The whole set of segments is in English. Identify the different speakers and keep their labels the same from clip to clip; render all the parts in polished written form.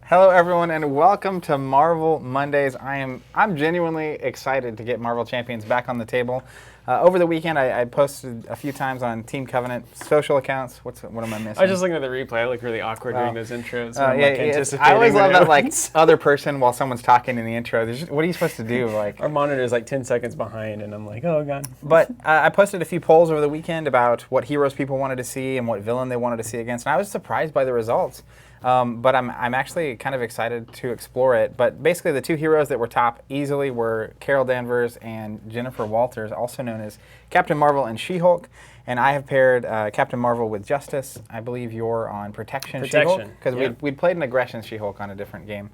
Speaker 1: Hello, everyone, and welcome to Marvel Mondays. I'm genuinely excited to get Marvel Champions back on the table. Over the weekend, I posted a few times on Team Covenant social accounts. What am I missing?
Speaker 2: I was just looking at the replay. I look really awkward during those intros. I'm
Speaker 1: I always love that other person while someone's talking in the intro. What are you supposed to do?
Speaker 2: Our monitor is 10 seconds behind, and I'm like, oh god.
Speaker 1: But I posted a few polls over the weekend about what heroes people wanted to see and what villain they wanted to see against, and I was surprised by the results. But I'm actually kind of excited to explore it. But basically, the two heroes that were top easily were Carol Danvers and Jennifer Walters, also known as Captain Marvel and She-Hulk. And I have paired Captain Marvel with Justice. I believe you're on Protection She-Hulk. Because we'd played an Aggression She-Hulk on a different game.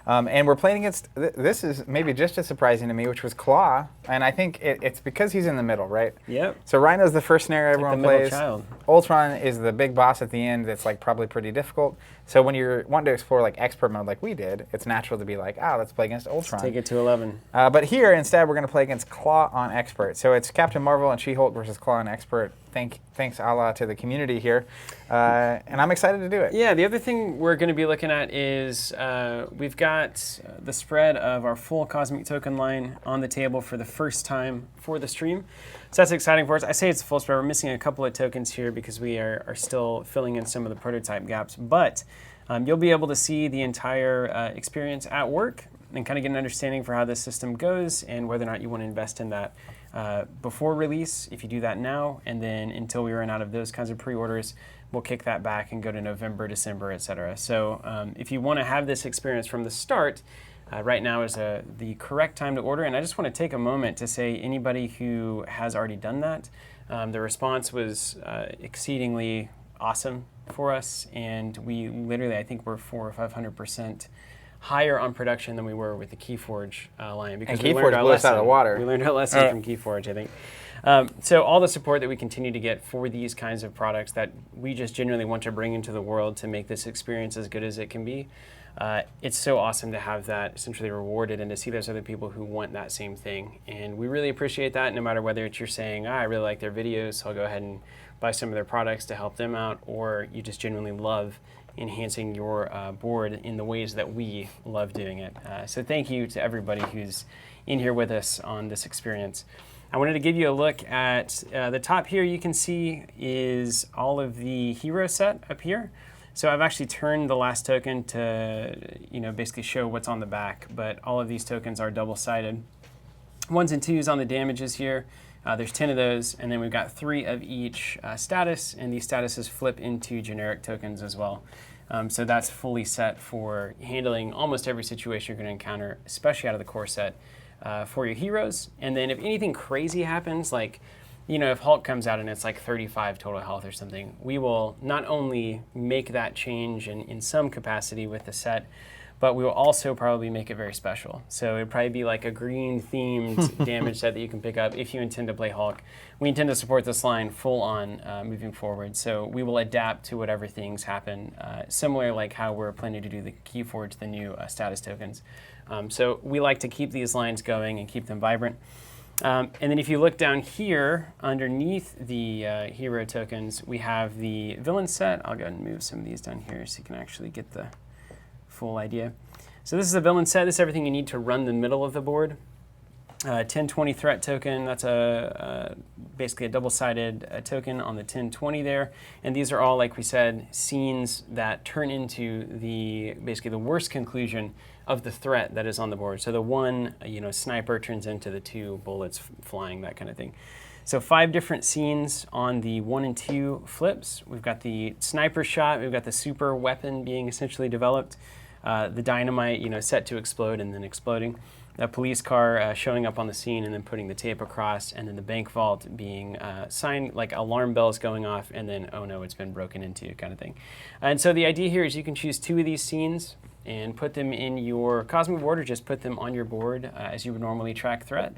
Speaker 1: And we're playing against, this is maybe just as surprising to me, which was Klaw. And I think it's because he's in the middle, right?
Speaker 2: Yep.
Speaker 1: So Rhino's the first scenario everyone plays.
Speaker 2: Child.
Speaker 1: Ultron is the big boss at the end that's probably pretty difficult. So when you're wanting to explore expert mode like we did, it's natural to be let's play against Ultron.
Speaker 2: Let's take it to 11.
Speaker 1: But here, instead, we're going to play against Klaw on expert. So it's Captain Marvel and She-Hulk versus Klaw on expert. Thanks Allah to the community here. And I'm excited to do it.
Speaker 2: Yeah, the other thing we're going to be looking at is we've got the spread of our full Cosmic Token line on the table for the first time for the stream. So that's exciting for us. I say it's a full spread. We're missing a couple of tokens here because we are still filling in some of the prototype gaps. But you'll be able to see the entire experience at work and kind of get an understanding for how this system goes and whether or not you want to invest in that before release, if you do that now, and then until we run out of those kinds of pre-orders, we'll kick that back and go to November, December, etc. So if you want to have this experience from the start, right now is the correct time to order. And I just want to take a moment to say anybody who has already done that, the response was exceedingly awesome for us, and we literally, I think we're 400 or 500% higher on production than we were with the Keyforge line, because
Speaker 1: we learned our lesson. Out of the water.
Speaker 2: We learned our lesson from Keyforge, I think. So all the support that we continue to get for these kinds of products that we just genuinely want to bring into the world to make this experience as good as it can be, it's so awesome to have that essentially rewarded and to see those other people who want that same thing. And we really appreciate that, no matter whether it's you're saying, I really like their videos, so I'll go ahead and buy some of their products to help them out, or you just genuinely love enhancing your board in the ways that we love doing it. So thank you to everybody who's in here with us on this experience. I wanted to give you a look at the top here. You can see is all of the hero set up here. So I've actually turned the last token to basically show what's on the back, but all of these tokens are double-sided. 1s and 2s on the damages here. There's 10 of those, and then we've got 3 of each status, and these statuses flip into generic tokens as well. So that's fully set for handling almost every situation you're going to encounter, especially out of the core set, for your heroes. And then if anything crazy happens, if Hulk comes out and it's 35 total health or something, we will not only make that change in some capacity with the set, but we will also probably make it very special. So it'd probably be a green-themed damage set that you can pick up if you intend to play Hulk. We intend to support this line full-on moving forward, so we will adapt to whatever things happen, similar like how we're planning to do the Keyforge, the new status tokens. So we like to keep these lines going and keep them vibrant. And then if you look down here, underneath the hero tokens, we have the villain set. I'll go ahead and move some of these down here so you can actually get the full idea. So this is a villain set. This is everything you need to run the middle of the board. 10-20 threat token, that's basically a double-sided token on the 10-20 there. And these are all, like we said, scenes that turn into basically the worst conclusion of the threat that is on the board. So the 1 sniper turns into the 2 bullets flying, that kind of thing. So 5 different scenes on the 1 and 2 flips. We've got the sniper shot, we've got the super weapon being essentially developed, the dynamite set to explode and then exploding, the police car showing up on the scene and then putting the tape across, and then the bank vault being signed, alarm bells going off, and then, oh no, it's been broken into kind of thing. And so the idea here is you can choose 2 of these scenes and put them in your Cosmic board, or just put them on your board as you would normally track threat.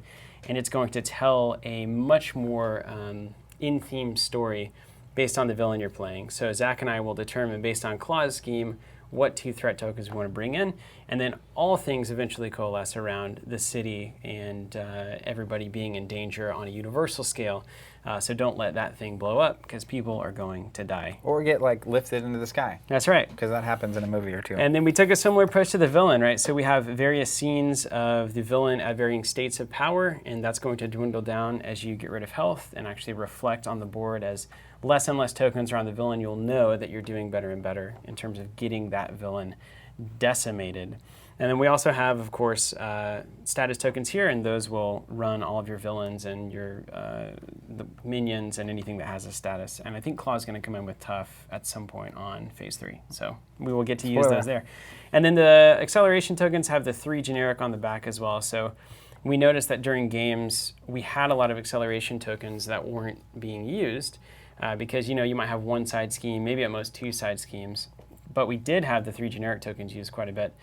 Speaker 2: And it's going to tell a much more in-theme story based on the villain you're playing. So Zach and I will determine, based on Klaw's scheme, what 2 threat tokens we want to bring in, and then all things eventually coalesce around the city and everybody being in danger on a universal scale. So don't let that thing blow up, because people are going to die.
Speaker 1: Or get like lifted into the sky.
Speaker 2: That's right.
Speaker 1: Because that happens in a movie or two.
Speaker 2: And then we took a similar approach to the villain, right? So we have various scenes of the villain at varying states of power, and that's going to dwindle down as you get rid of health and actually reflect on the board. As less and less tokens are on the villain, you'll know that you're doing better and better in terms of getting that villain decimated. And then we also have, of course, status tokens here, and those will run all of your villains and your the minions and anything that has a status. And I think Klaw is going to come in with tough at some point on phase 3, so we will get to use those there. And then the acceleration tokens have the 3 generic on the back as well. So we noticed that during games we had a lot of acceleration tokens that weren't being used because you might have 1 side scheme, maybe at most 2 side schemes, but we did have the 3 generic tokens used quite a bit.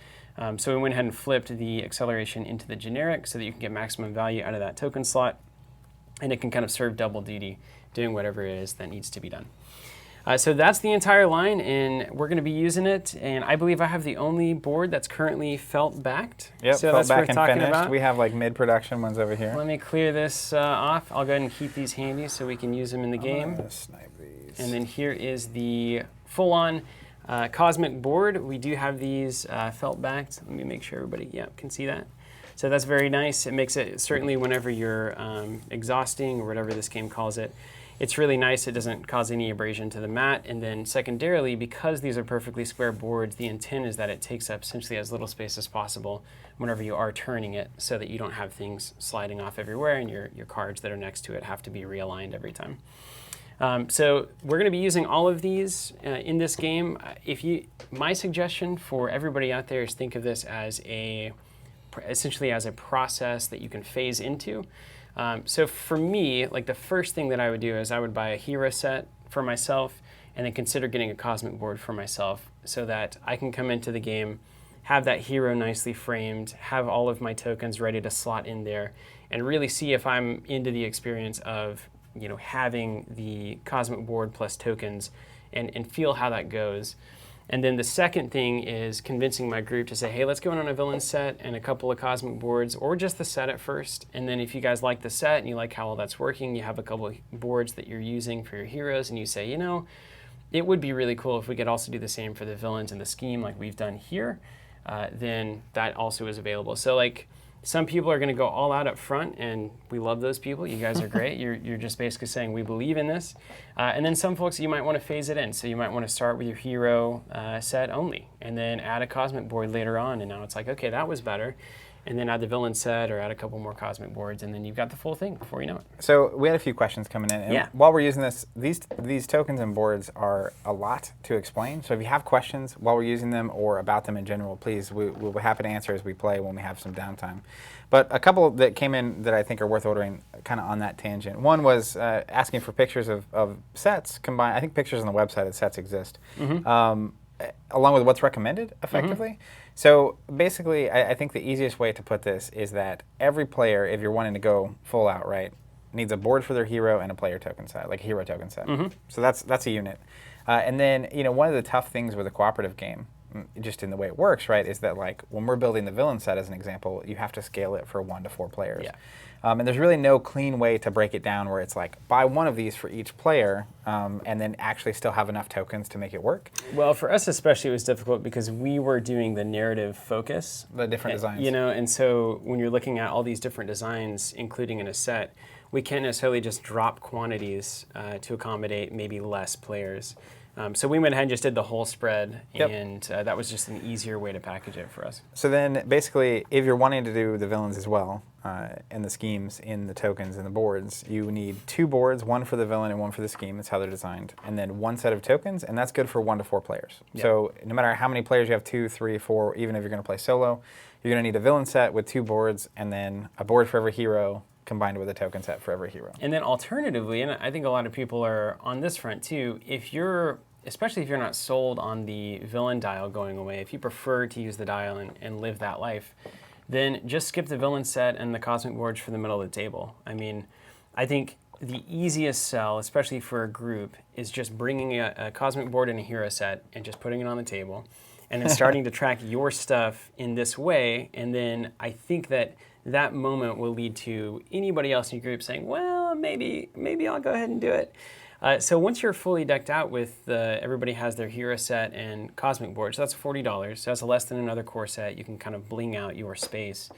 Speaker 2: So we went ahead and flipped the acceleration into the generic so that you can get maximum value out of that token slot, and it can kind of serve double duty, doing whatever it is that needs to be done. So that's the entire line, and we're going to be using it, and I believe I have the only board that's currently felt backed.
Speaker 1: Yep,
Speaker 2: so
Speaker 1: felt
Speaker 2: that's
Speaker 1: back
Speaker 2: worth
Speaker 1: and
Speaker 2: talking
Speaker 1: finished.
Speaker 2: about.
Speaker 1: We have like mid-production ones over here.
Speaker 2: Let me clear this off. I'll go ahead and keep these handy so we can use them in the game.
Speaker 1: Snipe these.
Speaker 2: And then here is the full-on Cosmic board. We do have these felt backed. Let me make sure everybody can see that. So that's very nice. It makes it, certainly whenever you're exhausting or whatever this game calls it, it's really nice. It doesn't cause any abrasion to the mat. And then secondarily, because these are perfectly square boards, the intent is that it takes up essentially as little space as possible whenever you are turning it, so that you don't have things sliding off everywhere and your cards that are next to it have to be realigned every time. So we're going to be using all of these in this game. My suggestion for everybody out there is think of this as essentially as a process that you can phase into. So for me, like the first thing that I would do is I would buy a hero set for myself and then consider getting a cosmic board for myself so that I can come into the game, have that hero nicely framed, have all of my tokens ready to slot in there, and really see if I'm into the experience of having the cosmic board plus tokens and feel how that goes. And then the second thing is convincing my group to say, hey, let's go in on a villain set and a couple of cosmic boards, or just the set at first. And then if you guys like the set and you like how all that's working, you have a couple of boards that you're using for your heroes, and you say, it would be really cool if we could also do the same for the villains in the scheme like we've done here, then that also is available. So like, some people are going to go all out up front, and we love those people. You guys are great. You're just basically saying we believe in this. And then some folks, you might want to phase it in. So you might want to start with your hero set only, and then add a cosmic board later on. And now it's like, okay, that was better. And then add the villain set or add a couple more cosmic boards, and then you've got the full thing before you know it.
Speaker 1: So we had a few questions coming in. And while we're using this, these tokens and boards are a lot to explain. So if you have questions while we're using them or about them in general, please, we'll be happy to answer as we play when we have some downtime. But a couple that came in that I think are worth ordering kind of on that tangent. One was asking for pictures of sets combined. I think pictures on the website of sets exist, along with what's recommended effectively. So basically, I think the easiest way to put this is that every player, if you're wanting to go full out, right, needs a board for their hero and a player token set, like a hero token set. So that's a unit. And then, one of the tough things with a cooperative game, just in the way it works, right, is that like when we're building the villain set as an example, you have to scale it for 1 to 4 players. And there's really no clean way to break it down where it's like, buy one of these for each player and then actually still have enough tokens to make it work.
Speaker 2: Well, for us especially, it was difficult because we were doing the narrative focus.
Speaker 1: The different designs.
Speaker 2: And so when you're looking at all these different designs, including in a set, we can't necessarily just drop quantities to accommodate maybe less players. So we went ahead and just did the whole spread, and that was just an easier way to package it for us.
Speaker 1: So then basically, if you're wanting to do the villains as well, and the schemes in the tokens and the boards, you need 2 boards, 1 for the villain and 1 for the scheme. That's how they're designed. And then 1 set of tokens, and that's good for 1 to 4 players. So no matter how many players you have, 2, 3, 4, even if you're going to play solo, you're going to need a villain set with 2 boards, and then a board for every hero, combined with a token set for every hero. And
Speaker 2: then alternatively, and I think a lot of people are on this front too, especially if you're not sold on the villain dial going away, if you prefer to use the dial and live that life, then just skip the villain set and the cosmic boards for the middle of the table. I mean, I think the easiest sell, especially for a group, is just bringing a cosmic board and a hero set and just putting it on the table. and then starting to track your stuff in this way. And then I think that that moment will lead to anybody else in your group saying, well, maybe I'll go ahead and do it. So once you're fully decked out with everybody has their hero set and cosmic board, so that's $40. So that's less than another core set. You can kind of bling out your space.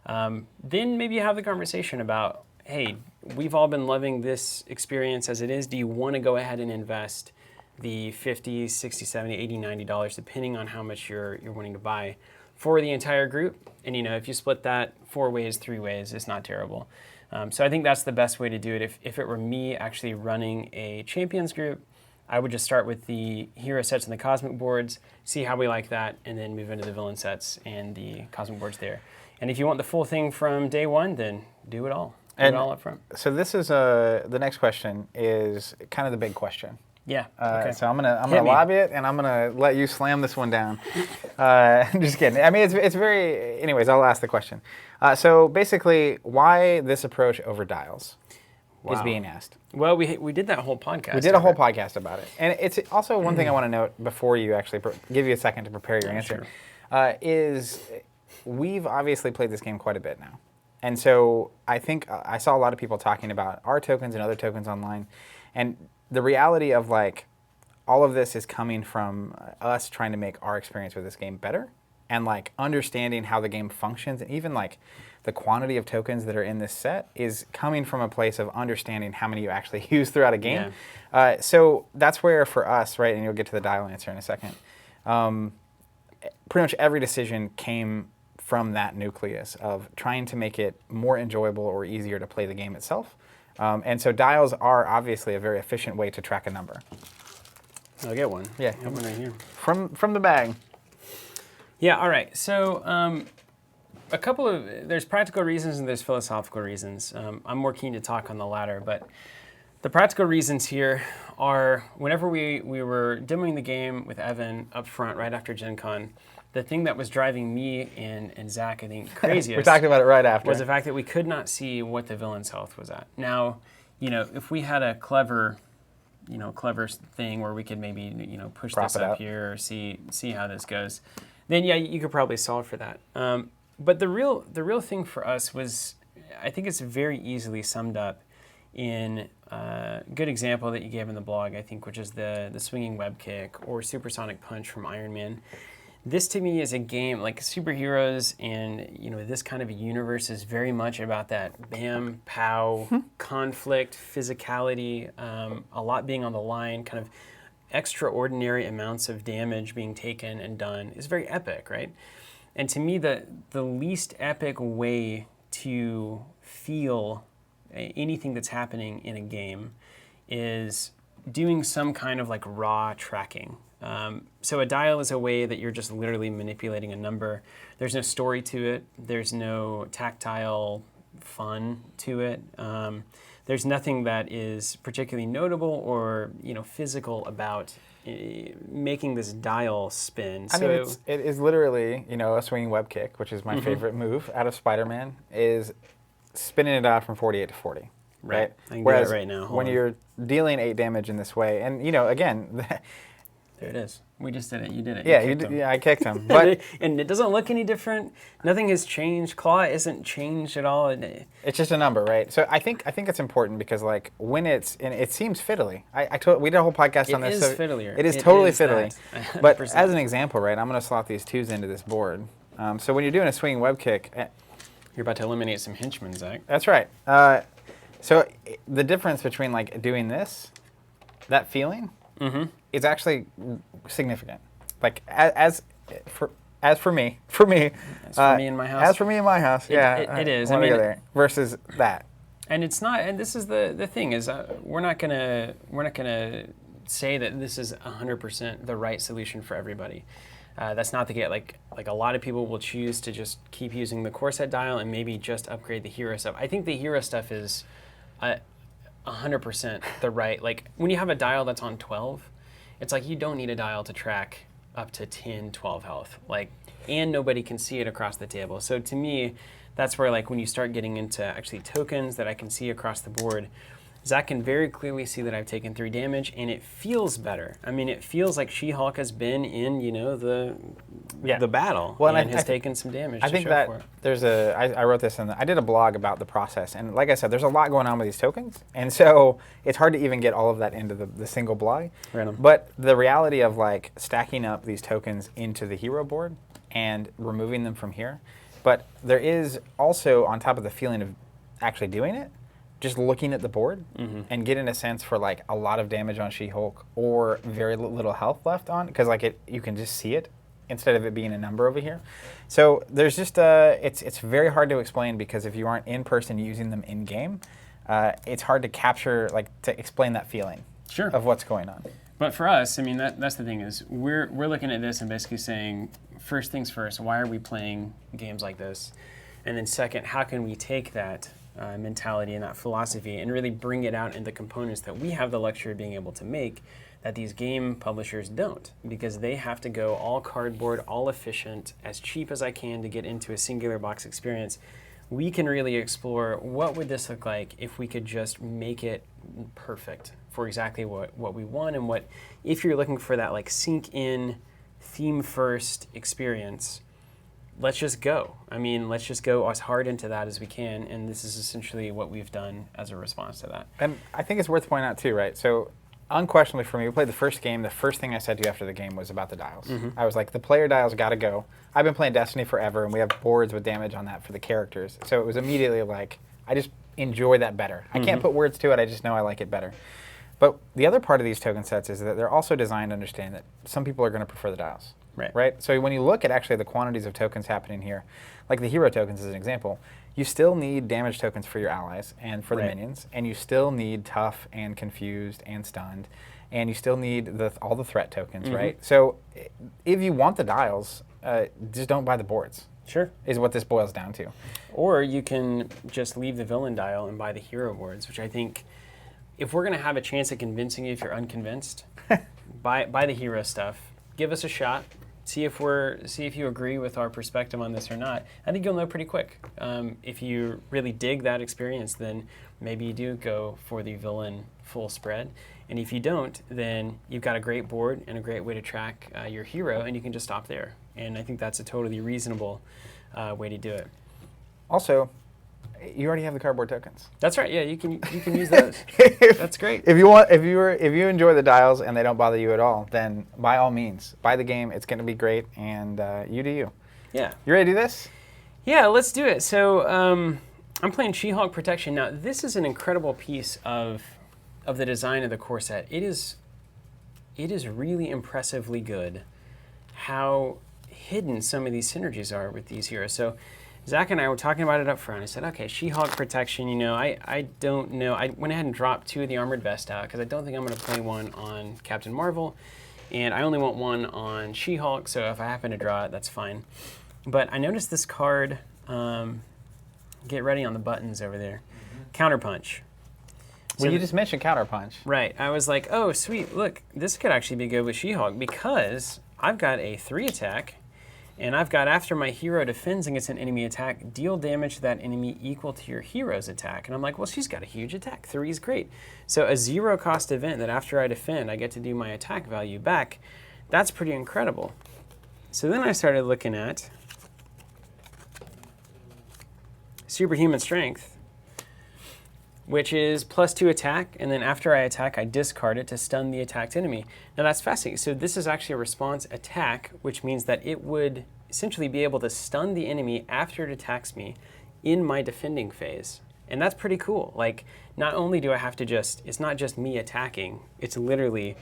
Speaker 2: Then maybe you have the conversation about, hey, we've all been loving this experience as it is. Do you want to go ahead and invest the $50, $60, $70, $80, $90, depending on how much you're wanting to buy for the entire group? And if you split that 4 ways, 3 ways, it's not terrible. So I think that's the best way to do it. If it were me actually running a champions group, I would just start with the hero sets and the cosmic boards, see how we like that, and then move into the villain sets and the cosmic boards there. And if you want the full thing from day one, then do it all. Do it all up front.
Speaker 1: So this is the next question is kind of the big question.
Speaker 2: Yeah. Okay.
Speaker 1: So I'm gonna lob it, and I'm gonna let you slam this one down. Just kidding. I mean, it's very. Anyways, I'll ask the question. So basically, why this approach over dials is being asked.
Speaker 2: Well, we did that whole podcast.
Speaker 1: We did a whole podcast about it, and it's also one thing I want to note before you actually give you a second to prepare your answer. Sure. Is we've obviously played this game quite a bit now, and so I think I saw a lot of people talking about our tokens and other tokens online, and the reality of like all of this is coming from us trying to make our experience with this game better and like understanding how the game functions, and even like the quantity of tokens that are in this set is coming from a place of understanding how many you actually use throughout a game. Yeah. So that's where for us, right, and you'll get to the dial answer in a second, pretty much every decision came from that nucleus of trying to make it more enjoyable or easier to play the game itself. And so dials are obviously a very efficient way to track a number.
Speaker 2: I'll get one.
Speaker 1: Yeah.
Speaker 2: Have one right here.
Speaker 1: From the bag.
Speaker 2: Yeah, all right. So there's practical reasons and there's philosophical reasons. I'm more keen to talk on the latter, but the practical reasons here are whenever we were demoing the game with Evan up front right after Gen Con, the thing that was driving me and Zach, I think, craziest
Speaker 1: we talked about it right after.
Speaker 2: Was the fact that we could not see what the villain's health was at. Now, if we had a clever thing where we could maybe, push
Speaker 1: Prop
Speaker 2: this up here or see how this goes, then yeah, you could probably solve for that. But the real thing for us was, I think it's very easily summed up in a good example that you gave in the blog, I think, which is the swinging web kick or supersonic punch from Iron Man. This to me is a game like superheroes, and this kind of a universe is very much about that bam, pow, conflict, physicality, a lot being on the line, kind of extraordinary amounts of damage being taken and done is very epic, right? And to me, the least epic way to feel anything that's happening in a game is doing some kind of like raw tracking. So a dial is a way that you're just literally manipulating a number. There's no story to it. There's no tactile fun to it. There's nothing that is particularly notable or physical about making this dial spin.
Speaker 1: I mean, it is literally a swinging web kick, which is my favorite move out of Spider-Man, is spinning it out from 48 to 40. Right.
Speaker 2: I can do that right now.
Speaker 1: When you're dealing 8 damage in this way, and again.
Speaker 2: There it is. We just did it. You did it.
Speaker 1: Yeah, I kicked him. But
Speaker 2: and it doesn't look any different. Nothing has changed. Claw isn't changed at all.
Speaker 1: It's just a number, right? So I think it's important because like when it seems fiddly. We did a whole podcast on this.
Speaker 2: It is fiddlier.
Speaker 1: It is totally fiddly. But as an example, right, I'm going to slot these 2s into this board. So when you're doing a swinging web kick,
Speaker 2: you're about to eliminate some henchmen, Zach.
Speaker 1: That's right. So the difference between like doing this, that feeling.
Speaker 2: Mm-hmm.
Speaker 1: Is actually significant. Like as for me. As for me
Speaker 2: in my house.
Speaker 1: As for me in my house.
Speaker 2: It is.
Speaker 1: Versus that.
Speaker 2: And it's not. And this is the thing is we're not gonna say that this is 100% the right solution for everybody. That's not the case. Like a lot of people will choose to just keep using the core set dial and maybe just upgrade the hero stuff. I think the hero stuff is 100% the right. Like when you have a dial that's on 12, it's like you don't need a dial to track up to 10, 12 health. Like, and nobody can see it across the table. So to me, that's where like when you start getting into actually tokens that I can see across the board, Zach can very clearly see that I've taken 3 damage, and it feels better. I mean, it feels like She-Hulk has been in, you know, the battle,
Speaker 1: well,
Speaker 2: and has taken some damage.
Speaker 1: I think that there's I wrote this I did a blog about the process, and like I said, there's a lot going on with these tokens, and so it's hard to even get all of that into the single blog.
Speaker 2: Random.
Speaker 1: But the reality of like stacking up these tokens into the hero board and removing them from here, but there is also on top of the feeling of actually doing it, just looking at the board and getting a sense for like a lot of damage on She-Hulk or very little health left on, because like you can just see it instead of it being a number over here. So there's just it's very hard to explain, because if you aren't in person using them in game, it's hard to capture, like to explain that feeling of what's going on.
Speaker 2: But for us, I mean, that's the thing is we're looking at this and basically saying, first things first, why are we playing games like this? And then second, how can we take that mentality and that philosophy and really bring it out in the components that we have the luxury of being able to make that these game publishers don't, because they have to go all cardboard, all efficient, as cheap as I can to get into a singular box experience. We can really explore what would this look like if we could just make it perfect for exactly what we want, and what, if you're looking for that like sink in, theme first experience, let's just go. I mean, let's just go as hard into that as we can, and this is essentially what we've done as a response to that.
Speaker 1: And I think it's worth pointing out too, right? So unquestionably for me, we played the first game. The first thing I said to you after the game was about the dials. I was like, the player dials got to go. I've been playing Destiny forever, and we have boards with damage on that for the characters. So it was immediately like, I just enjoy that better. I can't put words to it. I just know I like it better. But the other part of these token sets is that they're also designed to understand that some people are going to prefer the dials. Right. So when you look at actually the quantities of tokens happening here, like the hero tokens as an example, you still need damage tokens for your allies and for the minions, and you still need tough and confused and stunned, and you still need all the threat tokens, right? So if you want the dials, just don't buy the boards.
Speaker 2: Sure.
Speaker 1: Is what this boils down to.
Speaker 2: Or you can just leave the villain dial and buy the hero boards, which I think, if we're going to have a chance at convincing you if you're unconvinced, buy the hero stuff. Give us a shot. See if you agree with our perspective on this or not. I think you'll know pretty quick. If you really dig that experience, then maybe you do go for the villain full spread. And if you don't, then you've got a great board and a great way to track your hero, and you can just stop there. And I think that's a totally reasonable way to do it.
Speaker 1: Also, you already have the cardboard tokens.
Speaker 2: That's right. Yeah, you can use those. That's great.
Speaker 1: If you enjoy the dials and they don't bother you at all, then by all means, buy the game. It's going to be great, and you do you. Yeah. You ready to do this?
Speaker 2: Yeah, let's do it. So I'm playing She-Hulk Protection. Now, this is an incredible piece of the design of the core set. It is really impressively good how hidden some of these synergies are with these heroes. So Zach and I were talking about it up front. I said, okay, She-Hulk Protection, you know, I don't know. I went ahead and dropped 2 of the Armored Vest out because I don't think I'm going to play one on Captain Marvel, and I only want one on She-Hulk, so if I happen to draw it, that's fine. But I noticed this card, get ready on the buttons over there, Counterpunch.
Speaker 1: Well, you just mentioned Counterpunch.
Speaker 2: Right. I was like, oh, sweet, look, this could actually be good with She-Hulk because I've got a 3 attack, and I've got, after my hero defends against an enemy attack, deal damage to that enemy equal to your hero's attack. And I'm like, well, she's got a huge attack. 3 is great. So a 0-cost event that after I defend, I get to do my attack value back, that's pretty incredible. So then I started looking at Superhuman Strength, which is +2 attack, and then after I attack, I discard it to stun the attacked enemy. Now that's fascinating. So this is actually a response attack, which means that it would essentially be able to stun the enemy after it attacks me in my defending phase. And that's pretty cool. Like, not only do I have to it's not just me attacking, it's literally,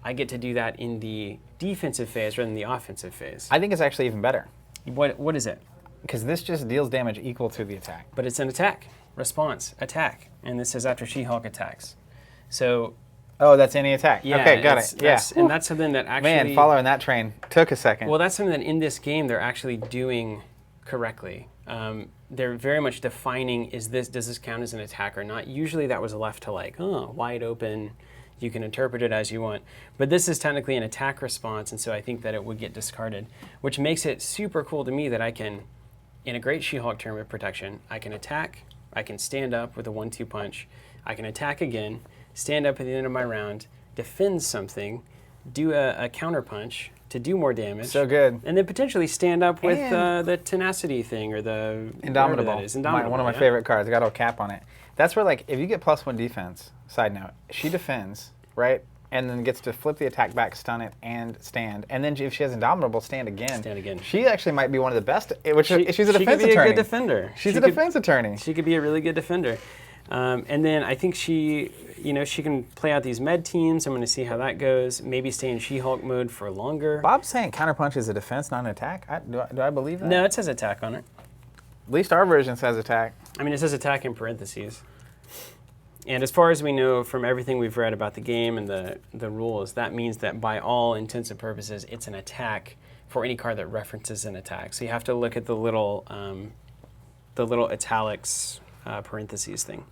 Speaker 2: I get to do that in the defensive phase rather than the offensive phase.
Speaker 1: I think it's actually even better.
Speaker 2: What is it?
Speaker 1: Because this just deals damage equal to the attack.
Speaker 2: But it's an attack. Response, attack. And this is after She-Hulk attacks. So...
Speaker 1: Oh, that's any attack.
Speaker 2: Yeah,
Speaker 1: okay, got it. Yeah.
Speaker 2: And that's something that actually...
Speaker 1: Man, following that train took a second.
Speaker 2: Well, that's something that in this game they're actually doing correctly. They're very much defining, does this count as an attack or not? Usually that was left to like, wide open. You can interpret it as you want. But this is technically an attack response, and so I think that it would get discarded, which makes it super cool to me that I can, in a great She-Hulk term of protection, I can attack, I can stand up with a 1-2 punch, I can attack again, stand up at the end of my round, defend something, do a counter punch to do more damage.
Speaker 1: So good.
Speaker 2: And then potentially stand up with the tenacity thing or the
Speaker 1: Indomitable.
Speaker 2: That is. Indomitable.
Speaker 1: One of my favorite cards. I got a cap on it. That's where, like, if you get +1 defense, side note, she defends, right? And then gets to flip the attack back, stun it, and stand. And then if she has Indomitable, stand again.
Speaker 2: Stand again.
Speaker 1: She actually might be one of the best. She's a defense attorney.
Speaker 2: She could be a good defender.
Speaker 1: She's a defense attorney.
Speaker 2: She could be a really good defender. And then I think she can play out these med teams. I'm going to see how that goes. Maybe stay in She-Hulk mode for longer.
Speaker 1: Bob's saying counterpunch is a defense, not an attack. Do I believe that?
Speaker 2: No, it says attack on it.
Speaker 1: At least our version says attack.
Speaker 2: I mean, it says attack in parentheses. And as far as we know from everything we've read about the game and the rules, that means that by all intents and purposes, it's an attack for any card that references an attack. So you have to look at the little italics parentheses thing.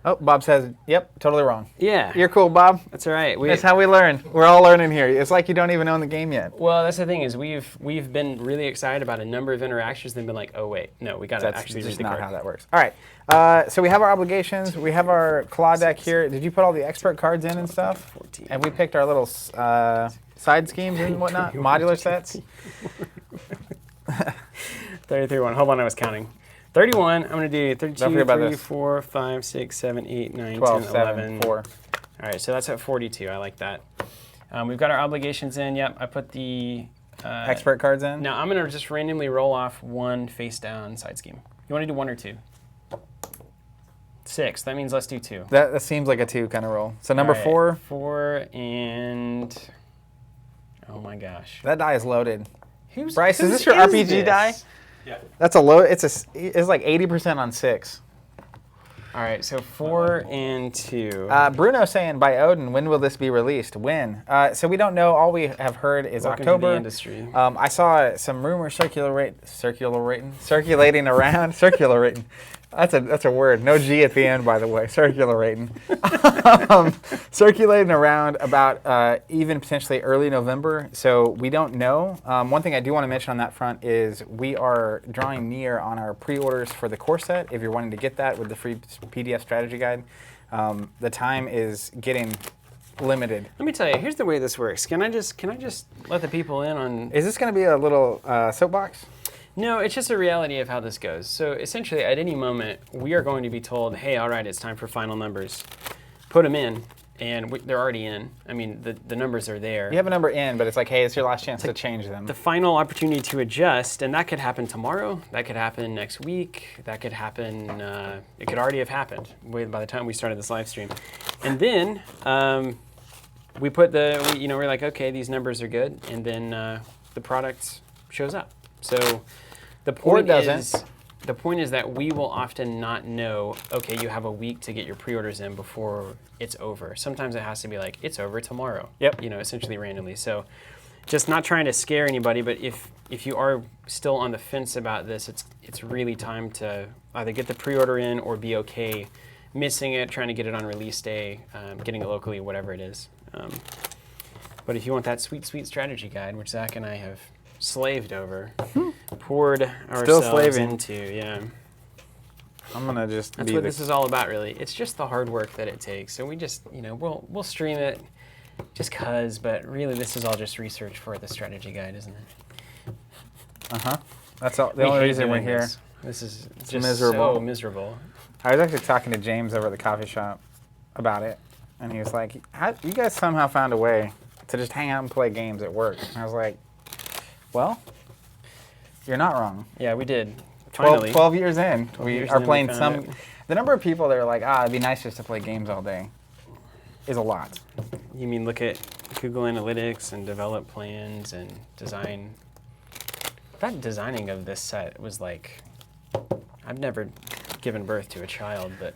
Speaker 1: Oh, Bob says, yep, totally wrong.
Speaker 2: Yeah.
Speaker 1: You're cool, Bob.
Speaker 2: That's all right.
Speaker 1: That's how we learn. We're all learning here. It's like you don't even own the game yet.
Speaker 2: Well, that's the thing is we've been really excited about a number of interactions, then been like, oh wait, no, we got to actually read the card.
Speaker 1: That's not how that works. All right. So we have our obligations. We have our Klaw deck here. Did you put all the expert cards in and stuff?
Speaker 2: 14.
Speaker 1: And we picked our little side schemes and whatnot, modular sets.
Speaker 2: 33-1. Hold on, I was counting. 31, I'm going to do 32, 3, 4, 5, 6, 7, 8, 9,
Speaker 1: 12,
Speaker 2: 10,
Speaker 1: 7,
Speaker 2: 11.
Speaker 1: 4.
Speaker 2: All right, so that's at 42. I like that. We've got our obligations in. Yep, I put the...
Speaker 1: expert cards in?
Speaker 2: Now, I'm going to just randomly roll off one face-down side scheme. You want to do 1 or 2? 6. That means let's do 2.
Speaker 1: That seems like a 2 kind of roll. So number 4?
Speaker 2: 4 and... Oh my gosh.
Speaker 1: That die is loaded.
Speaker 2: Bryce,
Speaker 1: is this your RPG die?
Speaker 2: Yeah.
Speaker 1: That's a low. It's like 80% on 6.
Speaker 2: All right, so 4 and 2.
Speaker 1: Bruno saying, by Odin, when will this be released? When? So we don't know. All we have heard is
Speaker 2: Welcome
Speaker 1: October.
Speaker 2: To the industry.
Speaker 1: I saw some rumors circulating around. Circulating. That's a word. No G at the end, by the way. Circulating. Circulating around about even potentially early November. So we don't know. One thing I do want to mention on that front is we are drawing near on our pre-orders for the core set. If you're wanting to get that with the free PDF strategy guide, the time is getting limited.
Speaker 2: Let me tell you. Here's the way this works. Can I just let the people in on?
Speaker 1: Is this going to be a little soapbox?
Speaker 2: No, it's just a reality of how this goes. So essentially, at any moment, we are going to be told, hey, all right, it's time for final numbers. Put them in, and they're already in. I mean, the numbers are there.
Speaker 1: You have a number in, but it's like, hey, it's your last chance to change them.
Speaker 2: The final opportunity to adjust, and that could happen tomorrow. That could happen next week. That could happen, it could already have happened by the time we started this live stream. And then we put we're like, okay, these numbers are good, and then the product shows up. So the point is that we will often not know, okay, you have a week to get your pre-orders in before it's over. Sometimes it has to be like, it's over tomorrow.
Speaker 1: Yep.
Speaker 2: Essentially randomly. So just not trying to scare anybody, but if you are still on the fence about this, it's really time to either get the pre-order in or be okay missing it, trying to get it on release day, getting it locally, whatever it is. But if you want that sweet, sweet strategy guide, which Zach and I have slaved over, poured ourselves into, yeah.
Speaker 1: I'm gonna just.
Speaker 2: That's what this is all about, really. It's just the hard work that it takes. So we just, we'll stream it just cause, but really this is all just research for the strategy guide, isn't it?
Speaker 1: That's all. The only reason we're here.
Speaker 2: This is just
Speaker 1: miserable.
Speaker 2: so miserable.
Speaker 1: I was actually talking to James over at the coffee shop about it, and he was like, "You guys somehow found a way to just hang out and play games at work." And I was like, "Well, you're not wrong."
Speaker 2: Yeah, we did. Finally.
Speaker 1: 12 years in, we are playing some.
Speaker 2: it.
Speaker 1: The number of people that are like, it'd be nice just to play games all day, is a lot.
Speaker 2: You mean look at Google Analytics and develop plans and design? That designing of this set was like, I've never given birth to a child, but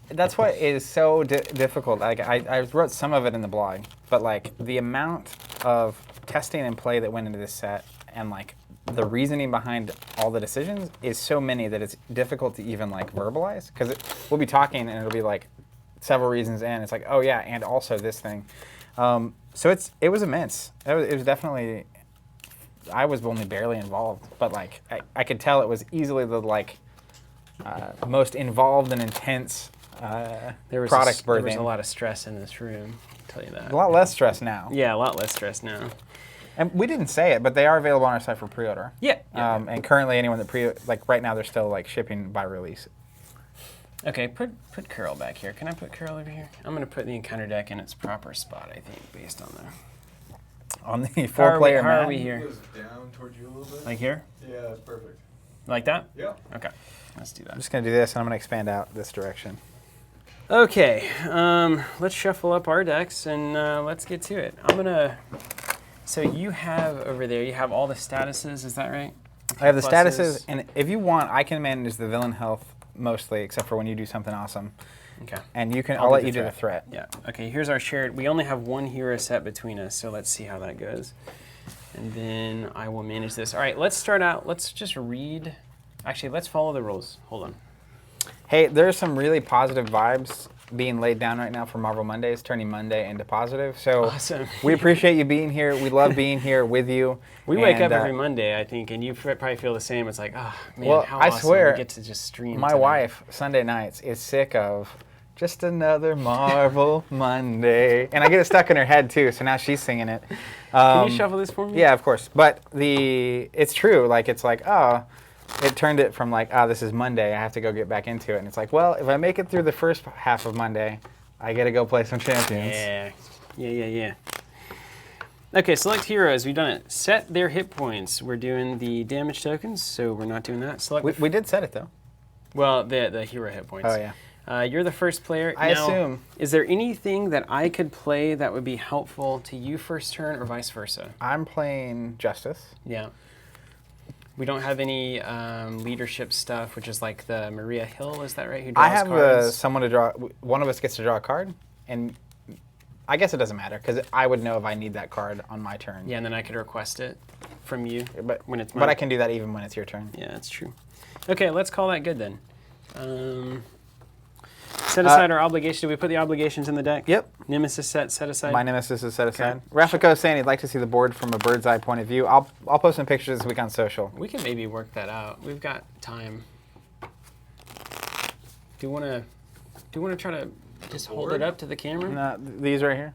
Speaker 1: that's what is so difficult. Like I wrote some of it in the blog, but like the amount of testing and play that went into this set, and like the reasoning behind all the decisions is so many that it's difficult to even like verbalize. Because we'll be talking and it'll be like several reasons in. It's like, oh yeah, and also this thing. So it was immense. It was definitely. I was only barely involved, but like I could tell it was easily the like most involved and intense
Speaker 2: There was
Speaker 1: product
Speaker 2: there was
Speaker 1: birthing.
Speaker 2: a lot of stress in this room. I'll tell you that.
Speaker 1: A lot less stress now.
Speaker 2: Yeah, a lot less stress now.
Speaker 1: And we didn't say it, but they are available on our site for pre-order.
Speaker 2: Yeah.
Speaker 1: And currently, anyone that like right now, they're still like shipping by release.
Speaker 2: Okay, put Carol back here. Can I put Carol over here? I'm going to put the encounter deck in its proper spot, I think, based on
Speaker 1: On the
Speaker 2: the...
Speaker 1: 4-player
Speaker 2: How
Speaker 1: map.
Speaker 2: are we here?
Speaker 3: It goes down towards you a little bit.
Speaker 2: Like here?
Speaker 3: Yeah, that's perfect.
Speaker 2: Like that?
Speaker 3: Yeah.
Speaker 2: Okay, let's do
Speaker 1: I'm
Speaker 2: that.
Speaker 1: just going to do this, and I'm going to expand out this direction.
Speaker 2: Okay, let's shuffle up our decks, and let's get to it. I'm going to... So you have over there, you have all the statuses, is that right?
Speaker 1: I have the
Speaker 2: Pluses.
Speaker 1: statuses, and if you want, I can manage the villain health mostly, except for when you do something awesome.
Speaker 2: Okay.
Speaker 1: And you can,
Speaker 2: I'll
Speaker 1: I'll
Speaker 2: do
Speaker 1: let
Speaker 2: the
Speaker 1: you do the
Speaker 2: threat.
Speaker 1: threat.
Speaker 2: Yeah. Okay, here's our shared... We only have one hero set between us, so let's see how that goes. And then I will manage this. All right, let's start out. Let's just read... Actually, let's follow the rules. Hold on.
Speaker 1: Hey, there's some really positive vibes being laid down right now for Marvel Mondays, turning Monday into positive. So
Speaker 2: Awesome.
Speaker 1: we appreciate you being here. We love being here with you.
Speaker 2: We wake up
Speaker 1: And,
Speaker 2: every Monday, I think, and you probably feel the same. It's like, oh, man,
Speaker 1: Well,
Speaker 2: how
Speaker 1: I
Speaker 2: awesome
Speaker 1: swear,
Speaker 2: we get to just stream
Speaker 1: My
Speaker 2: today.
Speaker 1: wife, Sunday nights, is sick of just another Marvel Monday. And I get it stuck in her head, too, so now she's singing it.
Speaker 2: Can you shuffle this for me?
Speaker 1: Yeah, of course. But it's true. Like, it's like, oh, it turned it from like, oh, this is Monday. I have to go get back into it. And it's like, well, if I make it through the first half of Monday, I get to go play some Champions.
Speaker 2: Yeah. Okay, select heroes. We've done it. Set their hit points. We're doing the damage tokens, so we're not doing that. Select.
Speaker 1: We did set it, though.
Speaker 2: Well, the hero hit points.
Speaker 1: Oh, yeah.
Speaker 2: You're the first player.
Speaker 1: I
Speaker 2: Now,
Speaker 1: assume.
Speaker 2: Is there anything that I could play that would be helpful to you first turn, or vice versa?
Speaker 1: I'm playing Justice.
Speaker 2: Yeah. We don't have any leadership stuff, which is like the Maria Hill, is that right? Who draws
Speaker 1: I have
Speaker 2: cards?
Speaker 1: someone to draw. One of us gets to draw a card, and I guess it doesn't matter because I would know if I need that card on my turn.
Speaker 2: Yeah, and then I could request it from you
Speaker 1: but
Speaker 2: when it's mine.
Speaker 1: But I can do that even when it's your turn.
Speaker 2: Yeah, that's true. Okay, let's call that good then. Set aside our obligation. Do we put the obligations in the deck?
Speaker 1: Yep.
Speaker 2: Nemesis set aside.
Speaker 1: My Nemesis is set aside. Rafiko is saying he'd like to see the board from a bird's eye point of view. I'll post some pictures this week on social.
Speaker 2: We can maybe work that out. We've got time. Do you want to try to just hold it up to the camera?
Speaker 1: No, these right here.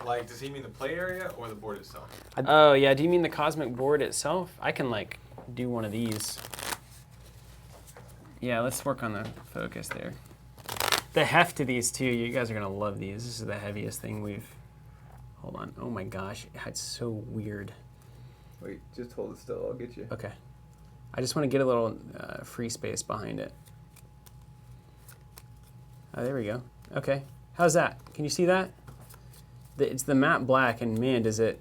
Speaker 3: Like, does he mean the play area or the board itself?
Speaker 2: Oh yeah. Do you mean the cosmic board itself? I can like do one of these. Yeah, let's work on the focus there. The heft to these too. You guys are gonna love these. This is the heaviest thing we've. Hold on. Oh my gosh, it's so weird.
Speaker 3: Wait, just hold it still. I'll get you.
Speaker 2: Okay. I just want to get a little free space behind it. Oh, there we go. Okay. How's that? Can you see that? It's the matte black, and man, does it.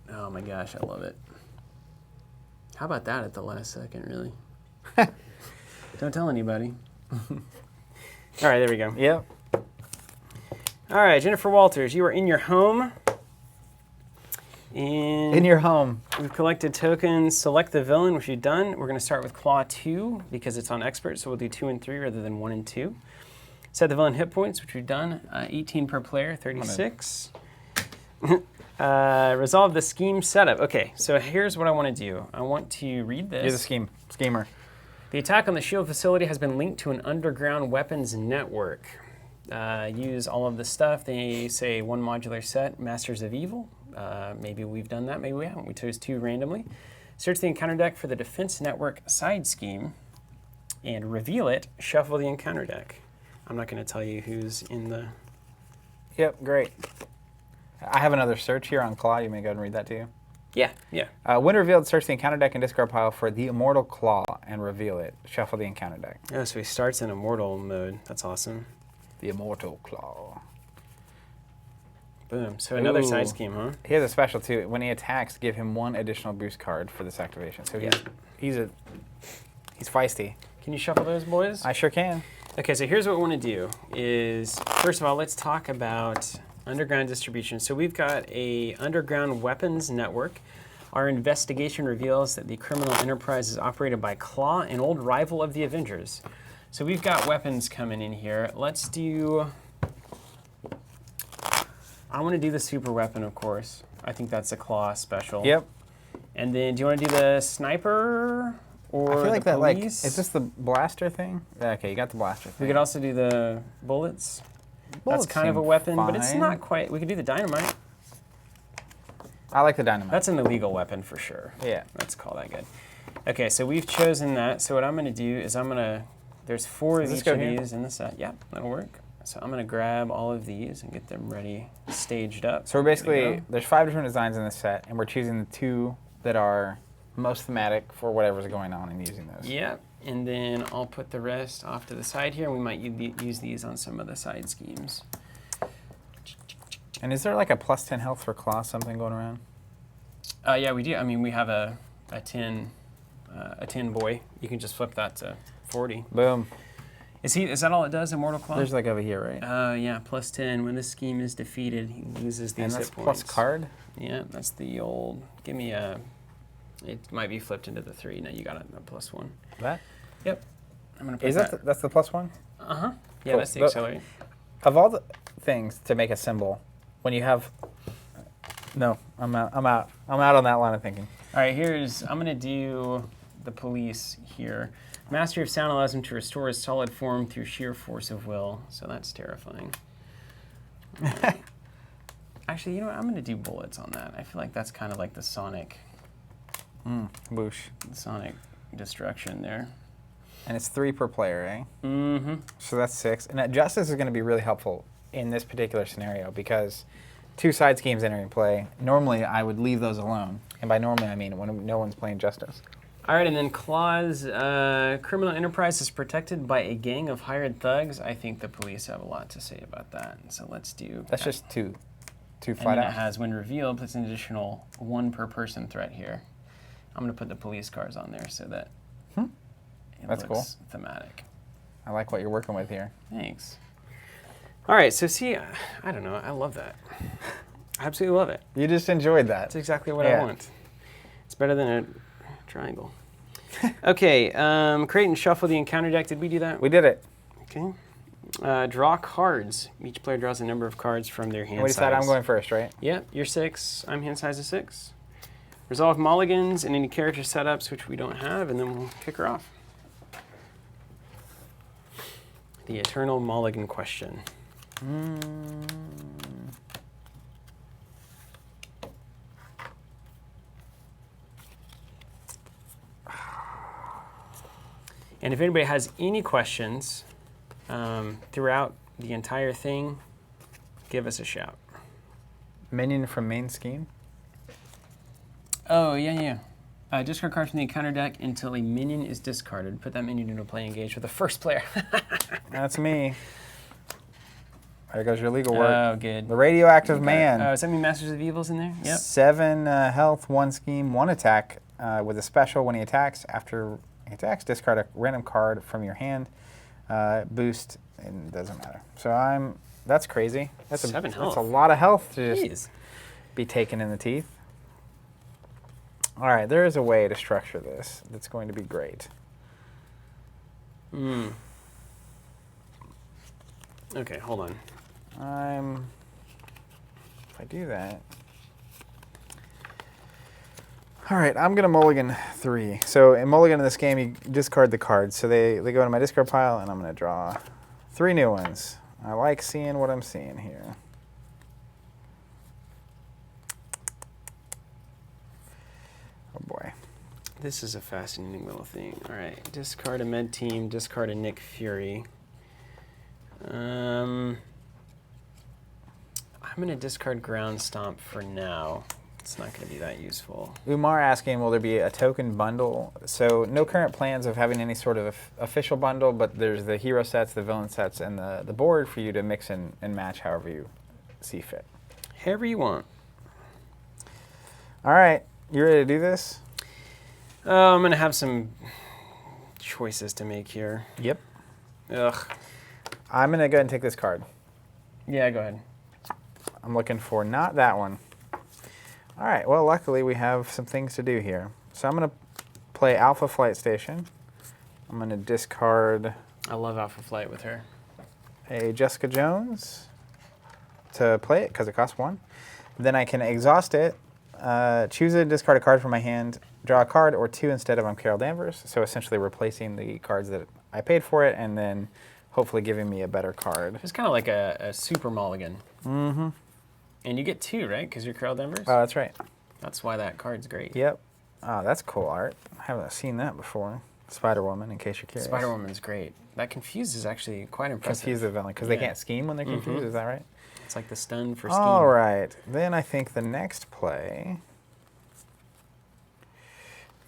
Speaker 2: Oh my gosh, I love it. How about that at the last second, really? Don't tell anybody. All right, there we go.
Speaker 1: Yep.
Speaker 2: All right, Jennifer Walters, you are in your home. And
Speaker 1: In your home.
Speaker 2: we've collected tokens. Select the villain, which you've done. We're going to start with Klaw 2 because it's on expert, so we'll do 2 and 3 rather than 1 and 2. Set the villain hit points, which we've done. 18 per player, 36. Resolve the scheme setup. Okay, so here's what I want to do. I want to read this.
Speaker 1: You're the schemer.
Speaker 2: The attack on the shield facility has been linked to an underground weapons network. Use all of the stuff. They say one modular set, Masters of Evil. Maybe we've done that, maybe we haven't. We chose 2 randomly. Search the encounter deck for the defense network side scheme and reveal it. Shuffle the encounter deck. I'm not going to tell you who's in the...
Speaker 1: Yep, great. I have another search here on Klaw. You may go ahead and read that to you.
Speaker 2: Yeah.
Speaker 1: When revealed, search the encounter deck and discard pile for the Immortal Klaw and reveal it. Shuffle the encounter deck.
Speaker 2: Oh, so he starts in immortal mode. That's awesome.
Speaker 1: The Immortal Klaw.
Speaker 2: Boom. So another side
Speaker 1: Ooh.
Speaker 2: scheme, huh?
Speaker 1: He has a special too. When he attacks, give him 1 additional boost card for this activation. So he's feisty.
Speaker 2: Can you shuffle those, boys?
Speaker 1: I sure can.
Speaker 2: Okay, so here's what we want to do is, first of all, let's talk about underground distribution. So we've got a underground weapons network. Our investigation reveals that the criminal enterprise is operated by Klaw, an old rival of the Avengers. So we've got weapons coming in here. Let's do... I want to do the super weapon, of course. I think that's a Klaw special.
Speaker 1: Yep.
Speaker 2: And then do you want to do the sniper or
Speaker 1: I feel like
Speaker 2: the
Speaker 1: that, like,
Speaker 2: police.
Speaker 1: is this the blaster thing? Okay, you got the blaster thing.
Speaker 2: We could also do the bullets.
Speaker 1: Bullets
Speaker 2: That's kind of a
Speaker 1: seem
Speaker 2: weapon, but it's
Speaker 1: fine.
Speaker 2: not quite. We could do the dynamite.
Speaker 1: I like the dynamite.
Speaker 2: That's an illegal weapon for sure.
Speaker 1: Yeah.
Speaker 2: Let's call that good. Okay, so we've chosen that. So what I'm going to do is there's 4 of
Speaker 1: Does this
Speaker 2: each
Speaker 1: go
Speaker 2: of
Speaker 1: here?
Speaker 2: these in the set. Yeah, that'll work. So I'm going to grab all of these and get them ready, staged up.
Speaker 1: So we're
Speaker 2: Ready to
Speaker 1: basically,
Speaker 2: go.
Speaker 1: there's 5 different designs in this set, and we're choosing the 2 that are most thematic for whatever's going on and using those.
Speaker 2: Yeah, and then I'll put the rest off to the side here. We might use these on some of the side schemes.
Speaker 1: And is there like a plus 10 health for Klaw something going around?
Speaker 2: Yeah, we do. I mean, we have a 10 boy. You can just flip that to 40.
Speaker 1: Boom.
Speaker 2: Is that all it does, Immortal Claw?
Speaker 1: There's like over here, right?
Speaker 2: Yeah, plus 10. When this scheme is defeated, he loses these
Speaker 1: And
Speaker 2: hit
Speaker 1: that's
Speaker 2: points.
Speaker 1: plus card?
Speaker 2: Yeah, that's the old. Give me a. It might be flipped into the 3. Now you got a plus 1.
Speaker 1: That?
Speaker 2: Yep. I'm gonna put
Speaker 1: Is
Speaker 2: that.
Speaker 1: that that's the plus 1?
Speaker 2: Yeah,
Speaker 1: Cool.
Speaker 2: that's the
Speaker 1: But-
Speaker 2: accelerate.
Speaker 1: Of all the things to make a symbol, when you have... No, I'm out on that line of thinking.
Speaker 2: All right, I'm gonna do the police here. Mastery of Sound allows him to restore his solid form through sheer force of will, so that's terrifying. Actually, you know what? I'm gonna do bullets on that. I feel like that's kind of like the sonic
Speaker 1: Boosh.
Speaker 2: destruction there.
Speaker 1: And it's 3 per player, eh?
Speaker 2: Mm-hmm.
Speaker 1: So that's 6. And that justice is going to be really helpful in this particular scenario because 2 side schemes entering play, normally I would leave those alone. And by normally I mean when no one's playing justice.
Speaker 2: All right, and then Claw's criminal enterprise is protected by a gang of hired thugs. I think the police have a lot to say about that. So let's do
Speaker 1: That's
Speaker 2: that.
Speaker 1: just 2
Speaker 2: And
Speaker 1: flat
Speaker 2: then it
Speaker 1: out.
Speaker 2: has, when revealed, puts an additional 1 per person threat here. I'm going to put the police cars on there so that it
Speaker 1: That's
Speaker 2: looks thematic.
Speaker 1: I like what you're working with here.
Speaker 2: Thanks. All right, so see, I don't know. I love that. I absolutely love it.
Speaker 1: You just enjoyed that.
Speaker 2: That's exactly what I
Speaker 1: Yeah.
Speaker 2: want. It's better than a triangle. Okay, create and shuffle the encounter deck. Did we do that?
Speaker 1: We did it.
Speaker 2: Okay. Draw cards. Each player draws a number of cards from their hand
Speaker 1: And we decided
Speaker 2: size.
Speaker 1: I'm going first, right?
Speaker 2: Yeah, you're 6. I'm hand size of 6. Resolve mulligans and any character setups, which we don't have, and then we'll kick her off. The eternal mulligan question. And if anybody has any questions throughout the entire thing, give us a shout.
Speaker 1: Minion from main scheme.
Speaker 2: Oh, yeah. Discard card from the encounter deck until a minion is discarded. Put that minion into play engaged with the first player.
Speaker 1: That's me. There goes your legal work.
Speaker 2: Oh, good.
Speaker 1: The radioactive man.
Speaker 2: Does that mean Masters of Evils in there? Yep.
Speaker 1: 7 health, 1 scheme, 1 attack with a special. When he attacks, after he attacks, discard a random card from your hand. Boost, and it doesn't matter. So that's crazy. That's
Speaker 2: 7 health.
Speaker 1: That's a lot of health to just
Speaker 2: Jeez.
Speaker 1: be taken in the teeth. All right, there is a way to structure this that's going to be great.
Speaker 2: Okay, hold on.
Speaker 1: If I do that. All right, I'm going to mulligan 3. So in mulligan in this game, you discard the cards. So they go into my discard pile, and I'm going to draw 3 new ones. I like seeing what I'm seeing here. Oh boy.
Speaker 2: This is a fascinating little thing. All right, discard a med team, discard a Nick Fury. I'm going to discard ground stomp for now. It's not going to be that useful.
Speaker 1: Umar asking, will there be a token bundle? So no current plans of having any sort of official bundle, but there's the hero sets, the villain sets, and the board for you to mix and match however you see fit.
Speaker 2: However you want.
Speaker 1: All right, you ready to do this?
Speaker 2: Oh, I'm going to have some choices to make here.
Speaker 1: Yep.
Speaker 2: Ugh.
Speaker 1: I'm going to go ahead and take this card.
Speaker 2: Yeah, go ahead.
Speaker 1: I'm looking for not that one. All right, well, luckily we have some things to do here. So I'm going to play Alpha Flight Station. I'm going to discard
Speaker 2: I love Alpha Flight with her.
Speaker 1: a Jessica Jones to play it because it costs 1. Then I can exhaust it Choose a discard a card from my hand, draw a card or 2 instead of I'm Carol Danvers. So essentially replacing the cards that I paid for it and then hopefully giving me a better card.
Speaker 2: It's kind of like a super mulligan.
Speaker 1: Mm-hmm.
Speaker 2: And you get 2, right? Because you're Carol Danvers?
Speaker 1: Oh, that's right.
Speaker 2: That's why that card's great.
Speaker 1: Yep. Oh, that's cool art. I haven't seen that before. Spider-Woman, in case you're curious.
Speaker 2: Spider-Woman's great. That confuse is actually quite impressive.
Speaker 1: Confuse the villain, because they can't scheme when they're confused, is that right?
Speaker 2: It's like the stun for scheme.
Speaker 1: All right. Then I think the next play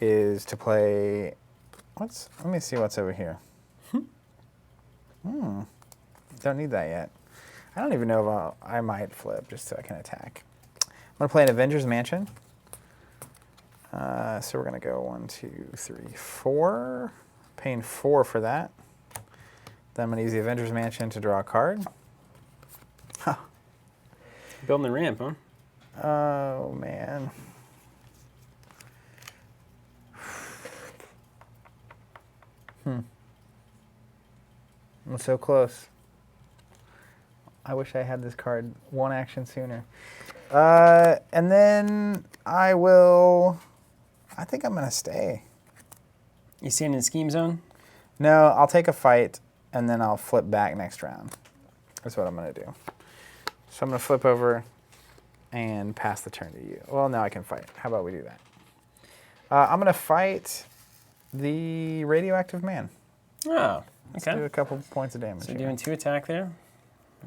Speaker 1: is to play... Let me see what's over here. Don't need that yet. I don't even know if I might flip just so I can attack. I'm going to play an Avengers Mansion. So we're going to go 1, 2, 3, 4. Paying 4 for that. Then I'm going to use the Avengers Mansion to draw a card. Huh.
Speaker 2: Building the ramp, huh?
Speaker 1: Oh, man. I'm so close. I wish I had this card 1 action sooner. And then I think I'm going to stay.
Speaker 2: You staying in scheme zone?
Speaker 1: No, I'll take a fight, and then I'll flip back next round. That's what I'm going to do. So I'm going to flip over and pass the turn to you. Well, now I can fight. How about we do that? I'm going to fight the Radioactive Man.
Speaker 2: Oh,
Speaker 1: Let's
Speaker 2: okay.
Speaker 1: do a couple points of damage.
Speaker 2: So
Speaker 1: here.
Speaker 2: doing 2 attack there.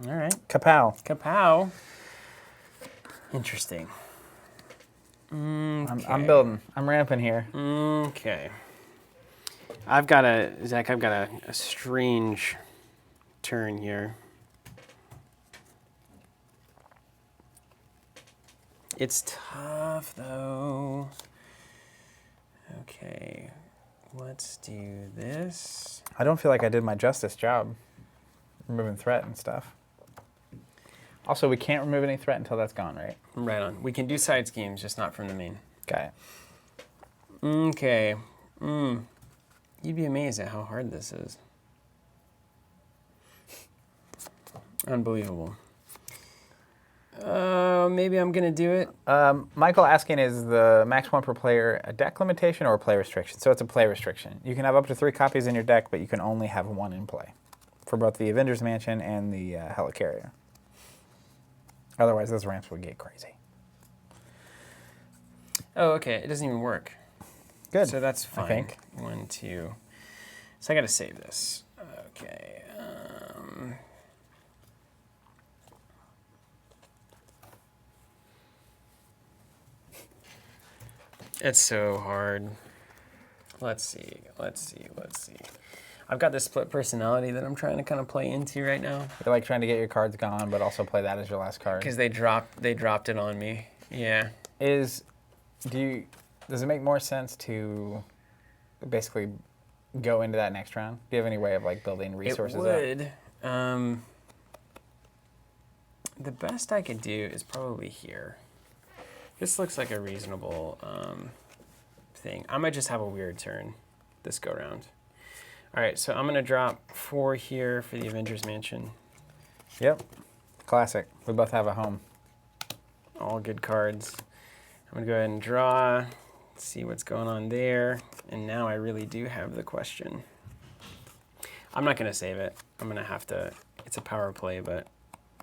Speaker 2: All right.
Speaker 1: Kapow.
Speaker 2: Kapow. Interesting. Okay.
Speaker 1: I'm building. I'm ramping here.
Speaker 2: Okay. I've got a strange turn here. It's tough though. Okay. Let's do this.
Speaker 1: I don't feel like I did my justice job removing threat and stuff. Also, we can't remove any threat until that's gone, right?
Speaker 2: Right on. We can do side schemes, just not from the main.
Speaker 1: Got it.
Speaker 2: Okay. You'd be amazed at how hard this is. Unbelievable. Maybe I'm gonna do it.
Speaker 1: Michael asking, is the max 1 per player a deck limitation or a play restriction? So it's a play restriction. You can have up to 3 copies in your deck, but you can only have 1 in play for both the Avengers Mansion and the Helicarrier. Otherwise, those ramps would get crazy.
Speaker 2: Oh, okay. It doesn't even work.
Speaker 1: Good.
Speaker 2: So that's fine.
Speaker 1: I think.
Speaker 2: 1, 2. So I got to save this. Okay. It's so hard. Let's see. I've got this split personality that I'm trying to kind of play into right now.
Speaker 1: You're like trying to get your cards gone, but also play that as your last card.
Speaker 2: Because they dropped it on me. Yeah.
Speaker 1: Does it make more sense to basically go into that next round? Do you have any way of like building resources up?
Speaker 2: It would. The best I could do is probably here. This looks like a reasonable thing. I might just have a weird turn this go round. All right, so I'm gonna drop 4 here for the Avengers Mansion.
Speaker 1: Yep. Classic. We both have a home.
Speaker 2: All good cards. I'm gonna go ahead and draw, see what's going on there. And now I really do have the question. I'm not gonna save it. I'm gonna have to, it's a power play, but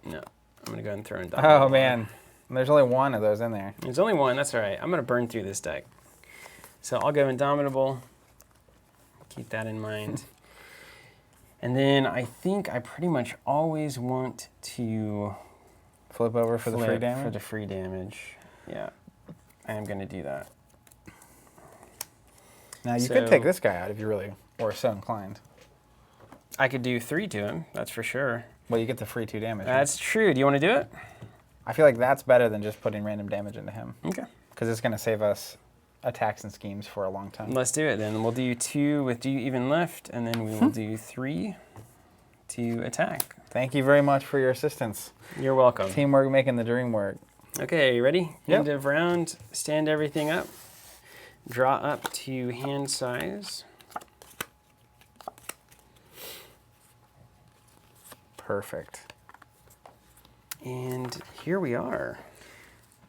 Speaker 2: no. I'm gonna go ahead and throw in double.
Speaker 1: Oh man, there's only 1 of those in there.
Speaker 2: There's only 1, that's all right. I'm gonna burn through this deck. So I'll go Indomitable. Keep that in mind. And then I think I pretty much always want to
Speaker 1: Flip over for the free damage?
Speaker 2: For the free damage. Yeah, I am gonna do that.
Speaker 1: Now you could take this guy out if you really were so inclined.
Speaker 2: I could do 3 to him, that's for sure.
Speaker 1: Well, you get the free 2 damage.
Speaker 2: That's true. Do you want to do it?
Speaker 1: I feel like that's better than just putting random damage into him.
Speaker 2: Okay.
Speaker 1: Because it's going to save us attacks and schemes for a long time.
Speaker 2: Let's do it then. We'll do 2 with Do You Even Left, and then we will do 3 to attack.
Speaker 1: Thank you very much for your assistance.
Speaker 2: You're welcome.
Speaker 1: Teamwork making the dream work.
Speaker 2: Okay, you ready?
Speaker 1: Yep.
Speaker 2: End of round. Stand everything up. Draw up to hand size.
Speaker 1: Perfect.
Speaker 2: And here we are.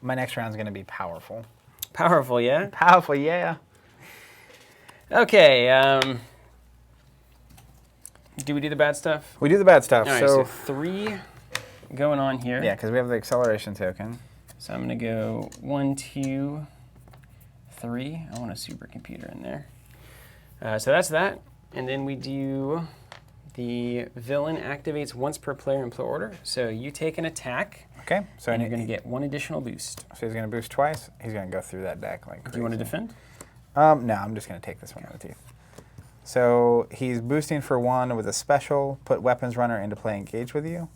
Speaker 1: My next round's going to be powerful.
Speaker 2: Powerful, yeah?
Speaker 1: Powerful, yeah.
Speaker 2: Okay, do we do the bad stuff?
Speaker 1: We do the bad stuff.
Speaker 2: All right, so 3 going on here.
Speaker 1: Yeah, because we have the acceleration token.
Speaker 2: So I'm going to go 1, 2, 3. I want a supercomputer in there. So that's that. And then we do the villain activates once per player in play order. So you take an attack.
Speaker 1: Okay, so
Speaker 2: and you're going to get 1 additional boost.
Speaker 1: So he's going to boost twice. He's going to go through that deck like crazy.
Speaker 2: Do you want to defend?
Speaker 1: No, I'm just going to take this one in the teeth. So he's boosting for 1 with a special. Put weapons runner into play engage with you.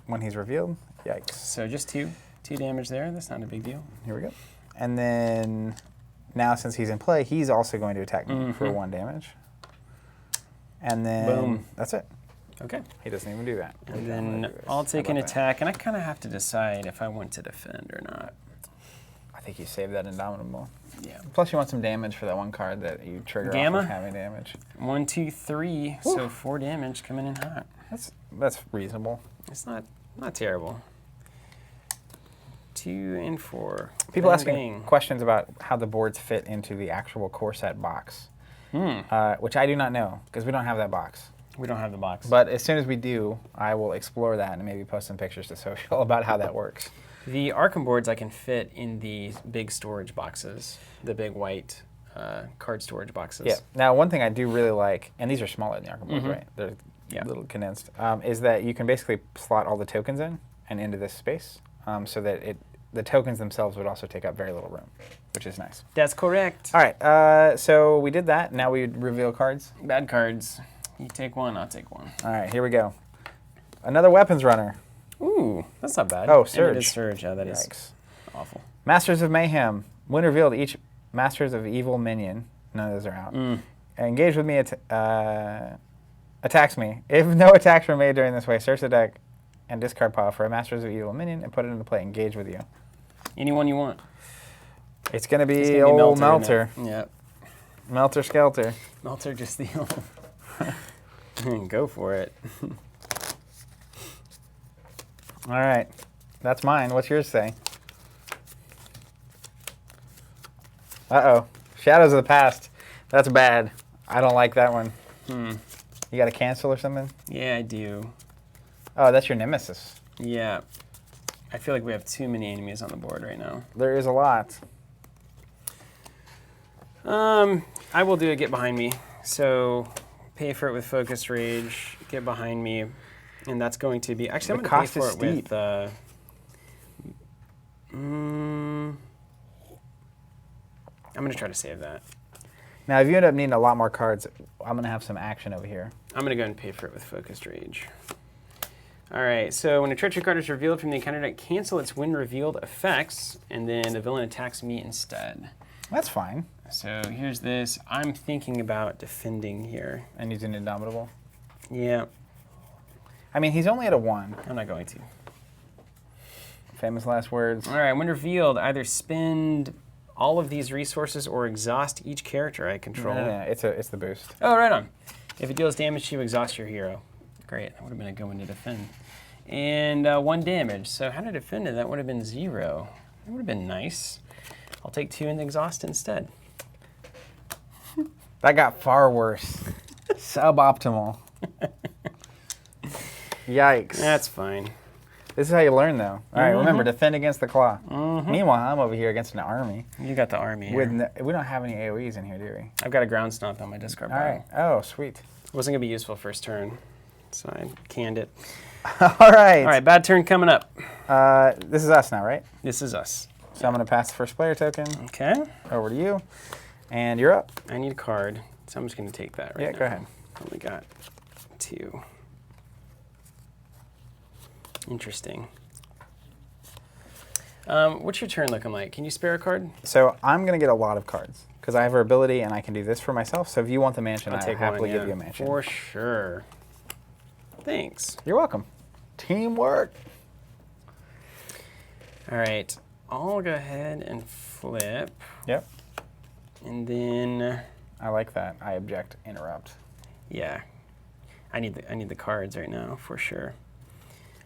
Speaker 1: When he's revealed, yikes.
Speaker 2: So just 2 damage there. That's not a big deal.
Speaker 1: Here we go. And then now since he's in play, he's also going to attack me for 1 damage. And then
Speaker 2: boom.
Speaker 1: That's it.
Speaker 2: Okay.
Speaker 1: He doesn't even do that.
Speaker 2: And then I'll take an attack, and I kind of have to decide if I want to defend or not.
Speaker 1: I think you save that Indomitable.
Speaker 2: Yeah.
Speaker 1: Plus you want some damage for that 1 card that you trigger
Speaker 2: Gamma?
Speaker 1: off of having damage.
Speaker 2: 1, 2, 3.
Speaker 1: Woo.
Speaker 2: So 4 damage coming in hot.
Speaker 1: That's reasonable.
Speaker 2: It's not terrible. 2 and 4.
Speaker 1: People
Speaker 2: bang,
Speaker 1: asking
Speaker 2: bang.
Speaker 1: questions about how the boards fit into the actual core set box, which I do not know because we don't have that box.
Speaker 2: We don't have the box.
Speaker 1: But as soon as we do, I will explore that and maybe post some pictures to social about how that works.
Speaker 2: The Arkham boards I can fit in the big storage boxes, the big white card storage boxes.
Speaker 1: Yeah. Now, one thing I do really like, and these are smaller than the Arkham boards, right? They're
Speaker 2: Yeah.
Speaker 1: a little condensed, is that you can basically slot all the tokens in and into this space so that the tokens themselves would also take up very little room, which is nice.
Speaker 2: That's correct.
Speaker 1: All right, so we did that. Now we reveal cards.
Speaker 2: Bad cards. You take 1, I'll take 1.
Speaker 1: All right, here we go. Another weapons runner.
Speaker 2: Ooh, that's not bad.
Speaker 1: Oh,
Speaker 2: And
Speaker 1: Surge.
Speaker 2: it is Surge. Yeah, that is
Speaker 1: Yikes.
Speaker 2: awful.
Speaker 1: Masters of Mayhem. When revealed, each Masters of Evil minion, none of those are out, engage with me, attacks me. If no attacks were made during this way, search the deck and discard pile for a Masters of Evil minion and put it into play. Engage with you.
Speaker 2: Anyone you want.
Speaker 1: It's going to
Speaker 2: It's
Speaker 1: be
Speaker 2: gonna be
Speaker 1: old
Speaker 2: Melter.
Speaker 1: Melter.
Speaker 2: Yep.
Speaker 1: Melter Skelter.
Speaker 2: Melter just the old. Go for it.
Speaker 1: All right. That's mine. What's yours say? Uh-oh. Shadows of the Past. That's bad. I don't like that one. You got to cancel or something?
Speaker 2: Yeah, I do.
Speaker 1: Oh, that's your nemesis.
Speaker 2: Yeah. I feel like we have too many enemies on the board right now.
Speaker 1: There is a lot.
Speaker 2: I will do a get behind me. So pay for it with Focus Rage, get behind me, and that's going to be actually
Speaker 1: The
Speaker 2: I'm going to
Speaker 1: cost
Speaker 2: pay for
Speaker 1: is
Speaker 2: it
Speaker 1: steep.
Speaker 2: with. I'm going to try to save that.
Speaker 1: Now, if you end up needing a lot more cards, I'm going to have some action over here.
Speaker 2: I'm going to go and pay for it with Focused Rage. All right, so when a treachery card is revealed from the encounter deck, cancel its when revealed effects, and then the villain attacks me instead.
Speaker 1: That's fine.
Speaker 2: So here's this. I'm thinking about defending here.
Speaker 1: And he's an Indomitable.
Speaker 2: Yeah,
Speaker 1: I mean, he's only at a 1.
Speaker 2: I'm not going to.
Speaker 1: Famous last words.
Speaker 2: All right, when revealed, either spend all of these resources or exhaust each character I control.
Speaker 1: No, it's the boost.
Speaker 2: Oh, right on. If it deals damage to you, exhaust your hero. Great, that would have been a good one to defend. And 1 damage. So how to defend it? That would have been 0. That would have been nice. I'll take 2 and exhaust instead.
Speaker 1: That got far worse. Suboptimal. Yikes.
Speaker 2: That's fine.
Speaker 1: This is how you learn, though. All right, remember, defend against the Klaw. Meanwhile, I'm over here against an army.
Speaker 2: You got the army here.
Speaker 1: We don't have any AoEs in here, do we?
Speaker 2: I've got a ground stomp on my discard
Speaker 1: All
Speaker 2: pile.
Speaker 1: right. Oh, sweet.
Speaker 2: Wasn't going to be useful first turn, so I canned it.
Speaker 1: All right.
Speaker 2: All right, bad turn coming up.
Speaker 1: This is us now, right?
Speaker 2: This is us.
Speaker 1: So I'm going to pass the first player token
Speaker 2: Okay.
Speaker 1: over to you. And you're up.
Speaker 2: I need a card, so I'm just going to take that right now.
Speaker 1: Yeah, go ahead.
Speaker 2: Only got 2. Interesting. What's your turn looking like? Can you spare a card?
Speaker 1: So I'm going to get a lot of cards because I have her ability and I can do this for myself. So if you want the mansion,
Speaker 2: I'll
Speaker 1: I'll
Speaker 2: take
Speaker 1: happily
Speaker 2: one,
Speaker 1: give you a mansion.
Speaker 2: For sure. Thanks.
Speaker 1: You're welcome. Teamwork.
Speaker 2: All right. I'll go ahead and flip.
Speaker 1: Yep.
Speaker 2: And then,
Speaker 1: I like that. I object. Interrupt.
Speaker 2: yeah. I need the cards right now, for sure.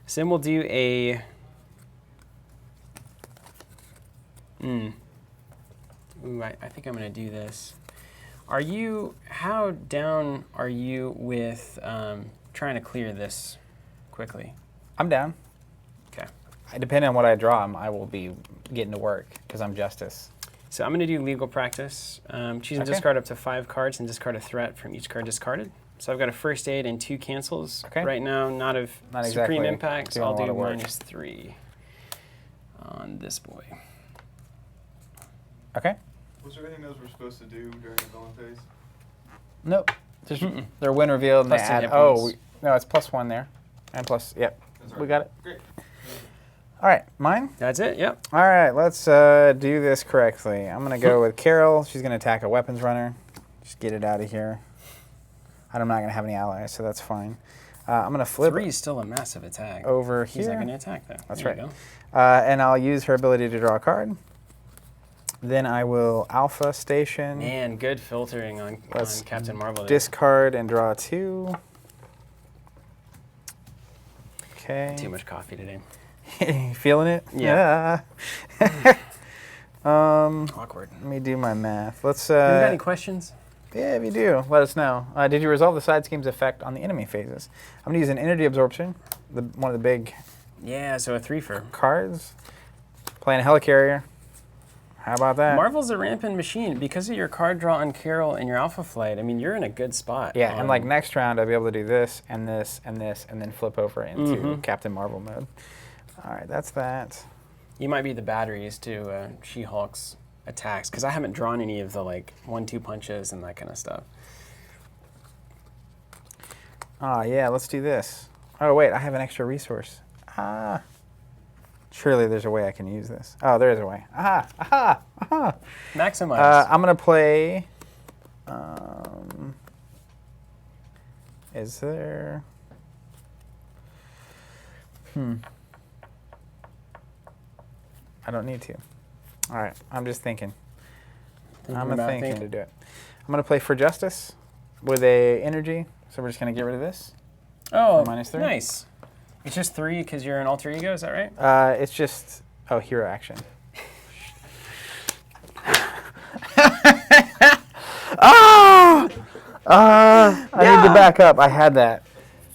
Speaker 2: So then we'll do a Ooh, I think I'm going to do this. How down are you with trying to clear this quickly?
Speaker 1: I'm down.
Speaker 2: Okay.
Speaker 1: Depending on what I draw, I will be getting to work because I'm Justice.
Speaker 2: So I'm going to do legal practice. Choose and
Speaker 1: Okay.
Speaker 2: discard up to 5 cards and discard a threat from each card discarded. So I've got a first aid and 2 cancels.
Speaker 1: Okay.
Speaker 2: Right now, not
Speaker 1: Not
Speaker 2: supreme
Speaker 1: exactly
Speaker 2: impact, so
Speaker 1: doing
Speaker 2: I'll
Speaker 1: a lot
Speaker 2: do
Speaker 1: of work.
Speaker 2: -3 on this boy.
Speaker 1: Okay.
Speaker 3: Was there anything else we're supposed to do during the villain phase?
Speaker 1: Nope. Just their win revealed and they
Speaker 2: Plus 2
Speaker 1: add.
Speaker 2: hit
Speaker 1: Oh,
Speaker 2: points.
Speaker 1: no, it's +1 there, and plus. Yep.
Speaker 3: That's
Speaker 1: We
Speaker 3: right.
Speaker 1: got it.
Speaker 3: Great.
Speaker 1: All right, mine.
Speaker 2: That's it, yep.
Speaker 1: All right, let's do this correctly. I'm gonna go with Carol. She's gonna attack a weapons runner. Just get it out of here. I'm not gonna have any allies, so that's fine. I'm gonna flip
Speaker 2: 3 is still a massive attack.
Speaker 1: over
Speaker 2: He's not
Speaker 1: here.
Speaker 2: going to attack, though.
Speaker 1: That's
Speaker 2: There
Speaker 1: right.
Speaker 2: you go.
Speaker 1: And I'll use her ability to draw a card. Then I will Alpha Station,
Speaker 2: Man, good filtering on
Speaker 1: Let's
Speaker 2: Captain Marvel. There.
Speaker 1: discard and draw 2. Okay.
Speaker 2: Too much coffee today.
Speaker 1: Feeling it?
Speaker 2: Yeah.
Speaker 1: Yeah.
Speaker 2: Awkward.
Speaker 1: Let me do my math. Let's.
Speaker 2: You got any questions?
Speaker 1: Yeah, if you do, let us know. Did you resolve the side scheme's effect on the enemy phases? I'm going to use an energy absorption, one of the big
Speaker 2: Yeah, so a 3-fer.
Speaker 1: cards. Playing a helicarrier. How about that?
Speaker 2: Marvel's a rampant machine. Because of your card draw on Carol and your Alpha Flight, I mean, you're in a good spot.
Speaker 1: Yeah, and like next round, I'll be able to do this and this and this, and then flip over into Captain Marvel mode. All right, that's that.
Speaker 2: You might be the batteries to She-Hulk's attacks, because I haven't drawn any of the, like, 1-2 punches and that kind of stuff.
Speaker 1: Yeah, let's do this. Oh, wait, I have an extra resource. Surely there's a way I can use this. Oh, there is a way.
Speaker 2: Maximize.
Speaker 1: I'm going to play... is there... I don't need to. All right, I'm just thinking. I'm thinking to do it. I'm going to play For Justice with a energy. So we're just going to get rid of this.
Speaker 2: Oh,
Speaker 1: -3?
Speaker 2: nice. It's just 3 because you're an alter ego, is that right?
Speaker 1: It's just... Oh, hero action. I need to back up. I had that.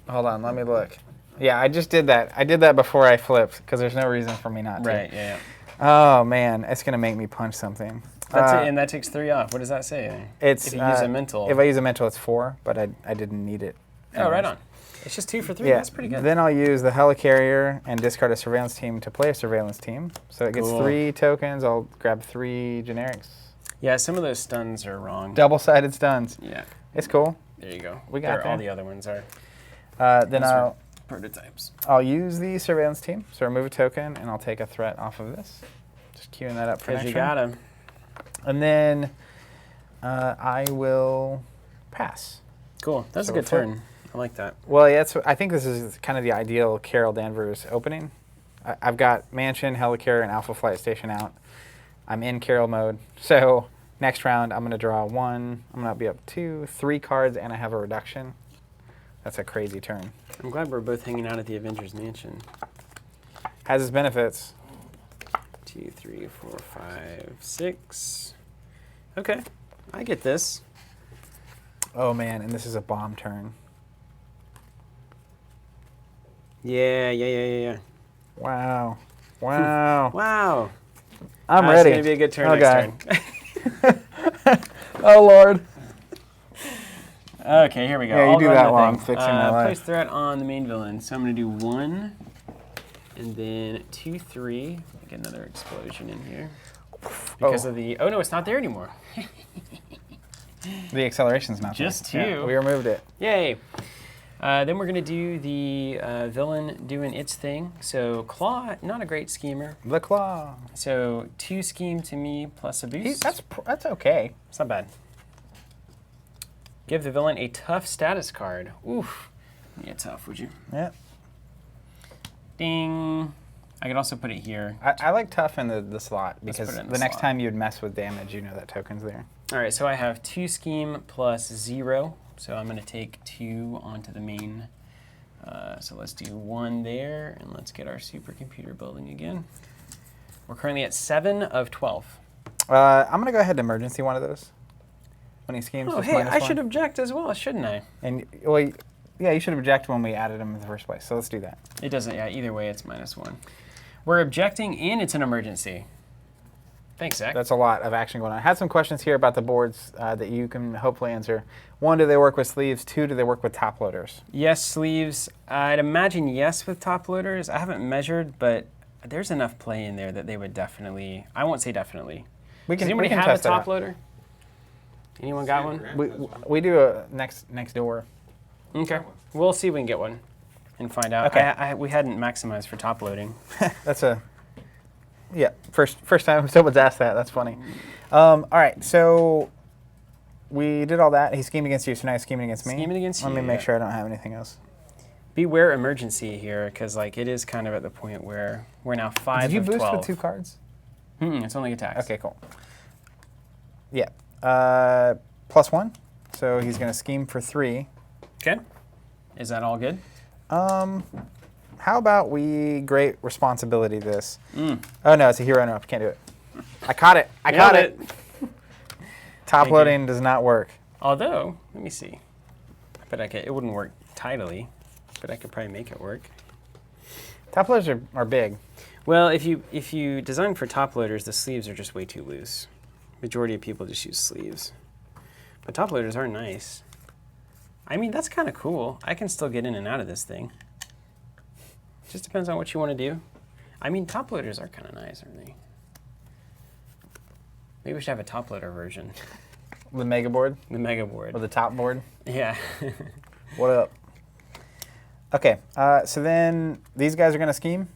Speaker 1: Hold on, let me look. Yeah, I just did that. I did that before I flipped because there's no reason for me not to.
Speaker 2: Right, yeah.
Speaker 1: Oh, man. It's going to make me punch something.
Speaker 2: That's it, and that takes 3 off. What does that say?
Speaker 1: It's,
Speaker 2: if you use a mental.
Speaker 1: If I use a mental, it's 4, but I didn't need it.
Speaker 2: Oh, right on. It's just 2 for 3.
Speaker 1: Yeah.
Speaker 2: That's pretty good.
Speaker 1: Then I'll use the helicarrier and discard a surveillance team to play a surveillance team. So it gets
Speaker 2: Cool.
Speaker 1: 3 tokens. I'll grab 3 generics.
Speaker 2: Yeah, some of those stuns are wrong.
Speaker 1: Double-sided stuns.
Speaker 2: Yeah,
Speaker 1: It's cool.
Speaker 2: there you go.
Speaker 1: We got
Speaker 2: All
Speaker 1: there.
Speaker 2: the other ones are
Speaker 1: Then
Speaker 2: Those are prototypes.
Speaker 1: I'll use the surveillance team. So remove a token, and I'll take a threat off of this. Just queuing that up for
Speaker 2: Because
Speaker 1: next
Speaker 2: you
Speaker 1: round.
Speaker 2: gotta.
Speaker 1: And then I will pass.
Speaker 2: Cool. That's
Speaker 1: So
Speaker 2: a good
Speaker 1: flip.
Speaker 2: turn. I like that.
Speaker 1: Well, yeah, I think this is kind of the ideal Carol Danvers opening. I've got Mansion, Helicarrier, and Alpha Flight Station out. I'm in Carol mode. So next round, I'm going to draw 1. I'm going to be up 2, 3 cards, and I have a reduction. That's a crazy turn.
Speaker 2: I'm glad we're both hanging out at the Avengers Mansion.
Speaker 1: Has its benefits.
Speaker 2: 2, 3, 4, 5, 6. Okay, I get this.
Speaker 1: Oh, man, and this is a bomb turn.
Speaker 2: Yeah.
Speaker 1: Wow. Wow.
Speaker 2: Wow.
Speaker 1: I'm
Speaker 2: It's
Speaker 1: ready.
Speaker 2: gonna be a good turn
Speaker 1: Okay.
Speaker 2: next turn.
Speaker 1: Oh, Lord.
Speaker 2: Okay, here we go.
Speaker 1: Yeah, you
Speaker 2: I'll
Speaker 1: do
Speaker 2: run
Speaker 1: that
Speaker 2: the
Speaker 1: while I'm
Speaker 2: thing.
Speaker 1: fixing my life.
Speaker 2: Place threat on the main villain. So I'm going to do 1, and then 2, 3. Get another explosion in here. Because of the... Oh, no, it's not there anymore.
Speaker 1: The acceleration's not
Speaker 2: Just
Speaker 1: there.
Speaker 2: 2.
Speaker 1: Yeah, we removed it.
Speaker 2: Yay. Then we're going to do the villain doing its thing. So Klaw, not a great schemer.
Speaker 1: The Claw.
Speaker 2: So 2 scheme to me plus a boost.
Speaker 1: That's okay.
Speaker 2: It's not bad. Give the villain a tough status card. Oof. Yeah, tough, would you?
Speaker 1: Yeah.
Speaker 2: Ding. I could also put it here.
Speaker 1: I like tough in the slot
Speaker 2: Let's
Speaker 1: because
Speaker 2: put it in
Speaker 1: the
Speaker 2: the
Speaker 1: next
Speaker 2: slot.
Speaker 1: time you'd mess with damage, you know that token's there.
Speaker 2: All right, so I have 2 scheme plus 0. So I'm going to take 2 onto the main. So let's do 1 there, and let's get our supercomputer building again. We're currently at 7 of 12.
Speaker 1: I'm going to go ahead and emergency one of those. When he schemes,
Speaker 2: Oh,
Speaker 1: just
Speaker 2: hey,
Speaker 1: -1.
Speaker 2: I should object as well, shouldn't I?
Speaker 1: And, well, yeah, you should object when we added him in the first place, so let's do that.
Speaker 2: It doesn't, yeah, either way, it's -1. We're objecting, and it's an emergency. Thanks, Zach.
Speaker 1: That's a lot of action going on. I had some questions here about the boards that you can hopefully answer. 1, do they work with sleeves? 2, do they work with top loaders?
Speaker 2: Yes, sleeves. I'd imagine yes with top loaders. I haven't measured, but there's enough play in there that they would definitely, I won't say definitely.
Speaker 1: We
Speaker 2: Does
Speaker 1: can,
Speaker 2: anybody
Speaker 1: we can
Speaker 2: have a
Speaker 1: test it
Speaker 2: top
Speaker 1: out.
Speaker 2: loader? Anyone got one?
Speaker 1: We do a next door.
Speaker 2: Okay. We'll see if we can get one and find out.
Speaker 1: Okay.
Speaker 2: We hadn't maximized for top loading.
Speaker 1: That's a, yeah, first time someone's asked that. That's funny. All right, so we did all that. He schemed against you, so now he's scheming against me.
Speaker 2: Scheming against you,
Speaker 1: Let me make
Speaker 2: yeah.
Speaker 1: sure I don't have anything else.
Speaker 2: Beware emergency here, because like it is kind of at the point where we're now 5
Speaker 1: Did you
Speaker 2: of
Speaker 1: boost
Speaker 2: 12.
Speaker 1: with 2 cards?
Speaker 2: It's only attacks.
Speaker 1: Okay, cool. Yeah. +1. So he's going to scheme for 3.
Speaker 2: Okay. Is that all good?
Speaker 1: How about we great responsibility this? Oh, no, it's a hero interrupt. Can't do it. I caught it. I caught it. Top
Speaker 2: Thank you.
Speaker 1: loading does not work.
Speaker 2: Although, let me see. But I could, it wouldn't work tidily, but I could probably make it work.
Speaker 1: Top loaders are big.
Speaker 2: Well, if you design for top loaders, the sleeves are just way too loose. Majority of people just use sleeves. But top loaders are nice. I mean, that's kind of cool. I can still get in and out of this thing. Just depends on what you want to do. I mean, top loaders are kind of nice, aren't they? Maybe we should have a top loader version.
Speaker 1: The mega board
Speaker 2: The mega board.
Speaker 1: or the top board.
Speaker 2: Yeah.
Speaker 1: What up? Okay, so then these guys are going to scheme,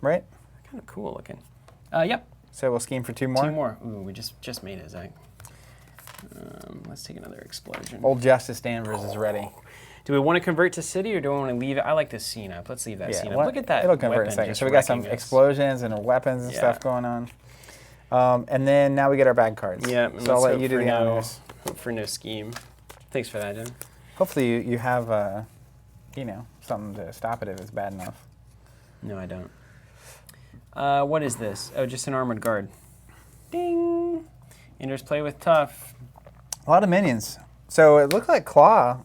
Speaker 1: right?
Speaker 2: Kind of cool looking. Yep.
Speaker 1: So we'll scheme for 2 more.
Speaker 2: 2 more. Ooh, we just made it, Zach. Let's take another explosion.
Speaker 1: Old Justice Danvers is ready.
Speaker 2: Do we want to convert to city or do we want to leave it? I like this scene up. Let's leave that scene up.
Speaker 1: what-
Speaker 2: Look at that.
Speaker 1: It'll convert in a
Speaker 2: weapon
Speaker 1: second.
Speaker 2: just
Speaker 1: So we got some
Speaker 2: wrecking us.
Speaker 1: explosions and weapons and
Speaker 2: Yeah.
Speaker 1: stuff going on. And then now we get our bag cards.
Speaker 2: Yeah. and
Speaker 1: So I'll
Speaker 2: let's
Speaker 1: let
Speaker 2: hope
Speaker 1: you do
Speaker 2: for
Speaker 1: the
Speaker 2: no-
Speaker 1: honors.
Speaker 2: Hope for no scheme. Thanks for that, Jen.
Speaker 1: Hopefully you have, you know, something to stop it if it's bad enough.
Speaker 2: No, I don't. What is this? Oh, just an armored guard. Ding. Enders play with tough.
Speaker 1: A lot of minions. So it looked like Klaw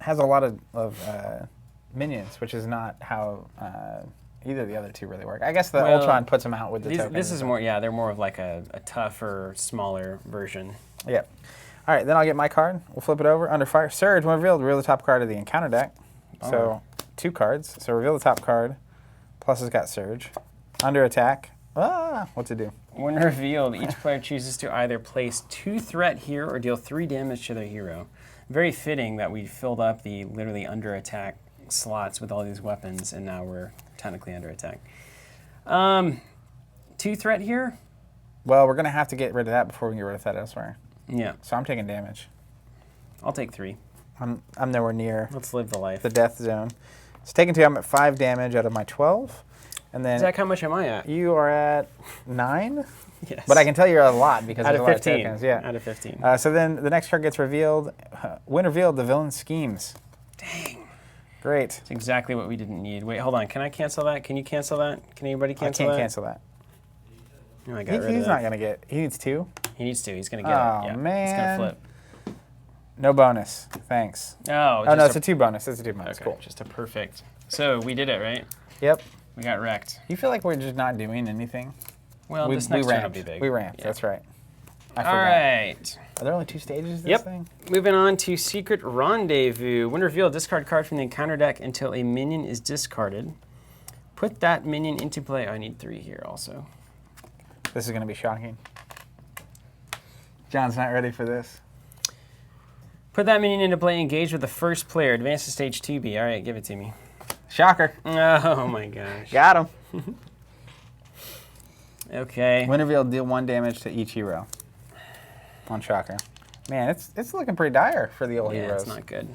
Speaker 1: has a lot of minions, which is not how either of the other two really work. I guess the
Speaker 2: Well,
Speaker 1: Ultron puts them out with the tokens.
Speaker 2: This is more, yeah, they're more of like a tougher, smaller version.
Speaker 1: Yep. All right, then I'll get my card. We'll flip it over. Under fire, Surge, when revealed, reveal the top card of the encounter deck. So 2 cards. So reveal the top card. Plus it's got Surge. Under attack. What's it do?
Speaker 2: When revealed, each player chooses to either place 2 threat here or deal 3 damage to their hero. Very fitting that we filled up the literally under attack slots with all these weapons, and now we're technically under attack. 2 threat here?
Speaker 1: Well, we're going to have to get rid of that before we can get rid of that elsewhere.
Speaker 2: Yeah,
Speaker 1: So I'm taking damage.
Speaker 2: I'll take 3.
Speaker 1: I'm nowhere near
Speaker 2: Let's live the life.
Speaker 1: the death zone. So taking 2, I'm at 5 damage out of my 12. And then
Speaker 2: Zach, how much am I at?
Speaker 1: you are at 9.
Speaker 2: Yes.
Speaker 1: But I can tell you're a lot because
Speaker 2: out
Speaker 1: there's
Speaker 2: of
Speaker 1: a lot
Speaker 2: 15.
Speaker 1: of tokens. Yeah.
Speaker 2: Out of 15.
Speaker 1: So then the next card gets revealed. When revealed, the villain schemes.
Speaker 2: Dang.
Speaker 1: Great.
Speaker 2: It's exactly what we didn't need. Wait, hold on. Can I cancel that? Can you cancel that? Can anybody cancel that?
Speaker 1: I can't cancel that.
Speaker 2: Oh, I got rid of
Speaker 1: He's
Speaker 2: that.
Speaker 1: not going to get. He needs 2.
Speaker 2: He needs to. He's going to get
Speaker 1: Oh,
Speaker 2: it. Yeah.
Speaker 1: man.
Speaker 2: It's going to flip.
Speaker 1: No bonus. Thanks.
Speaker 2: Oh,
Speaker 1: Oh, no,
Speaker 2: just
Speaker 1: it's a 2 bonus. It's a 2 bonus.
Speaker 2: okay,
Speaker 1: Cool.
Speaker 2: just a perfect. So we did it, right?
Speaker 1: Yep.
Speaker 2: We got wrecked.
Speaker 1: You feel like we're just not doing anything?
Speaker 2: Well,
Speaker 1: we
Speaker 2: this next turn will
Speaker 1: ramped.
Speaker 2: be big.
Speaker 1: We ramped.
Speaker 2: Yeah.
Speaker 1: That's right. I
Speaker 2: All
Speaker 1: forgot.
Speaker 2: right.
Speaker 1: Are there only 2 stages to this
Speaker 2: Yep.
Speaker 1: thing?
Speaker 2: Moving on to Secret Rendezvous. When revealed, discard card from the encounter deck until a minion is discarded. Put that minion into play. I need 3 here also.
Speaker 1: This is going to be shocking. John's not ready for this.
Speaker 2: Put that minion into play. Engage with the first player. Advance to stage 2B. All right, give it to me.
Speaker 1: Shocker.
Speaker 2: Oh my gosh.
Speaker 1: Got him.
Speaker 2: Okay.
Speaker 1: When revealed, deal 1 damage to each hero. On Shocker. Man, it's looking pretty dire for the old
Speaker 2: Yeah,
Speaker 1: heroes.
Speaker 2: it's not good.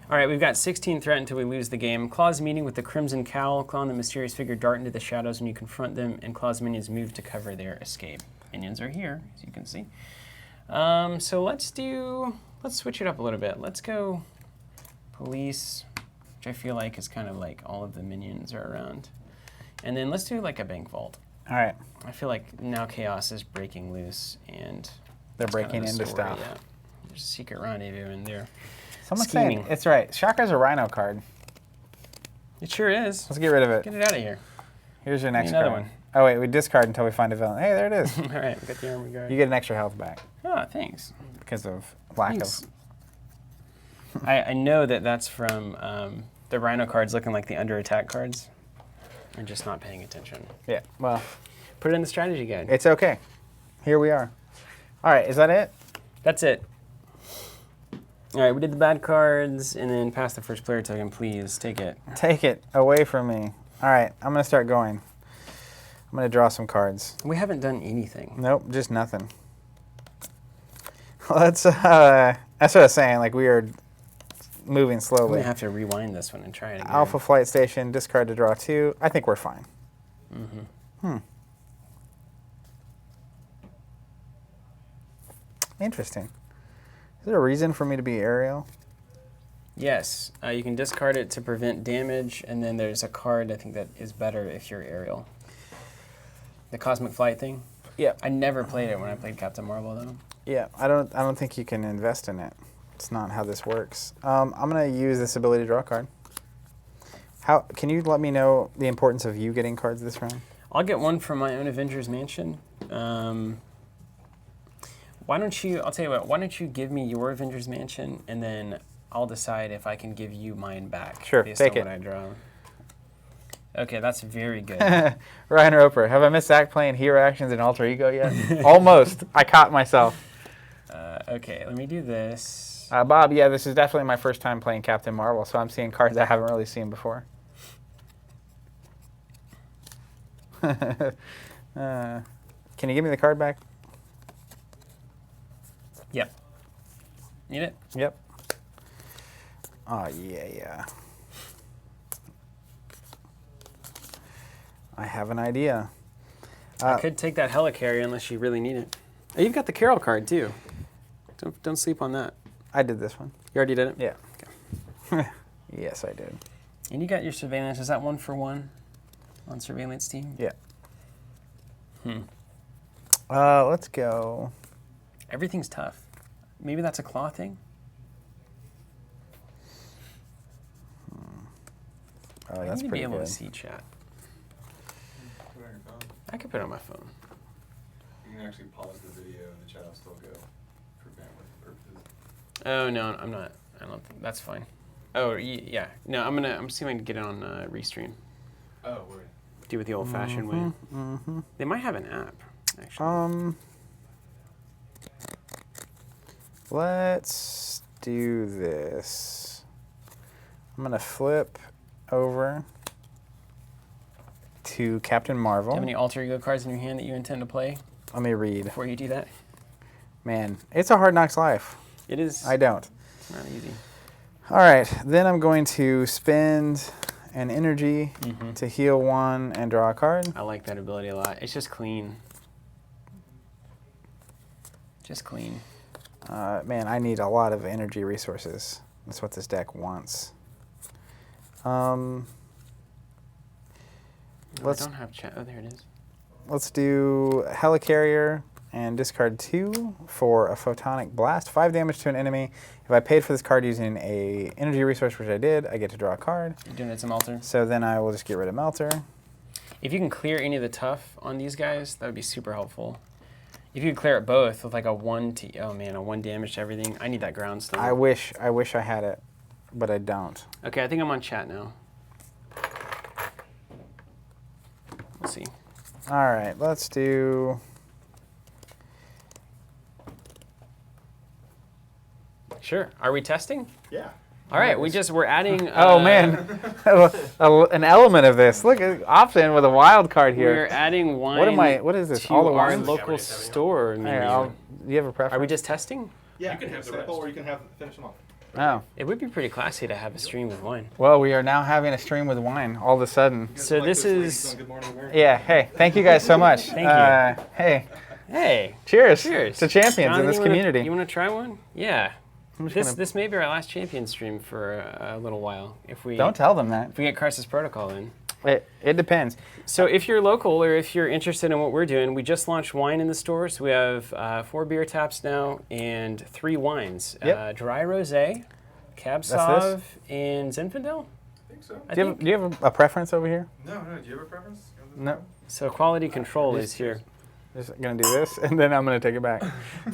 Speaker 2: All right, we've got 16 threat until we lose the game. Klaw's meeting with the Crimson Cowl. Claw and the mysterious figure dart into the shadows when you confront them, and Klaw's minions move to cover their escape. Minions are here, as you can see. So let's switch it up a little bit. Let's go police, which I feel like is kind of like all of the minions are around. And then let's do like a bank vault.
Speaker 1: All right.
Speaker 2: I feel like now chaos is breaking loose, and
Speaker 1: They're
Speaker 2: that's kind of
Speaker 1: breaking
Speaker 2: the
Speaker 1: into
Speaker 2: story,
Speaker 1: stuff.
Speaker 2: Yeah. There's a secret rendezvous in there.
Speaker 1: Someone's
Speaker 2: Scheming.
Speaker 1: saying it's right. Chakra's a Rhino card.
Speaker 2: It sure is.
Speaker 1: Let's get rid of it.
Speaker 2: Get it out of here.
Speaker 1: Here's your next
Speaker 2: another
Speaker 1: card.
Speaker 2: one.
Speaker 1: Oh wait, we discard until we find a villain. Hey, there it is.
Speaker 2: All right, we got the armor guard.
Speaker 1: You get an extra health back
Speaker 2: Oh, thanks.
Speaker 1: because of lack
Speaker 2: Thanks.
Speaker 1: of.
Speaker 2: I know that that's from the Rhino cards looking like the under attack cards. I'm just not paying attention.
Speaker 1: Yeah. Well,
Speaker 2: Put it in the strategy guide.
Speaker 1: it's okay. Here we are. All right. Is that it?
Speaker 2: That's it. All right, we did the bad cards, and then pass the first player token, please. Take it.
Speaker 1: Take it away from me. All right. I'm gonna start going. I'm gonna draw some cards.
Speaker 2: We haven't done anything.
Speaker 1: Nope, just nothing. Let's. That's what I was saying. Like we are moving
Speaker 2: I'm
Speaker 1: slowly.
Speaker 2: gonna have to rewind this one and try it again.
Speaker 1: Alpha Flight Station. Discard to draw 2. I think we're fine. Interesting. Is there a reason for me to be aerial?
Speaker 2: Yes, you can discard it to prevent damage, and then there's a card I think that is better if you're aerial. The Cosmic Flight thing.
Speaker 1: Yeah.
Speaker 2: I never played it when I played Captain Marvel though.
Speaker 1: Yeah. I don't think you can invest in it. It's not how this works. I'm gonna use this ability to draw a card. How can you let me know the importance of you getting cards this round?
Speaker 2: I'll get one from my own Avengers Mansion. Why don't you? I'll tell you what. Why don't you give me your Avengers Mansion, and then I'll decide if I can give you mine back.
Speaker 1: Sure,
Speaker 2: based
Speaker 1: take
Speaker 2: on
Speaker 1: it.
Speaker 2: what I draw. Okay, that's very good.
Speaker 1: Ryan Roper, have I missed Zach playing hero actions in Alter Ego yet? Almost. I caught myself.
Speaker 2: Okay, let me do this.
Speaker 1: Bob, yeah, this is definitely my first time playing Captain Marvel, so I'm seeing cards I haven't really seen before. Can you give me the card back?
Speaker 2: Yep. Need it?
Speaker 1: Yep. Oh, yeah. I have an idea.
Speaker 2: I could take that Helicarrier unless you really need it. Oh, you've got the Carol card too. Don't sleep on that.
Speaker 1: I did this one.
Speaker 2: You already did it?
Speaker 1: Yeah. Yes, I did.
Speaker 2: And you got your surveillance. Is that 1-for-1 on surveillance team?
Speaker 1: Yeah. Let's go.
Speaker 2: Everything's tough. Maybe that's a Klaw thing?
Speaker 1: Oh,
Speaker 2: I
Speaker 1: that's
Speaker 2: need to be
Speaker 1: pretty
Speaker 2: able
Speaker 1: good.
Speaker 2: to see chat.
Speaker 3: Put it on your phone.
Speaker 2: I could put it on my phone.
Speaker 3: You can actually pause the video and the chat will still go for bandwidth purposes.
Speaker 2: Oh no, I'm not. I don't think that's fine. Oh yeah. No, I'm seeing if I can get it on Restream.
Speaker 3: Oh, word.
Speaker 2: Do it the old-fashioned way. They might have an app, actually.
Speaker 1: Let's do this. I'm gonna flip over to Captain
Speaker 2: Do
Speaker 1: Marvel.
Speaker 2: you have any alter ego cards in your hand that you intend to play
Speaker 1: Let me read.
Speaker 2: before you do that?
Speaker 1: Man, it's a hard knocks life.
Speaker 2: It is.
Speaker 1: I don't.
Speaker 2: It's not easy.
Speaker 1: All right, then I'm going to spend an energy to heal 1 and draw a card.
Speaker 2: I like that ability a lot. It's just clean. Just clean.
Speaker 1: Man, I need a lot of energy resources. That's what this deck wants.
Speaker 2: I
Speaker 1: Let's
Speaker 2: don't have chat. Oh, there it is.
Speaker 1: let's do Helicarrier and discard 2 for a Photonic Blast. 5 damage to an enemy. If I paid for this card using a energy resource, which I did, I get to draw a card.
Speaker 2: You're doing it to Melter.
Speaker 1: So then I will just get rid of Melter.
Speaker 2: If you can clear any of the tough on these guys, that would be super helpful. If you could clear it both with like a 1 damage to everything. I need that ground stone.
Speaker 1: I wish I had it, but I don't.
Speaker 2: Okay, I think I'm on chat now. Let's see.
Speaker 1: All right, let's do.
Speaker 2: Sure. Are we testing?
Speaker 3: Yeah.
Speaker 2: All right, we're adding.
Speaker 1: Oh man, an element of this. Look, Option with a wild card
Speaker 2: We're
Speaker 1: here.
Speaker 2: adding wine.
Speaker 1: What is this?
Speaker 2: To
Speaker 1: all the
Speaker 2: our
Speaker 1: wines?
Speaker 2: local store
Speaker 1: Here,
Speaker 2: menu.
Speaker 1: do you have a preference?
Speaker 2: Are we just testing?
Speaker 3: Yeah, you can have the sample or you can finish them off.
Speaker 1: Oh.
Speaker 2: It would be pretty classy to have a stream with wine.
Speaker 1: Well, we are now having a stream with wine all of a sudden.
Speaker 2: So this is.
Speaker 3: Good Morning America.
Speaker 1: Yeah, hey, thank you guys so much.
Speaker 2: Thank you.
Speaker 1: Hey,
Speaker 2: Hey.
Speaker 1: cheers.
Speaker 2: Cheers.
Speaker 1: To champions
Speaker 2: Jonathan,
Speaker 1: in this
Speaker 2: you wanna-
Speaker 1: community.
Speaker 2: You want to try one? Yeah.
Speaker 1: I'm just gonna-
Speaker 2: This may be our last champion stream for a little while. If we
Speaker 1: Don't tell them that.
Speaker 2: if we get Crisis Protocol in.
Speaker 1: It depends.
Speaker 2: So if you're local or if you're interested in what we're doing, we just launched wine in the stores. We have 4 beer taps now and 3 wines.
Speaker 1: Yep.
Speaker 2: Dry Rosé, Cab Sauv, and Zinfandel.
Speaker 3: I think so.
Speaker 1: Do you have a preference over here?
Speaker 3: No, do you have a preference?
Speaker 1: No.
Speaker 2: So quality control is here.
Speaker 1: Just gonna do this, and then I'm gonna take it back.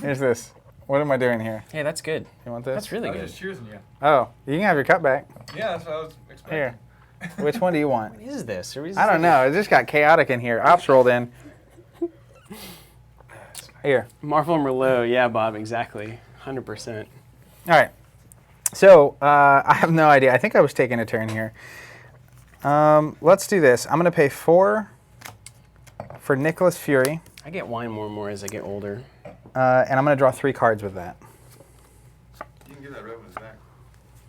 Speaker 1: Here's this. What am I doing here?
Speaker 2: Hey, that's good.
Speaker 1: You want this?
Speaker 2: That's really
Speaker 3: I was
Speaker 2: good.
Speaker 3: just cheersing you.
Speaker 1: Oh, you can have your cup back.
Speaker 3: Yeah, that's what I was expecting.
Speaker 1: Here. Which one do you want?
Speaker 2: What is this?
Speaker 1: I don't know. It just got chaotic in here. Ops rolled in. Here.
Speaker 2: Marvel Merlot. Yeah, Bob. Exactly. 100%.
Speaker 1: All right. So I have no idea. I think I was taking a turn here. Let's do this. I'm gonna pay 4 for Nicholas Fury,
Speaker 2: I get wine more and more as I get older.
Speaker 1: and I'm gonna draw 3 cards with that.
Speaker 3: You can give that red one back.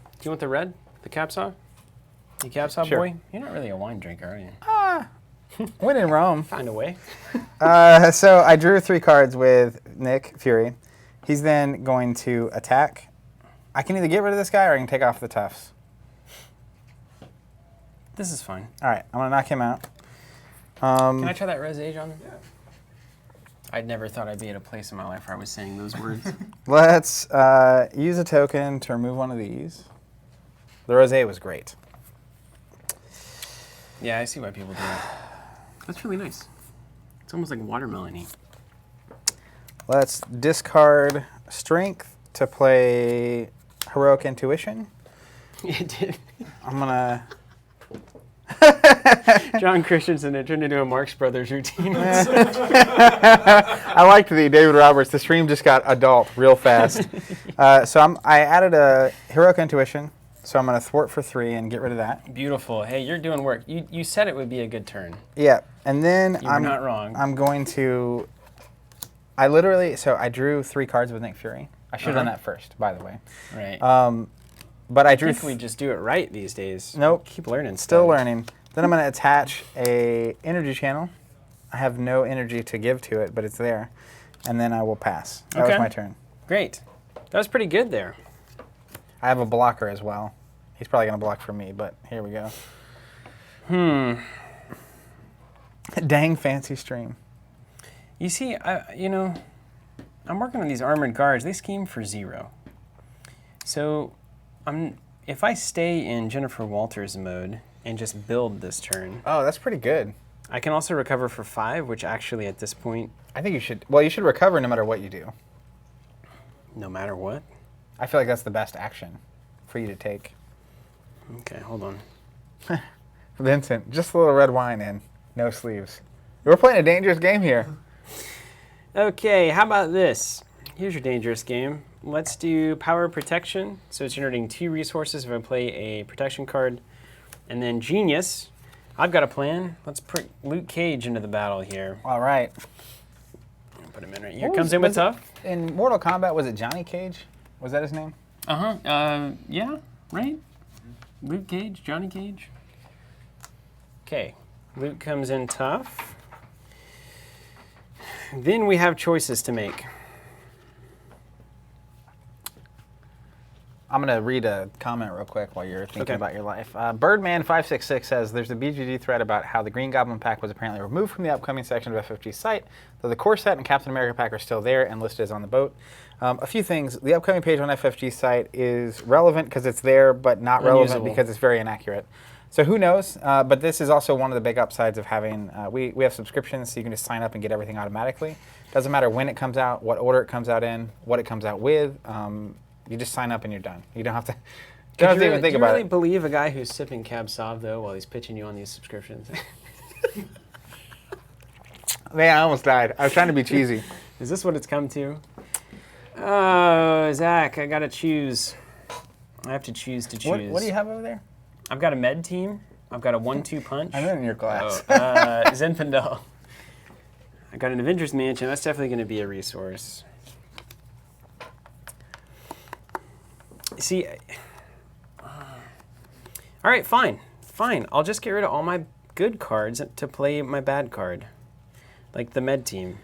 Speaker 2: Do you want the red? The Cab Sauv? You Cab Sauv
Speaker 1: Sure.
Speaker 2: boy? You're not really a wine drinker, are you?
Speaker 1: When in Rome.
Speaker 2: Find a way.
Speaker 1: So I drew 3 cards with Nick Fury. He's then going to attack. I can either get rid of this guy or I can take off the tufts.
Speaker 2: This is fine.
Speaker 1: All right, I'm gonna knock him out.
Speaker 2: Can I try that rosé, John? Yeah. I'd never thought I'd be at a place in my life where I was saying those words.
Speaker 1: Let's use a token to remove one of these. The rosé was great.
Speaker 2: Yeah, I see why people do that. That's really nice. It's almost like watermelon-y.
Speaker 1: Let's discard Strength to play Heroic Intuition.
Speaker 2: It did.
Speaker 1: I'm gonna...
Speaker 2: John Christensen, it turned into a Marx Brothers routine.
Speaker 1: I liked the David Roberts. The stream just got adult real fast. So I added a Heroic Intuition. So I'm gonna thwart for 3 and get rid of that.
Speaker 2: Beautiful. Hey, you're doing work. You said it would be a good turn.
Speaker 1: Yeah, and then
Speaker 2: You were not wrong.
Speaker 1: I'm going to... I drew 3 cards with Nick Fury. I should have done that first, by the way.
Speaker 2: Right.
Speaker 1: But I
Speaker 2: I
Speaker 1: drew...
Speaker 2: think we just do it right these days.
Speaker 1: Nope.
Speaker 2: Keep learning.
Speaker 1: Still
Speaker 2: stuff.
Speaker 1: learning. Then I'm going to attach a energy channel. I have no energy to give to it, but it's there. And then I will pass. That was
Speaker 2: Okay.
Speaker 1: my turn.
Speaker 2: Great. That was pretty good there.
Speaker 1: I have a blocker as well. He's probably going to block for me, but here we go. Dang fancy stream.
Speaker 2: You see, I'm working on these armored guards. They scheme for 0. So, if I stay in Jennifer Walters mode and just build this turn,
Speaker 1: Oh, that's pretty good.
Speaker 2: I can also recover for 5, which actually at this point,
Speaker 1: I think you should... Well, you should recover no matter what you do.
Speaker 2: no matter what.
Speaker 1: I feel like that's the best action for you to take.
Speaker 2: Okay, hold on.
Speaker 1: Vincent, just a little red wine and no sleeves. We're playing a dangerous game here.
Speaker 2: Okay, how about this? Here's your dangerous game. Let's do power protection. So it's generating 2 resources if I play a protection card. And then genius. I've got a plan. Let's put Luke Cage into the battle here.
Speaker 1: All right.
Speaker 2: Put him in right here. Comes in with tough.
Speaker 1: In Mortal Kombat, was it Johnny Cage? Was that his name?
Speaker 2: Yeah, right? Luke Cage, Johnny Cage. Okay, Luke comes in tough. Then we have choices to make.
Speaker 1: I'm going to read a comment real quick while you're thinking
Speaker 2: Okay.
Speaker 1: about your life. Birdman566 says, there's a BGG thread about how the Green Goblin pack was apparently removed from the upcoming section of FFG's site, though the core set and Captain America pack are still there and listed as on the boat. A few things. The upcoming page on FFG's site is relevant because it's there, but not relevant
Speaker 2: Unusable.
Speaker 1: because it's very inaccurate. So who knows? But this is also one of the big upsides of having, we have subscriptions, so you can just sign up and get everything automatically. Doesn't matter when it comes out, what order it comes out in, what it comes out with. You just sign up and you're done. You don't have to, even think
Speaker 2: Do you
Speaker 1: about
Speaker 2: really
Speaker 1: it.
Speaker 2: believe a guy who's sipping Cab Sauv, though, while he's pitching you on these subscriptions?
Speaker 1: Man, I almost died. I was trying to be cheesy.
Speaker 2: Is this what it's come to? Oh, Zach, I gotta choose. I have to choose to choose.
Speaker 1: What do you have over there?
Speaker 2: I've got a med team. I've got a 1-2 punch.
Speaker 1: I know in your glass.
Speaker 2: Zinfandel. I got an Avengers Mansion. That's definitely going to be a resource. See, all right, fine. I'll just get rid of all my good cards to play my bad card, like the med team.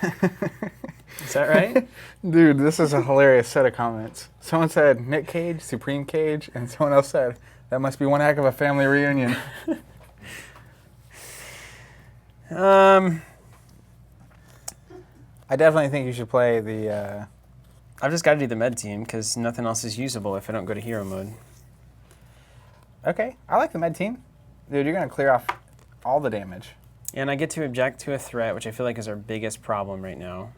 Speaker 2: Is that right?
Speaker 1: Dude, this is a hilarious set of comments. Someone said Nick Cage, Supreme Cage, and someone else said That must be one heck of a family reunion. I definitely think you should play the...
Speaker 2: I've just got to do the med team because nothing else is usable if I don't go to hero mode.
Speaker 1: Okay, I like the med team. Dude, you're going to clear off all the damage.
Speaker 2: And I get to object to a threat, which I feel like is our biggest problem right now.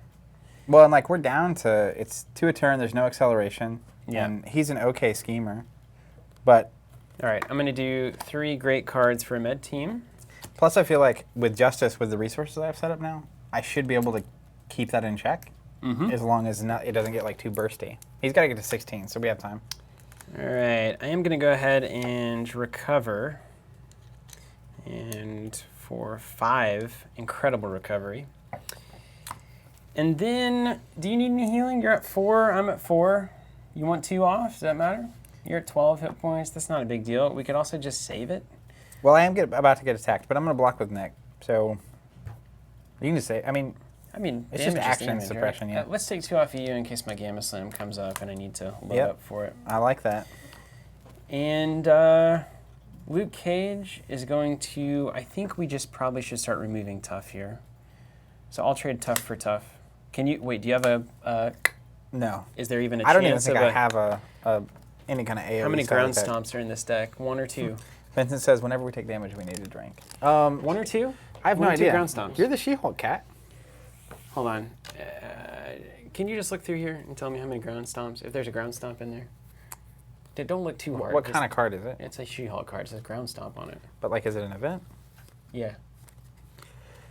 Speaker 1: Well, and like we're down to, it's 2 a turn, there's no acceleration.
Speaker 2: Yeah.
Speaker 1: And he's an okay schemer. But...
Speaker 2: All right, I'm going to do 3 great cards for a med team.
Speaker 1: Plus, I feel like with Justice, with the resources I have set up now, I should be able to keep that in check. As long as it doesn't get like too bursty. He's got to get to 16, so we have time.
Speaker 2: All right, I am going to go ahead and recover. And for 5, incredible recovery. And then, do you need any healing? You're at 4, I'm at 4. You want 2 off? Does that matter? You're at 12 hit points. That's not a big deal. We could also just save it.
Speaker 1: Well, I am about to get attacked, but I'm going to block with Nick. So you can just say, I mean, it's just
Speaker 2: damage is
Speaker 1: action
Speaker 2: damage,
Speaker 1: suppression,
Speaker 2: right?
Speaker 1: yeah.
Speaker 2: Let's take 2 off of you in case my Gamma Slam comes up and I need to load up for it.
Speaker 1: I like that.
Speaker 2: And Luke Cage is going to, I think we just probably should start removing Tough here. So I'll trade Tough for Tough. Can you, wait, do you have a,
Speaker 1: No.
Speaker 2: is there even a
Speaker 1: I don't even
Speaker 2: chance
Speaker 1: think
Speaker 2: of
Speaker 1: I have any kind of AoE.
Speaker 2: how many
Speaker 1: style
Speaker 2: ground
Speaker 1: like that.
Speaker 2: stomps are in this deck? 1 or 2?
Speaker 1: Vincent says, whenever we take damage, we need a drink.
Speaker 2: 1 or 2?
Speaker 1: I have no
Speaker 2: 1 or 2
Speaker 1: idea.
Speaker 2: ground stomps.
Speaker 1: You're the She-Hulk cat.
Speaker 2: Hold on. Can you just look through here and tell me how many ground stomps, if there's a ground stomp in there? Don't look too hard.
Speaker 1: What kind of card is it?
Speaker 2: It's a She-Hulk card. It says ground stomp on it.
Speaker 1: But like, is it an event?
Speaker 2: Yeah.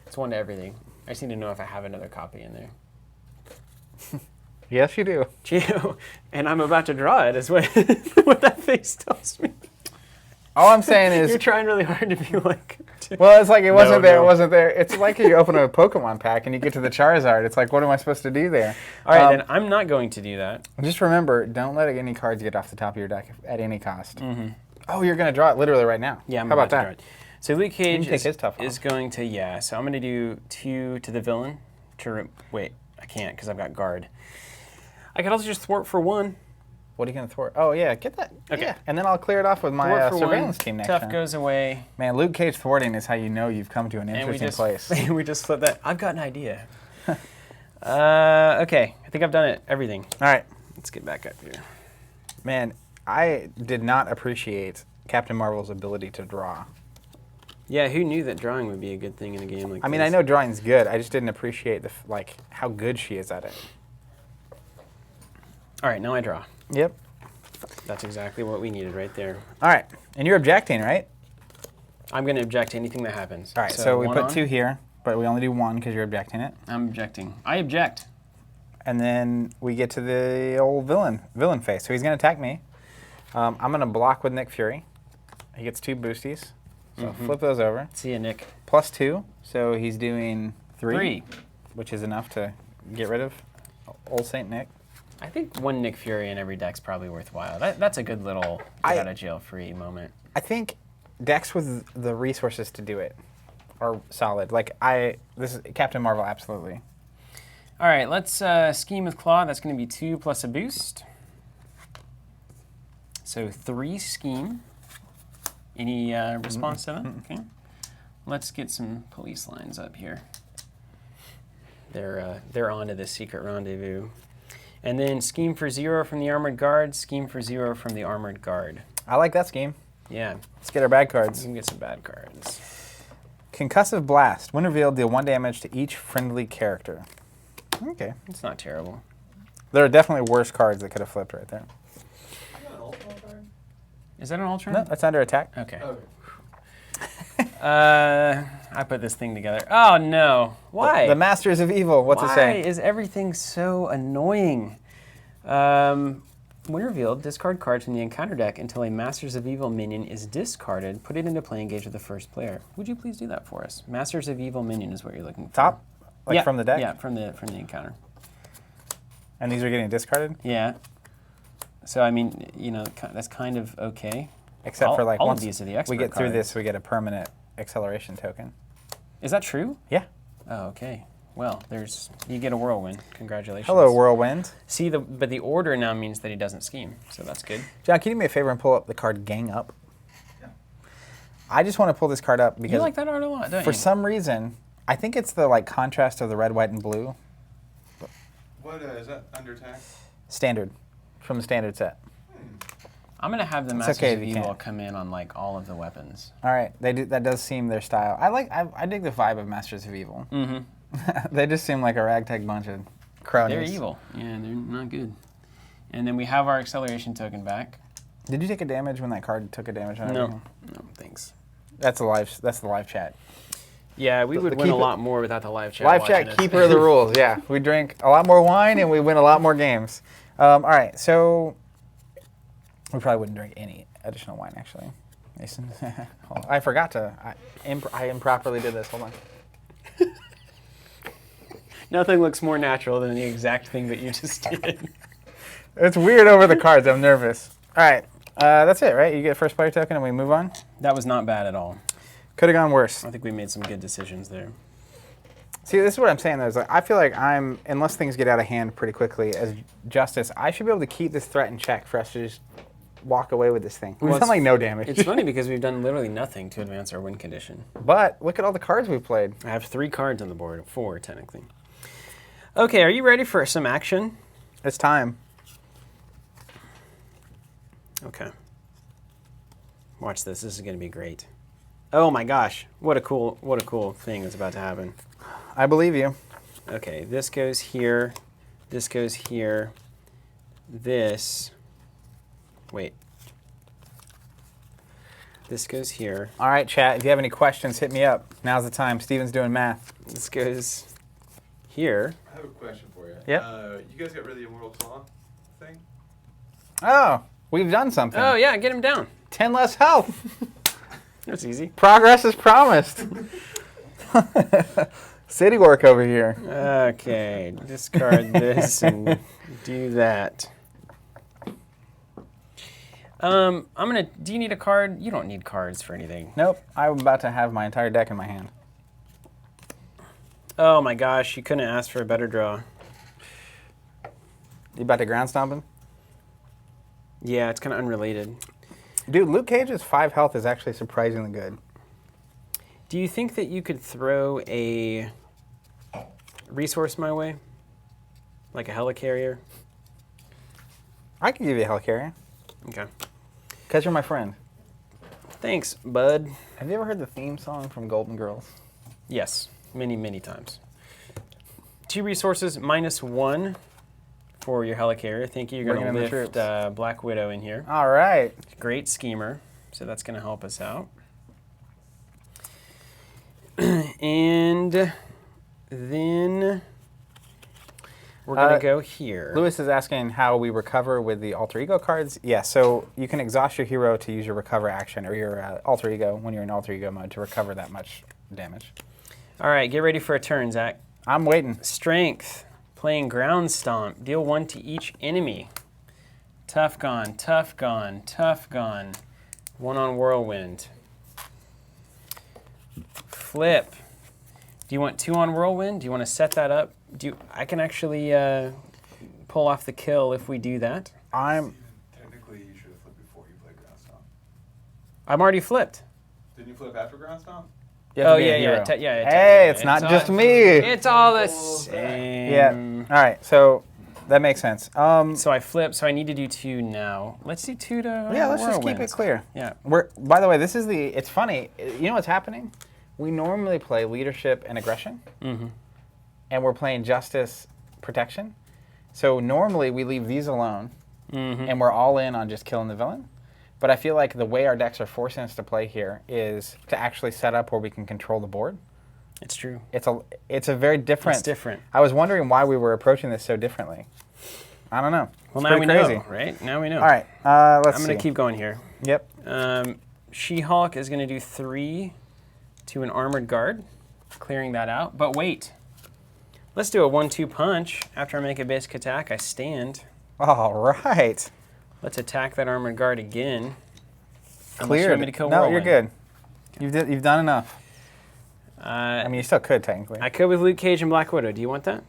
Speaker 2: It's 1 to everything. I just need to know if I have another copy in there.
Speaker 1: Yes, you do.
Speaker 2: Geo, and I'm about to draw it, is what, what that face tells me.
Speaker 1: All I'm saying is...
Speaker 2: You're trying really hard to be like...
Speaker 1: Well, it's like it wasn't there,
Speaker 2: no.
Speaker 1: it wasn't there. It's like you open a Pokemon pack and you get to the Charizard. It's like, what am I supposed to do there?
Speaker 2: All right, then I'm not going to do that.
Speaker 1: Just remember, don't let any cards get off the top of your deck at any cost. Oh, you're going to draw it literally right now.
Speaker 2: Yeah, I'm
Speaker 1: How about
Speaker 2: to draw
Speaker 1: that?
Speaker 2: it. So Luke Cage
Speaker 1: take his Tough
Speaker 2: is
Speaker 1: off.
Speaker 2: going to, yeah, so I'm going to do 2 to the villain. Wait, I can't because I've got guard. I could also just thwart for 1.
Speaker 1: What are you going to thwart? Oh, yeah, get that.
Speaker 2: Okay.
Speaker 1: Yeah. And then I'll clear it off with my
Speaker 2: Thwart for
Speaker 1: surveillance
Speaker 2: 1,
Speaker 1: team next
Speaker 2: Tough
Speaker 1: time.
Speaker 2: goes away.
Speaker 1: Man, Luke Cage thwarting is how you know you've come to an
Speaker 2: And we
Speaker 1: interesting
Speaker 2: just,
Speaker 1: place.
Speaker 2: we just flip that. I've got an idea. Okay, I think I've done it. Everything.
Speaker 1: All right.
Speaker 2: Let's get back up here.
Speaker 1: Man, I did not appreciate Captain Marvel's ability to draw.
Speaker 2: Yeah, who knew that drawing would be a good thing in a game like this?
Speaker 1: I mean, I know drawing's good. I just didn't appreciate like how good she is at it.
Speaker 2: All right, now I draw.
Speaker 1: Yep.
Speaker 2: That's exactly what we needed right there.
Speaker 1: All right. And you're objecting, right?
Speaker 2: I'm going to object to anything that happens.
Speaker 1: All right. So we
Speaker 2: 1
Speaker 1: put
Speaker 2: on.
Speaker 1: 2 here, but we only do 1 because you're objecting it.
Speaker 2: I'm objecting. I object.
Speaker 1: And then we get to the old villain phase. So he's going to attack me. I'm going to block with Nick Fury. He gets 2 boosties. So flip those over.
Speaker 2: See ya, Nick.
Speaker 1: Plus 2. So he's doing 3.
Speaker 2: 3.
Speaker 1: Which is enough to get rid of old Saint Nick.
Speaker 2: I think 1 Nick Fury in every deck's probably worthwhile. That's a good little get out of jail free moment.
Speaker 1: I think decks with the resources to do it are solid. Like this is Captain Marvel, absolutely.
Speaker 2: All right, let's scheme with Klaw. That's going to be 2 plus a boost. So 3 scheme. Any response to that? Okay. Let's get some police lines up here. They're onto this secret rendezvous. And then scheme for 0 from the armored guard, scheme for 0 from the armored guard.
Speaker 1: I like that scheme.
Speaker 2: Yeah.
Speaker 1: Let's get our bad
Speaker 2: We
Speaker 1: cards.
Speaker 2: can get some bad cards.
Speaker 1: Concussive Blast. When revealed, deal 1 damage to each friendly character. Okay.
Speaker 2: It's not terrible.
Speaker 1: There are definitely worse cards that could have flipped right there.
Speaker 3: Is that an ultimate card?
Speaker 2: Is that an alternate?
Speaker 1: No, that's under attack.
Speaker 2: Okay.
Speaker 3: Okay.
Speaker 2: I put this thing together. Oh no! Why?
Speaker 1: The Masters of Evil. What's it say?
Speaker 2: Why is everything so annoying? When revealed, discard cards from the encounter deck until a Masters of Evil minion is discarded. Put it into play, engage with the first player. Would you please do that for us? Masters of Evil minion is what you're looking for.
Speaker 1: Top? Like
Speaker 2: Yeah,
Speaker 1: from the deck?
Speaker 2: Yeah, from the encounter.
Speaker 1: And these are getting discarded?
Speaker 2: Yeah. So I mean, you know, that's kind of okay.
Speaker 1: Except for like
Speaker 2: all
Speaker 1: once
Speaker 2: of these are the expert
Speaker 1: we get through
Speaker 2: cards.
Speaker 1: this, we get a permanent acceleration token.
Speaker 2: Is that true?
Speaker 1: Yeah.
Speaker 2: Oh, okay. Well, you get a whirlwind. Congratulations.
Speaker 1: Hello, Whirlwind.
Speaker 2: See, but the order now means that he doesn't scheme, so that's good.
Speaker 1: John, can you do me a favor and pull up the card Gang Up? I just want to pull this card up because
Speaker 2: You like that art a lot, don't you?
Speaker 1: for some reason, I think it's the like contrast of the red, white, and blue.
Speaker 3: What is that? Under attack?
Speaker 1: Standard, from the standard set.
Speaker 2: I'm gonna have the
Speaker 1: It's
Speaker 2: Masters
Speaker 1: okay
Speaker 2: of
Speaker 1: if you
Speaker 2: Evil
Speaker 1: can't.
Speaker 2: come in on like all of the weapons.
Speaker 1: All right, that does seem their style. I dig the vibe of Masters of Evil.
Speaker 2: Mm-hmm.
Speaker 1: They just seem like a ragtag bunch of cronies.
Speaker 2: They're evil. Yeah, they're not good. And then we have our acceleration token back.
Speaker 1: Did you take a damage when that card took a damage on
Speaker 2: No,
Speaker 1: everything?
Speaker 2: no, thanks.
Speaker 1: That's the live chat.
Speaker 2: Yeah, we would
Speaker 1: the
Speaker 2: win a
Speaker 1: keeper-
Speaker 2: lot more without the live chat.
Speaker 1: Live
Speaker 2: watching
Speaker 1: chat,
Speaker 2: us.
Speaker 1: keeper of the rules. Yeah, we drink a lot more wine and we win a lot more games. All right, so we probably wouldn't drink any additional wine, actually. Mason, hold on. I forgot to. I improperly did this. Hold on.
Speaker 2: Nothing looks more natural than the exact thing that you just did.
Speaker 1: It's weird over the cards. I'm nervous. All right, that's it, right? You get first player token and we move on.
Speaker 2: That was not bad at all.
Speaker 1: Could have gone worse.
Speaker 2: I think we made some good decisions there.
Speaker 1: See, this is what I'm saying, though. Is like, I feel like unless things get out of hand pretty quickly, as Justice, I should be able to keep this threat in check for us to just walk away with this thing. We've
Speaker 2: Well,
Speaker 1: done like no damage.
Speaker 2: It's funny because we've done literally nothing to advance our win condition.
Speaker 1: But look at all the cards we've played.
Speaker 2: I have 3 cards on the board, 4 technically. Okay, are you ready for some action?
Speaker 1: It's time.
Speaker 2: Okay. Watch this. This is going to be great. Oh my gosh! What a cool thing is about to happen.
Speaker 1: I believe you.
Speaker 2: Okay, this goes here. This goes here. This. Wait. This goes here.
Speaker 1: All right, chat. If you have any questions, hit me up. Now's the time. Steven's doing math.
Speaker 2: This goes here.
Speaker 3: I have a question for you.
Speaker 1: Yep.
Speaker 3: You guys got rid of the Immortal Claw thing?
Speaker 1: Oh, we've done something.
Speaker 2: Oh yeah, get him down.
Speaker 1: 10 less health.
Speaker 2: That's easy.
Speaker 1: Progress is promised. City work over here.
Speaker 2: Okay, discard this and do that. I'm gonna. Do you need a card? You don't need cards for anything.
Speaker 1: Nope. I'm about to have my entire deck in my hand.
Speaker 2: Oh my gosh, you couldn't ask for a better draw.
Speaker 1: You about to ground stomp him?
Speaker 2: Yeah, it's kind of unrelated.
Speaker 1: Dude, Luke Cage's 5 health is actually surprisingly good.
Speaker 2: Do you think that you could throw a resource my way? Like a helicarrier?
Speaker 1: I can give you a Helicarrier.
Speaker 2: Okay.
Speaker 1: Because you're my friend.
Speaker 2: Thanks, bud.
Speaker 1: Have you ever heard the theme song from Golden Girls?
Speaker 2: Yes, many, many times. 2 resources, -1 for your helicarrier. Thank you. You're
Speaker 1: Bringing
Speaker 2: going
Speaker 1: in
Speaker 2: to
Speaker 1: the
Speaker 2: lift
Speaker 1: troops.
Speaker 2: Black Widow in here.
Speaker 1: All right.
Speaker 2: Great schemer. So that's going to help us out. And then we're going to go here.
Speaker 1: Lewis is asking how we recover with the alter ego cards. Yeah, so you can exhaust your hero to use your recover action or your alter ego when you're in alter ego mode to recover that much damage.
Speaker 2: All right, get ready for a turn, Zach.
Speaker 1: I'm waiting.
Speaker 2: Strength, playing ground stomp. Deal 1 to each enemy. Tough gone, tough gone, tough gone. 1 on whirlwind. Flip. Do you want 2 on whirlwind? Do you want to set that up? I can actually pull off the kill if we do that.
Speaker 3: Technically, you should have flipped before you played Ground Stomp.
Speaker 2: I'm already flipped.
Speaker 3: Didn't you flip after Ground Stomp?
Speaker 1: You have
Speaker 2: Oh
Speaker 1: to be a
Speaker 2: yeah,
Speaker 1: hero.
Speaker 2: yeah.
Speaker 1: Hey, it's not
Speaker 2: all-
Speaker 1: just me.
Speaker 2: It's all the same.
Speaker 1: Yeah. All right, so that makes sense.
Speaker 2: So I flip. So I need to do 2 now. Let's do 2 to.
Speaker 1: Yeah, let's just keep
Speaker 2: whirlwind.
Speaker 1: it clear.
Speaker 2: Yeah.
Speaker 1: By the way, this is it's funny. You know what's happening? We normally play leadership and aggression, and we're playing justice protection. So normally we leave these alone, and we're all in on just killing the villain. But I feel like the way our decks are forcing us to play here is to actually set up where we can control the board.
Speaker 2: It's true.
Speaker 1: It's a very different.
Speaker 2: It's different.
Speaker 1: I was wondering why we were approaching this so differently. I don't know.
Speaker 2: Well,
Speaker 1: It's
Speaker 2: now we
Speaker 1: pretty crazy.
Speaker 2: know, right? Now we know.
Speaker 1: All right, let's
Speaker 2: I'm
Speaker 1: see.
Speaker 2: going to keep going here.
Speaker 1: Yep.
Speaker 2: She-Hulk is going to do 3 to an armored guard, clearing that out. But wait. Let's do a 1-2 punch. After I make a basic attack, I stand.
Speaker 1: All right.
Speaker 2: Let's attack that armored guard again. Unless you
Speaker 1: Cleared.
Speaker 2: want me to kill
Speaker 1: No, you're
Speaker 2: Whirlwind.
Speaker 1: good. You've done enough. I
Speaker 2: I
Speaker 1: mean, you still could technically.
Speaker 2: could with Luke Cage and Black Widow. Do you want that?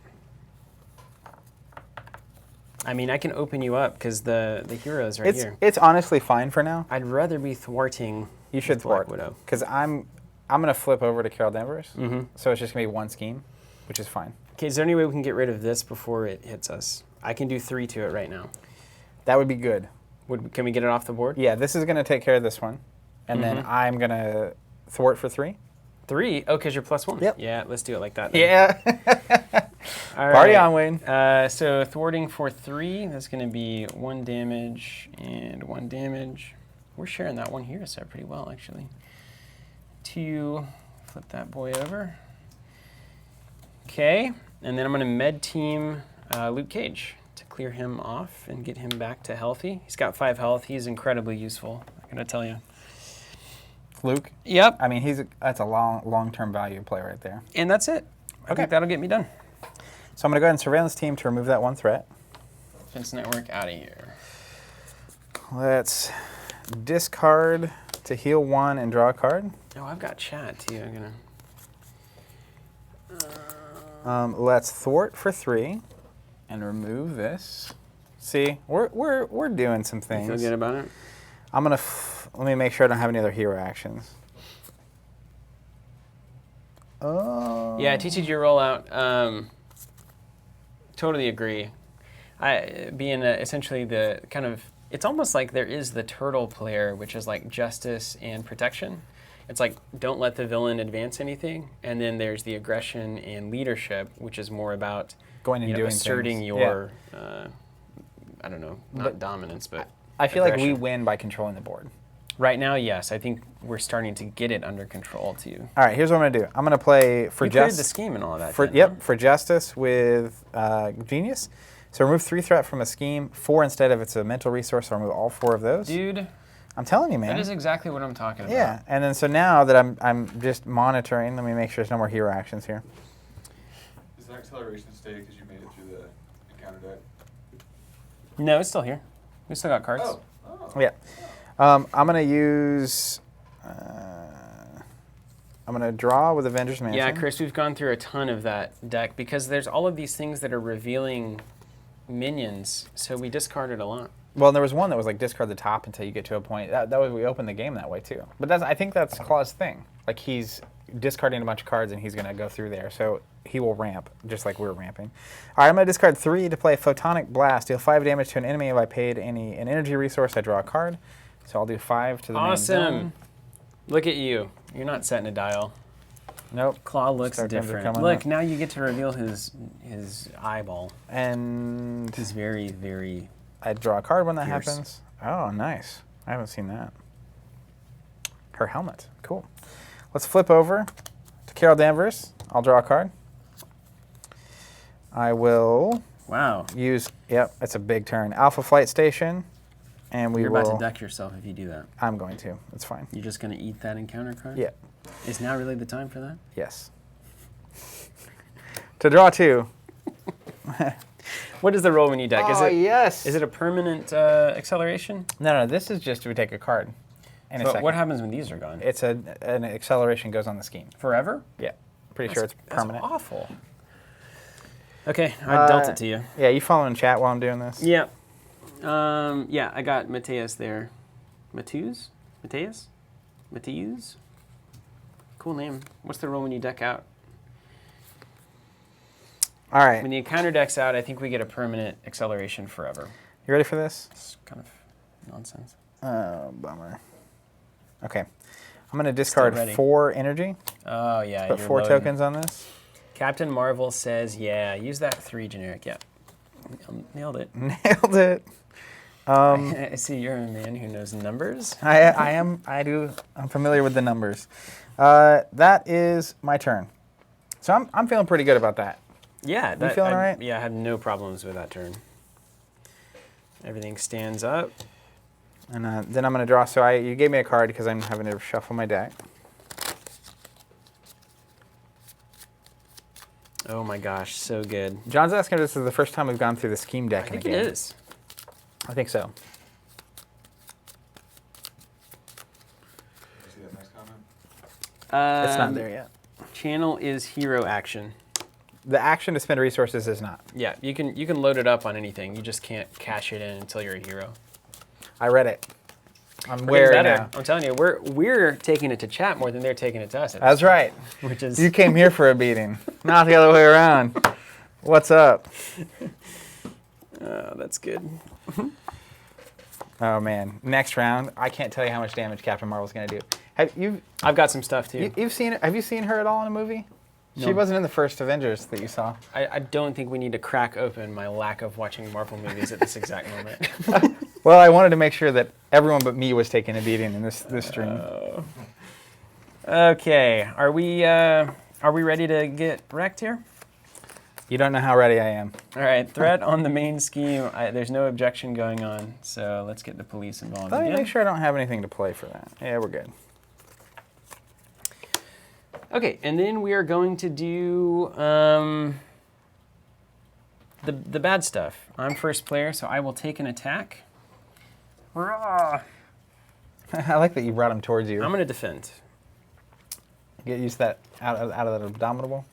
Speaker 2: I mean, I can open you up because the hero's right here.
Speaker 1: It's honestly fine for now.
Speaker 2: I'd rather be thwarting
Speaker 1: You should
Speaker 2: with Black
Speaker 1: thwart.
Speaker 2: Widow.
Speaker 1: Because I'm going to flip over to Carol Danvers.
Speaker 2: Mm-hmm.
Speaker 1: So it's just going to be one scheme, which is fine.
Speaker 2: Okay, is there any way we can get rid of this before it hits us? I can do 3 to it right now.
Speaker 1: That would be good.
Speaker 2: Can we get it off the board?
Speaker 1: Yeah, this is going to take care of this one. And then I'm going to thwart for 3.
Speaker 2: 3? Oh, because you're +1.
Speaker 1: Yep.
Speaker 2: Yeah, let's do it like that then.
Speaker 1: Yeah.
Speaker 2: All
Speaker 1: Party
Speaker 2: right.
Speaker 1: on, Wayne.
Speaker 2: So thwarting for 3, that's going to be 1 damage and 1 damage. We're sharing that 1 hero set pretty well, actually. 2, flip that boy over. Okay, and then I'm going to med team Luke Cage to clear him off and get him back to healthy. He's got 5 health. He's incredibly useful, I'm going to tell you.
Speaker 1: Luke.
Speaker 2: Yep.
Speaker 1: I mean, that's a long-term value play right there.
Speaker 2: And that's it. I think that'll get me done.
Speaker 1: So I'm going to go ahead and surveillance team to remove that 1 threat.
Speaker 2: Fence network out of here.
Speaker 1: Let's discard to heal 1 and draw a card.
Speaker 2: Oh, I've got chat too. I'm gonna.
Speaker 1: Let's thwart for 3 and remove this. See, we're doing some things.
Speaker 2: Feel good about it?
Speaker 1: I'm gonna let me make sure I don't have any other hero actions. Oh.
Speaker 2: Yeah, TCG rollout. Totally agree. Being essentially the kind of, it's almost like there is the turtle player, which is like justice and protection. It's like, don't let the villain advance anything. And then there's the aggression and leadership, which is more about
Speaker 1: going and doing
Speaker 2: asserting
Speaker 1: things.
Speaker 2: your, I don't know, not dominance, but
Speaker 1: I feel like we
Speaker 2: aggression.
Speaker 1: win by controlling the board.
Speaker 2: Right now, yes. I think we're starting to get it under control too.
Speaker 1: All right, here's what I'm gonna do. I'm gonna play for
Speaker 2: You cleared
Speaker 1: justice.
Speaker 2: the scheme and all of that.
Speaker 1: For,
Speaker 2: then,
Speaker 1: yep,
Speaker 2: huh?
Speaker 1: for justice with genius. So remove 3 threat from a scheme. 4 instead if it's a mental resource. So remove all 4 of those.
Speaker 2: Dude,
Speaker 1: I'm telling you, man.
Speaker 2: that is exactly what I'm talking about.
Speaker 1: Yeah, and then so now that I'm just monitoring, let me make sure there's no more hero actions here.
Speaker 3: Does that acceleration stay because you made it through the encounter deck?
Speaker 2: No, it's still here. We still got cards.
Speaker 3: Oh.
Speaker 1: Yeah. I'm gonna use. I'm gonna draw with Avengers Mansion.
Speaker 2: Yeah, Chris, we've gone through a ton of that deck because there's all of these things that are revealing minions, so we discarded a lot.
Speaker 1: Well, there was one that was like discard the top until you get to a point. That was we opened the game that way too. But I think that's Klaw's thing. Like he's discarding a bunch of cards and he's gonna go through there, so he will ramp just like we're ramping. All right, I'm gonna discard 3 to play Photonic Blast. Deal 5 damage to an enemy if I paid an energy resource. I draw a card, so I'll do 5 to the main
Speaker 2: Awesome.
Speaker 1: zone.
Speaker 2: Look at you. You're not setting a dial.
Speaker 1: Nope.
Speaker 2: Claw looks
Speaker 1: Start names are
Speaker 2: different.
Speaker 1: coming
Speaker 2: Look,
Speaker 1: up.
Speaker 2: now you get to reveal his eyeball.
Speaker 1: And
Speaker 2: He's very, very...
Speaker 1: I draw a card when that
Speaker 2: Fierce.
Speaker 1: happens. Oh, nice. I haven't seen that. Her helmet. Cool. Let's flip over to Carol Danvers. I'll draw a card. I will
Speaker 2: Wow.
Speaker 1: use, yep, it's a big turn. Alpha Flight Station. And we
Speaker 2: You're
Speaker 1: will.
Speaker 2: about to deck yourself if you do that.
Speaker 1: I'm going to. It's fine.
Speaker 2: You're just going to eat that encounter card?
Speaker 1: Yeah.
Speaker 2: Is now really the time for that?
Speaker 1: Yes. To draw 2.
Speaker 2: What is the roll when you deck?
Speaker 1: Yes.
Speaker 2: Is it a permanent acceleration?
Speaker 1: No, this is just to take a card. In a
Speaker 2: But
Speaker 1: second.
Speaker 2: what happens when these are gone?
Speaker 1: It's an acceleration goes on the scheme.
Speaker 2: Forever?
Speaker 1: Yeah. Pretty sure it's permanent.
Speaker 2: That's awful. Okay, I dealt it to you.
Speaker 1: Yeah, you following chat while I'm doing this?
Speaker 2: Yeah. Yeah, I got Mateus there. Mateus? Mateus? Mateus? Cool name. What's the roll when you deck out?
Speaker 1: All right.
Speaker 2: When the encounter deck's out, I think we get a permanent acceleration forever.
Speaker 1: You ready for this?
Speaker 2: It's kind of nonsense.
Speaker 1: Oh, bummer. Okay. I'm going to discard
Speaker 2: ready.
Speaker 1: 4 energy.
Speaker 2: Oh, yeah.
Speaker 1: Put
Speaker 2: you're
Speaker 1: 4
Speaker 2: loading.
Speaker 1: tokens on this.
Speaker 2: Captain Marvel says, yeah, use that 3 generic. Yeah. Nailed it.
Speaker 1: Nailed it.
Speaker 2: I see you're a man who knows numbers.
Speaker 1: I'm familiar with the numbers. That is my turn. So I'm feeling pretty good about that.
Speaker 2: Yeah.
Speaker 1: You feeling all right?
Speaker 2: Yeah, I have no problems with that turn. Everything stands up.
Speaker 1: And then I'm going to draw. So you gave me a card because I'm having to shuffle my deck.
Speaker 2: Oh my gosh, so good.
Speaker 1: John's asking if this is the first time we've gone through the scheme deck
Speaker 2: I
Speaker 1: in
Speaker 2: think
Speaker 1: a game.
Speaker 2: it is.
Speaker 1: I think so.
Speaker 3: You see that next comment?
Speaker 1: It's not there yet.
Speaker 2: Channel is hero action.
Speaker 1: The action to spend resources is not.
Speaker 2: Yeah, you can load it up on anything. You just can't cash it in until you're a hero.
Speaker 1: I read it. I'm
Speaker 2: Things
Speaker 1: wary
Speaker 2: better.
Speaker 1: now.
Speaker 2: I'm telling you, we're taking it to chat more than they're taking it to us.
Speaker 1: That's right.
Speaker 2: Which is
Speaker 1: You came here for a beating, not the other way around. What's up?
Speaker 2: that's good.
Speaker 1: Oh man, next round. I can't tell you how much damage Captain Marvel's gonna do.
Speaker 2: I've got some stuff too.
Speaker 1: You've seen it? Have you seen her at all in a movie?
Speaker 2: No.
Speaker 1: She wasn't in the first Avengers that you saw.
Speaker 2: I don't think we need to crack open my lack of watching Marvel movies at this exact moment.
Speaker 1: Well, I wanted to make sure that everyone but me was taking a beating in this stream.
Speaker 2: Okay, are we ready to get wrecked here?
Speaker 1: You don't know how ready I am.
Speaker 2: All right, threat on the main scheme. There's no objection going on, so let's get the police involved.
Speaker 1: Let me
Speaker 2: again.
Speaker 1: make sure I don't have anything to play for that. Yeah, we're good.
Speaker 2: Okay, and then we are going to do the bad stuff. I'm first player, so I will take an attack. Hurrah!
Speaker 1: I like that you brought him towards you.
Speaker 2: I'm going to defend.
Speaker 1: Get used to that out of that abdominal.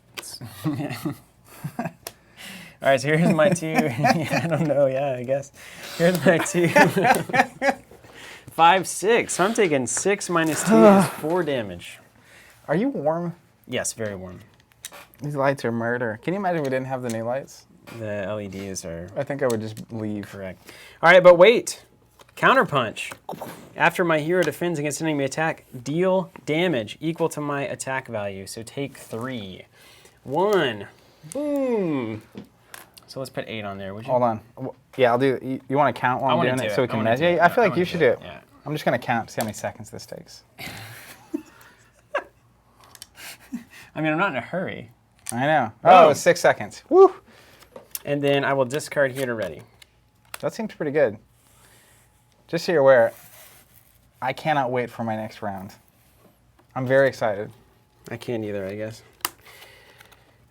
Speaker 2: All right, so here's my two. I don't know. Yeah, I guess. Here's my two. 5, 6. So I'm taking 6 minus 2 is 4 damage.
Speaker 1: Are you warm?
Speaker 2: Yes, very warm.
Speaker 1: These lights are murder. Can you imagine if we didn't have the new lights?
Speaker 2: The LEDs are
Speaker 1: I think I would just leave.
Speaker 2: correct. All right, but wait. Counterpunch. After my hero defends against an enemy attack, deal damage equal to my attack value. So take 3. 1. Boom. So let's put 8 on there, would you?
Speaker 1: Hold on. Yeah, I'll do. You want to count while I'm doing it so we can measure? Yeah, I feel like you should do it.
Speaker 2: Yeah.
Speaker 1: I'm just going to count to see how many seconds this takes.
Speaker 2: I mean, I'm not in a hurry.
Speaker 1: I know. Oh, it was 6 seconds. Woo!
Speaker 2: And then I will discard here to ready.
Speaker 1: That seems pretty good. Just so you're aware, I cannot wait for my next round. I'm very excited.
Speaker 2: I can't either, I guess.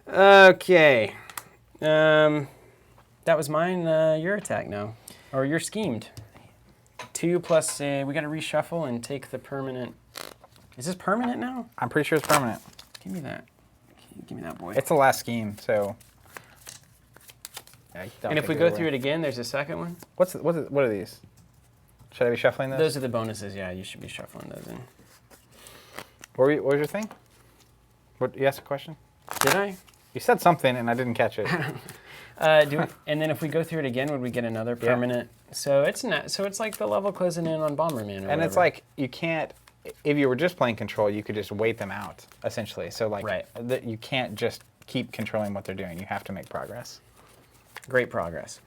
Speaker 2: Okay. That was mine. Your attack now. Or you're schemed. 2 plus, we got to reshuffle and take the permanent. Is this permanent now?
Speaker 1: I'm pretty sure it's permanent.
Speaker 2: Give me that. Give me that, boy.
Speaker 1: It's the last scheme, so. Yeah,
Speaker 2: And if we go through it again, there's a second one?
Speaker 1: What are these? Should I be shuffling those?
Speaker 2: Those are the bonuses, yeah. You should be shuffling those in.
Speaker 1: What was your thing? What, you asked a question?
Speaker 2: Did I?
Speaker 1: You said something and I didn't catch it.
Speaker 2: And then if we go through it again, would we get another permanent? So it's not. So it's like the level closing in on Bomberman.
Speaker 1: And it's like you can't. If you were just playing control, you could just wait them out essentially. So like you can't just keep controlling what they're doing. You have to make progress.
Speaker 2: Great progress.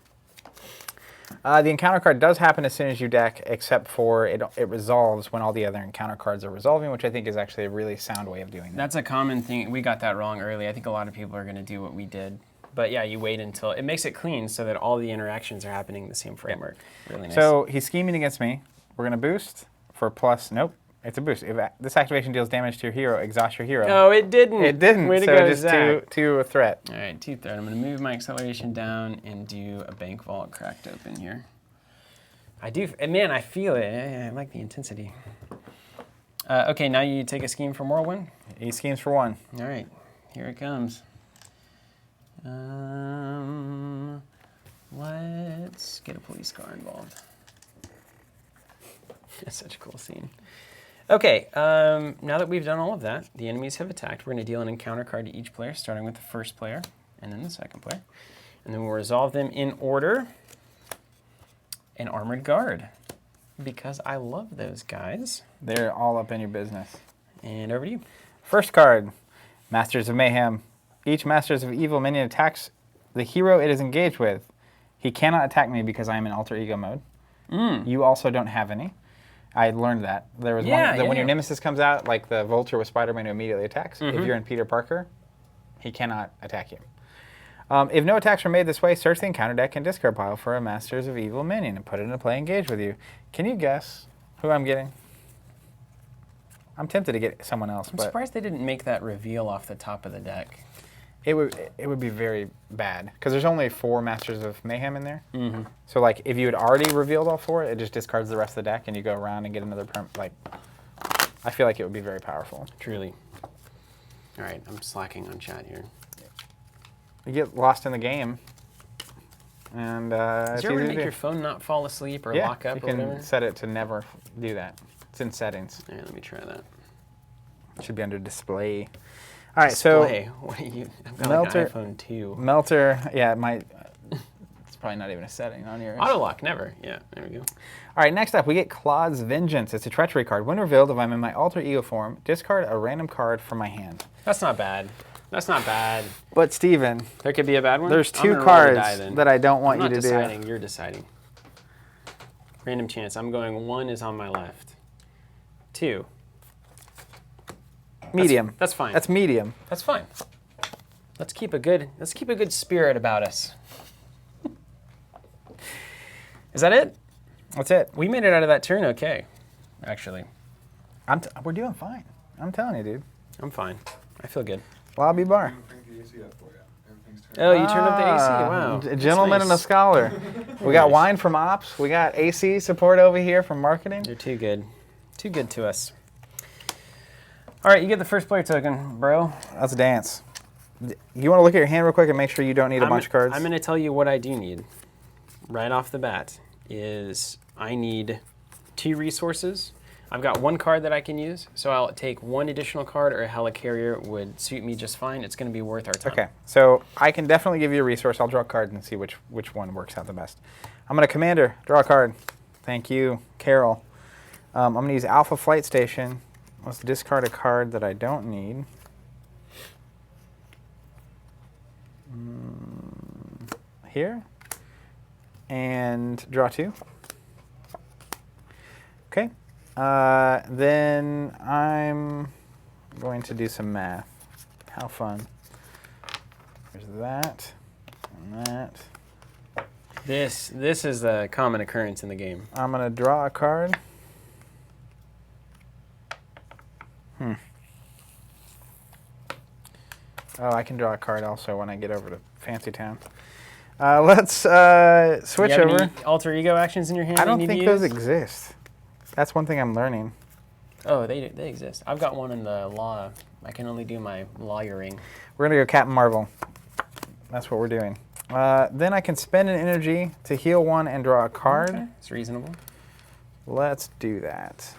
Speaker 1: The encounter card does happen as soon as you deck, except for it resolves when all the other encounter cards are resolving, which I think is actually a really sound way of doing that.
Speaker 2: That's a common thing. We got that wrong early. I think a lot of people are going to do what we did. But yeah, you wait until it makes it clean so that all the interactions are happening in the same framework. Really nice.
Speaker 1: So he's scheming against me. We're going to boost for plus. Nope. It's a boost. If this activation deals damage to your hero, exhaust your hero.
Speaker 2: Oh, it didn't.
Speaker 1: It didn't.
Speaker 2: Way to
Speaker 1: so
Speaker 2: go,
Speaker 1: just
Speaker 2: Zach.
Speaker 1: two a threat.
Speaker 2: All right, 2 threat. I'm going to move my acceleration down and do a bank vault cracked open here. I do. Man, I feel it. I like the intensity. Okay, now you take a scheme for Whirlwind.
Speaker 1: He schemes for 1.
Speaker 2: All right, here it comes. Let's get a police car involved. It's such a cool scene. Okay, now that we've done all of that, the enemies have attacked. We're going to deal an encounter card to each player, starting with the first player and then the second player. And then we'll resolve them in order. An Armored Guard, because I love those guys.
Speaker 1: They're all up in your business.
Speaker 2: And over to you.
Speaker 1: First card, Masters of Mayhem. Each Masters of Evil minion attacks the hero it is engaged with. He cannot attack me because I am in alter ego mode. You also don't have any. I learned that. There was one that when your nemesis comes out, like the Vulture with Spider-Man who immediately attacks, if you're in Peter Parker, he cannot attack you. If no attacks are made this way, search the encounter deck and discard pile for a Masters of Evil minion and put it into play engaged with you. Can you guess who I'm getting? I'm tempted to get someone else,
Speaker 2: I'm
Speaker 1: but
Speaker 2: surprised they didn't make that reveal off the top of the deck.
Speaker 1: it would be very bad because there's only 4 Masters of Mayhem in there. So like if you had already revealed all 4, it just discards the rest of the deck and you go around and get another I feel like it would be very powerful.
Speaker 2: Truly. All right, I'm slacking on chat here.
Speaker 1: You get lost in the game. And
Speaker 2: Does
Speaker 1: it's
Speaker 2: it ever
Speaker 1: easy to
Speaker 2: make
Speaker 1: do.
Speaker 2: your phone not fall asleep or
Speaker 1: Yeah,
Speaker 2: lock up
Speaker 1: you
Speaker 2: or
Speaker 1: can
Speaker 2: whatever?
Speaker 1: set it to never do that. It's in settings.
Speaker 2: Yeah, let me try that.
Speaker 1: It should be under display. All right,
Speaker 2: Display. What are you? I've got
Speaker 1: Melter-
Speaker 2: like an iPhone 2.
Speaker 1: so Melter, yeah, it might. It's probably not even a setting on yours.
Speaker 2: Auto lock, never. Yeah, there we go.
Speaker 1: All right, next up, we get Klaw's Vengeance. It's a treachery card. When revealed, if I'm in my alter ego form, discard a random card from my hand.
Speaker 2: That's not bad. That's not bad.
Speaker 1: But Steven,
Speaker 2: There could be a bad one.
Speaker 1: there's
Speaker 2: I'm
Speaker 1: 2
Speaker 2: gonna roll the
Speaker 1: cards
Speaker 2: die, then.
Speaker 1: that I don't want
Speaker 2: I'm
Speaker 1: you
Speaker 2: not
Speaker 1: to
Speaker 2: deciding.
Speaker 1: do.
Speaker 2: You're deciding. Random chance. I'm going 1 is on my left. 2.
Speaker 1: Medium.
Speaker 2: That's fine.
Speaker 1: That's medium.
Speaker 2: That's fine. Let's keep a good spirit about us. Is that it?
Speaker 1: That's it.
Speaker 2: We made it out of that turn okay, actually.
Speaker 1: We're doing fine. I'm telling you, dude.
Speaker 2: I'm fine. I feel good.
Speaker 1: Lobby bar.
Speaker 3: I'm gonna crank the AC up for you. Everything's turned
Speaker 2: Oh, you turned up the AC. Wow.
Speaker 1: A
Speaker 2: That's
Speaker 1: gentleman and a
Speaker 2: nice.
Speaker 1: scholar. We got
Speaker 2: Nice.
Speaker 1: wine from ops. We got AC support over here from marketing.
Speaker 2: You're too good. Too good to us. All right, you get the first player token, bro.
Speaker 1: Let's dance. You want to look at your hand real quick and make sure you don't need a bunch of cards?
Speaker 2: I'm going to tell you what I do need right off the bat is I need 2 resources. I've got 1 card that I can use, so I'll take 1 additional card, or a helicarrier would suit me just fine. It's going to be worth our time.
Speaker 1: Okay, so I can definitely give you a resource. I'll draw a card and see which one works out the best. I'm going to Commander, draw a card. Thank you, Carol. I'm going to use Alpha Flight Station. Let's discard a card that I don't need. Here. And draw 2. Okay. Then I'm going to do some math. How fun. There's that and that.
Speaker 2: This is a common occurrence in the game.
Speaker 1: I'm going to draw a card. Oh, I can draw a card also when I get over to Fancy Town. Let's switch
Speaker 2: Do you have
Speaker 1: over.
Speaker 2: any alter ego actions in your hand?
Speaker 1: I
Speaker 2: you
Speaker 1: don't
Speaker 2: need
Speaker 1: think
Speaker 2: to
Speaker 1: those
Speaker 2: use?
Speaker 1: exist. That's one thing I'm learning.
Speaker 2: Oh, they exist. I've got one in the law. I can only do my lawyering.
Speaker 1: We're going to go Captain Marvel. That's what we're doing. Then I can spend an energy to heal 1 and draw a card.
Speaker 2: Okay, it's reasonable.
Speaker 1: Let's do that.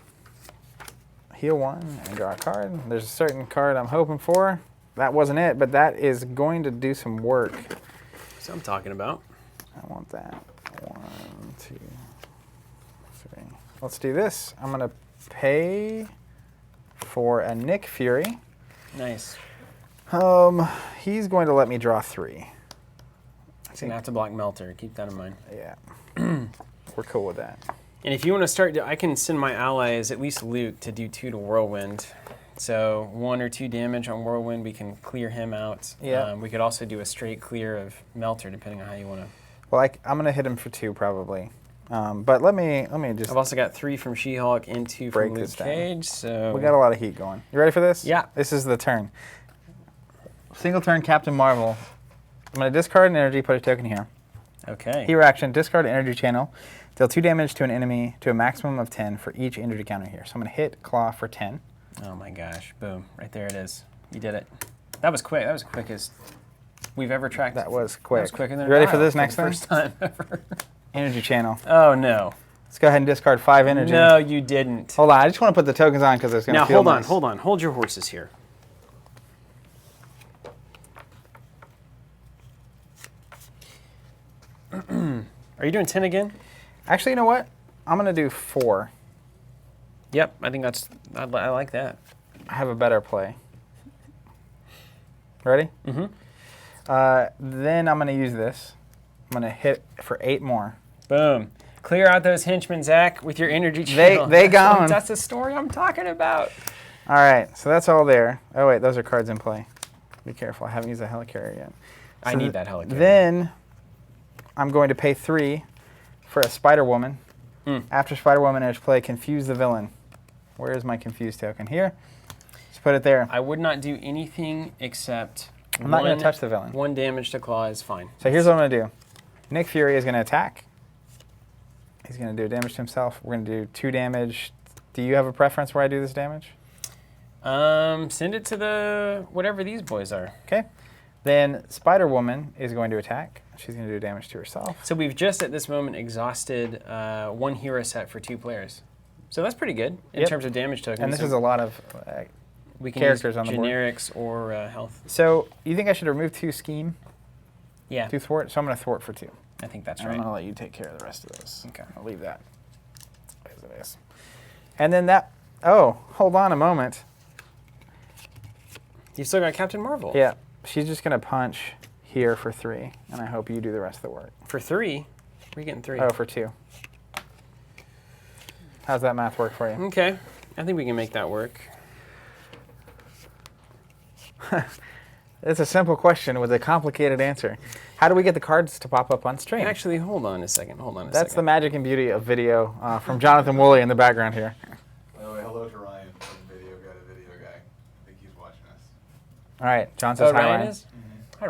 Speaker 1: Heal 1 and draw a card. There's a certain card I'm hoping for. That wasn't it, but that is going to do some work.
Speaker 2: So I'm talking about.
Speaker 1: I want that. 1, 2, 3. Let's do this. I'm going to pay for a Nick Fury.
Speaker 2: Nice.
Speaker 1: He's going to let me draw 3.
Speaker 2: He's gonna have to block Melter. Keep that in mind.
Speaker 1: Yeah. We're cool with that.
Speaker 2: And if you want to start, I can send my allies, at least Luke, to do 2 to Whirlwind. So 1 or 2 damage on Whirlwind, we can clear him out.
Speaker 1: Yeah.
Speaker 2: We could also do a straight clear of Melter, depending on how you want to.
Speaker 1: Well, I'm going to hit him for 2 probably. But let me just.
Speaker 2: I've also got 3 from She-Hulk and 2
Speaker 1: break
Speaker 2: from Luke
Speaker 1: this down.
Speaker 2: Cage. So
Speaker 1: We got a lot of heat going. You ready for this?
Speaker 2: Yeah.
Speaker 1: This is the turn. Single turn Captain Marvel. I'm going to discard an energy, put a token here.
Speaker 2: Okay.
Speaker 1: Hero action, discard an energy channel. Deal 2 damage to an enemy to a maximum of 10 for each energy counter here. So I'm going to hit Klaw for 10.
Speaker 2: Oh my gosh! Boom! Right there it is. You did it. That was quick. That was the quickest we've ever tracked.
Speaker 1: That was quick.
Speaker 2: That was quicker than
Speaker 1: You ready for
Speaker 2: dial
Speaker 1: this next
Speaker 2: the
Speaker 1: thing?
Speaker 2: First time ever.
Speaker 1: Energy channel.
Speaker 2: Oh no!
Speaker 1: Let's go ahead and discard 5 energy.
Speaker 2: No, you didn't.
Speaker 1: Hold on, I just want to put the tokens on because it's going to
Speaker 2: Now
Speaker 1: feel
Speaker 2: hold on,
Speaker 1: nice.
Speaker 2: hold on, hold your horses here. Are you doing 10 again?
Speaker 1: Actually, you know what? I'm going to do 4.
Speaker 2: Yep, I think that's. I like that.
Speaker 1: I have a better play. Ready?
Speaker 2: Mm-hmm.
Speaker 1: Then I'm going to use this. I'm going to hit for 8 more.
Speaker 2: Boom. Clear out those henchmen, Zach, with your energy channel.
Speaker 1: They gone.
Speaker 2: That's the story I'm talking about.
Speaker 1: All right, so that's all there. Oh, wait, those are cards in play. Be careful. I haven't used a helicarrier yet.
Speaker 2: I
Speaker 1: So
Speaker 2: need that helicarrier.
Speaker 1: Then I'm going to pay 3 for a Spider-Woman. After Spider-Woman enters play, confuse the villain. Where is my confused token? Here. Just put it there.
Speaker 2: I would not do anything except.
Speaker 1: I'm not going to touch the villain.
Speaker 2: 1 damage to Klaw is fine.
Speaker 1: So here's what I'm going to do. Nick Fury is going to attack. He's going to do damage to himself. We're going to do 2 damage. Do you have a preference where I do this damage?
Speaker 2: Send it to the whatever these boys are.
Speaker 1: Okay. Then Spider Woman is going to attack. She's going to do damage to herself.
Speaker 2: So we've just at this moment exhausted one hero set for 2 players. So that's pretty good in terms of damage tokens.
Speaker 1: And this
Speaker 2: So
Speaker 1: is a lot of
Speaker 2: we can
Speaker 1: characters
Speaker 2: use
Speaker 1: on the board.
Speaker 2: generics or health.
Speaker 1: So you think I should remove 2 scheme
Speaker 2: Yeah,
Speaker 1: to thwart? So I'm going to thwart for 2.
Speaker 2: I think that's
Speaker 1: I'm
Speaker 2: right.
Speaker 1: going to let you take care of the rest of those.
Speaker 2: Okay.
Speaker 1: I'll leave that as it is. And then that, oh, hold on a moment.
Speaker 2: You've still got Captain Marvel.
Speaker 1: Yeah, she's just going to punch here for 3, and I hope you do the rest of the work.
Speaker 2: For 3? Where are you getting 3?
Speaker 1: Oh, for 2. How's that math work for you?
Speaker 2: Okay. I think we can make that work.
Speaker 1: It's a simple question with a complicated answer. How do we get the cards to pop up on stream?
Speaker 2: Actually, hold on a second.
Speaker 1: That's the magic and beauty of video from Jonathan Woolley in the background here.
Speaker 3: By the way, hello to Ryan from Video Guy to Video Guy. I think he's watching us.
Speaker 1: All right, John says hi,
Speaker 2: Ryan
Speaker 1: Ryan.
Speaker 2: is? Hi,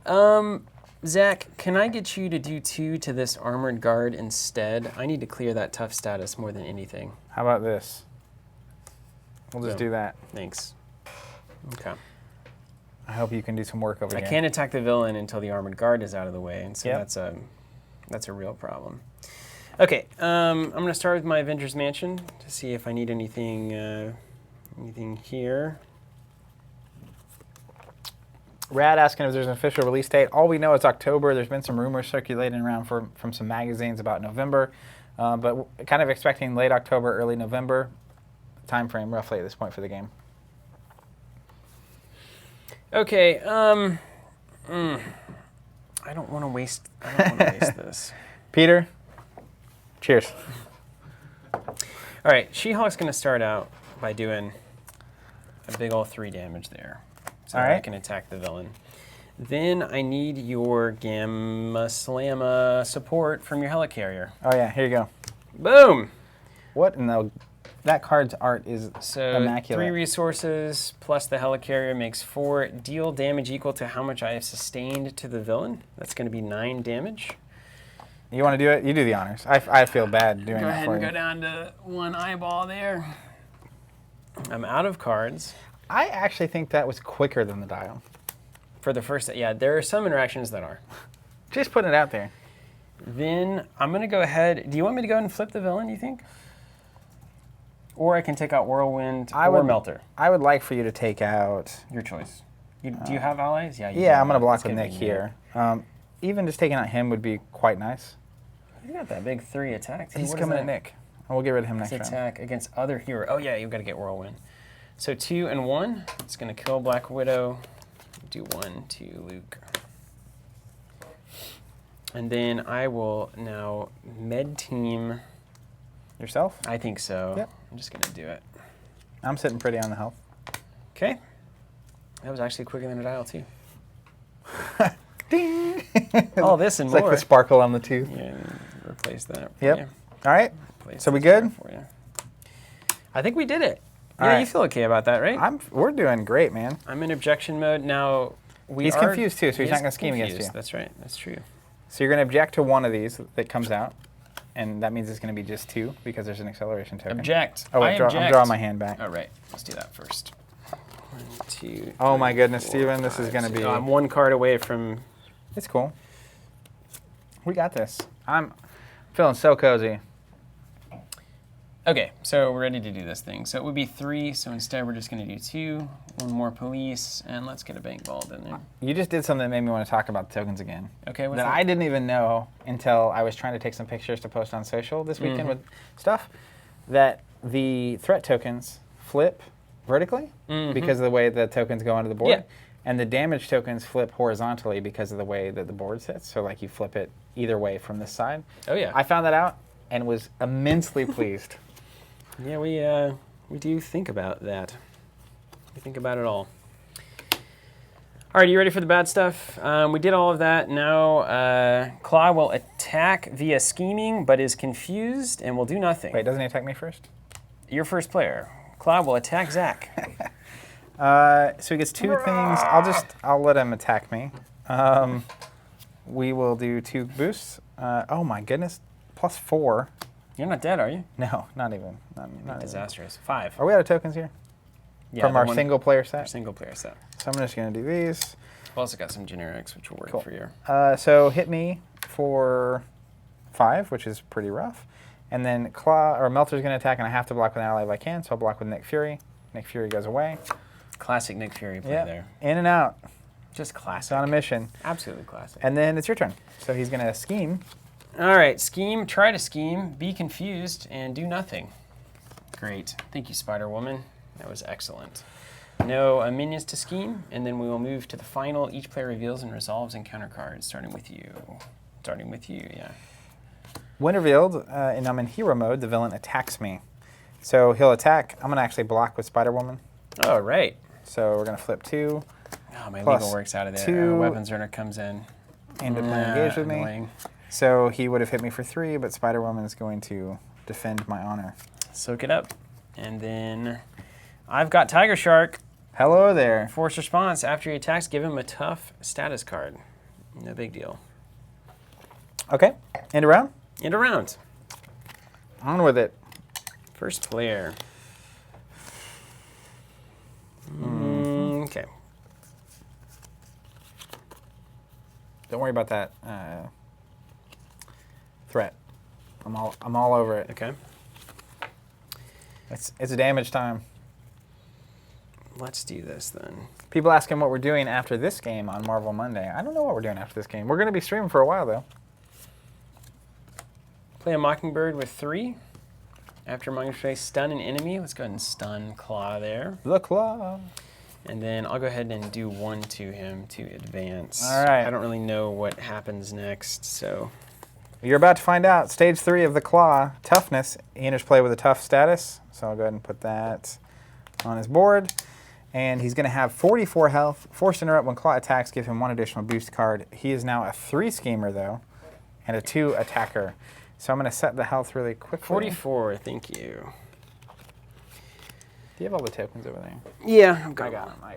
Speaker 2: Ryan. Zach, can I get you to do 2 to this armored guard instead? I need to clear that tough status more than anything.
Speaker 1: How about this? We'll just
Speaker 2: Boom.
Speaker 1: do that.
Speaker 2: Thanks. Okay.
Speaker 1: I hope you can do some work over
Speaker 2: I
Speaker 1: here.
Speaker 2: can't attack the villain until the armored guard is out of the way, and so
Speaker 1: Yep.
Speaker 2: that's a real problem. Okay, I'm going to start with my Avengers Mansion to see if I need anything here.
Speaker 1: Rad asking if there's an official release date. All we know is October. There's been some rumors circulating around from some magazines about November, but kind of expecting late October, early November time frame roughly at this point for the game.
Speaker 2: Okay, I don't want to waste this.
Speaker 1: Peter, cheers.
Speaker 2: All right, She-Hulk's going to start out by doing a big ol' 3 damage there. So
Speaker 1: All
Speaker 2: that I
Speaker 1: right.
Speaker 2: can attack the villain. Then I need your Gamma Slamma support from your helicarrier.
Speaker 1: Oh yeah, here you go.
Speaker 2: Boom!
Speaker 1: What in the... That card's art is
Speaker 2: So
Speaker 1: immaculate.
Speaker 2: 3 resources plus the helicarrier makes 4. Deal damage equal to how much I have sustained to the villain. That's going to be 9 damage.
Speaker 1: You want to do it? You do the honors. I feel bad doing
Speaker 2: Go
Speaker 1: that
Speaker 2: ahead
Speaker 1: for
Speaker 2: and
Speaker 1: you.
Speaker 2: go down to 1 eyeball there. I'm out of cards.
Speaker 1: I actually think that was quicker than the dial.
Speaker 2: For the first, yeah, there are some interactions that are.
Speaker 1: Just putting it out there.
Speaker 2: Then I'm going to go ahead. Do you want me to go ahead and flip the villain, you think? Or I can take out Whirlwind or Melter.
Speaker 1: I would like for you to take out...
Speaker 2: Your choice. Do you have allies? Yeah, you
Speaker 1: Yeah,
Speaker 2: do.
Speaker 1: I'm going to block
Speaker 2: That's
Speaker 1: with
Speaker 2: gonna
Speaker 1: Nick
Speaker 2: be
Speaker 1: here. Even just taking out him would be quite nice.
Speaker 2: You got that big 3 attack. Too.
Speaker 1: He's
Speaker 2: What is
Speaker 1: coming
Speaker 2: that?
Speaker 1: at Nick. And we'll get rid of him next round.
Speaker 2: Attack against other hero. Oh yeah, you've got to get Whirlwind. So 2 and 1. It's going to kill Black Widow. Do 1 to Luke. And then I will now med team.
Speaker 1: Yourself?
Speaker 2: I think so.
Speaker 1: Yep.
Speaker 2: I'm just going to do it.
Speaker 1: I'm sitting pretty on the health.
Speaker 2: Okay. That was actually quicker than a dial too.
Speaker 1: Ding!
Speaker 2: All this and
Speaker 1: It's
Speaker 2: more.
Speaker 1: like the sparkle on the tooth.
Speaker 2: Yeah, replace that.
Speaker 1: Yep.
Speaker 2: Yeah.
Speaker 1: All right.
Speaker 2: Replace
Speaker 1: So we
Speaker 2: this
Speaker 1: good?
Speaker 2: for you. I think we did it.
Speaker 1: All
Speaker 2: Yeah,
Speaker 1: right.
Speaker 2: you feel okay about that, right?
Speaker 1: We're doing great, man.
Speaker 2: I'm in objection mode now.
Speaker 1: He's confused too, so he's not going to scheme against you.
Speaker 2: That's right. That's true.
Speaker 1: So you're going to object to one of these that comes out, and that means it's going to be just 2 because there's an acceleration token.
Speaker 2: Object.
Speaker 1: Oh,
Speaker 2: I
Speaker 1: wait, I'm
Speaker 2: object.
Speaker 1: drawing my hand back.
Speaker 2: All right. Let's do that first. 1, 2.
Speaker 1: Oh my
Speaker 2: 3,
Speaker 1: goodness,
Speaker 2: 4,
Speaker 1: Steven, this is
Speaker 2: 5,
Speaker 1: gonna
Speaker 2: 6.
Speaker 1: be-
Speaker 2: Oh, I'm 1 card away from.
Speaker 1: It's cool. We got this. I'm feeling so cozy.
Speaker 2: Okay, so we're ready to do this thing. So it would be 3. So instead, we're just going to do 2. 1 more police, and let's get a bank vault in there.
Speaker 1: You just did something that made me want to talk about the tokens again.
Speaker 2: Okay, what's
Speaker 1: that
Speaker 2: that?
Speaker 1: I didn't even know until I was trying to take some pictures to post on social this weekend with stuff, that the threat tokens flip vertically because of the way the tokens go onto the board.
Speaker 2: Yeah.
Speaker 1: And the damage tokens flip horizontally because of the way that the board sits. So like you flip it either way from this side.
Speaker 2: Oh yeah.
Speaker 1: I found that out and was immensely pleased.
Speaker 2: Yeah, we do think about that. We think about it all. All right, you ready for the bad stuff? We did all of that. Now, Klaw will attack via scheming, but is confused and will do nothing.
Speaker 1: Wait, doesn't he attack me first?
Speaker 2: Your first player. Klaw will attack Zach.
Speaker 1: So he gets 2 things. I'll let him attack me. We will do 2 boosts. Oh my goodness, +4.
Speaker 2: You're not dead, are you?
Speaker 1: No, not even. Not even.
Speaker 2: Disastrous. 5.
Speaker 1: Are we out of tokens here?
Speaker 2: Yeah,
Speaker 1: From
Speaker 2: the
Speaker 1: our
Speaker 2: one-
Speaker 1: single player
Speaker 2: Our
Speaker 1: set?
Speaker 2: single player set.
Speaker 1: So So I'm just going to do these.
Speaker 2: I've also got some generics, which will work
Speaker 1: Cool.
Speaker 2: for you.
Speaker 1: So hit me for 5, which is pretty rough. And then Klaw or Melter's going to attack, and I have to block with an ally if I can, so I'll block with Nick Fury. Nick Fury goes away.
Speaker 2: Classic Nick Fury play there.
Speaker 1: In and out.
Speaker 2: Just classic.
Speaker 1: It's on a mission.
Speaker 2: Absolutely classic.
Speaker 1: And then it's your turn. So he's going to scheme.
Speaker 2: All right, scheme, try to scheme, be confused, and do nothing. Great. Thank you, Spider-Woman. That was excellent. No minions to scheme, and then we will move to the final. Each player reveals and resolves encounter cards, starting with you. Starting with you, yeah.
Speaker 1: When revealed, and I'm in hero mode, the villain attacks me. So he'll attack. I'm going to actually block with Spider-Woman.
Speaker 2: Oh, right.
Speaker 1: So we're going to flip 2.
Speaker 2: Oh, my
Speaker 1: Plus
Speaker 2: legal works out of there.
Speaker 1: 2.
Speaker 2: Weapons Earner comes in.
Speaker 1: And to play engage with me.
Speaker 2: Annoying.
Speaker 1: So he would have hit me for 3, but Spider-Woman is going to defend my honor.
Speaker 2: Soak it up. And then I've got Tiger Shark.
Speaker 1: Hello there.
Speaker 2: Force response. After he attacks, give him a tough status card. No big deal.
Speaker 1: Okay, end around.
Speaker 2: End around.
Speaker 1: On with it.
Speaker 2: First player. Okay.
Speaker 1: Don't worry about that threat. I'm all over it.
Speaker 2: Okay.
Speaker 1: It's a damage time.
Speaker 2: Let's do this then.
Speaker 1: People asking what we're doing after this game on Marvel Monday. I don't know what we're doing after this game. We're going to be streaming for a while though.
Speaker 2: Play a Mockingbird with 3. After Mockingbird, stun an enemy. Let's go ahead and stun Klaw there.
Speaker 1: The Klaw.
Speaker 2: And then I'll go ahead and do 1 to him to advance.
Speaker 1: All right.
Speaker 2: I don't really know what happens next, so.
Speaker 1: You're about to find out. Stage 3 of the Klaw. Toughness. He enters play with a tough status. So I'll go ahead and put that on his board. And he's going to have 44 health. Forced interrupt when Klaw attacks. Give him 1 additional boost card. He is now a 3 schemer though, and a 2 attacker. So I'm going to set the health really quickly.
Speaker 2: 44, thank you.
Speaker 1: Do you have all the tokens over there?
Speaker 2: Yeah, I've got
Speaker 1: I got
Speaker 2: them.
Speaker 1: them.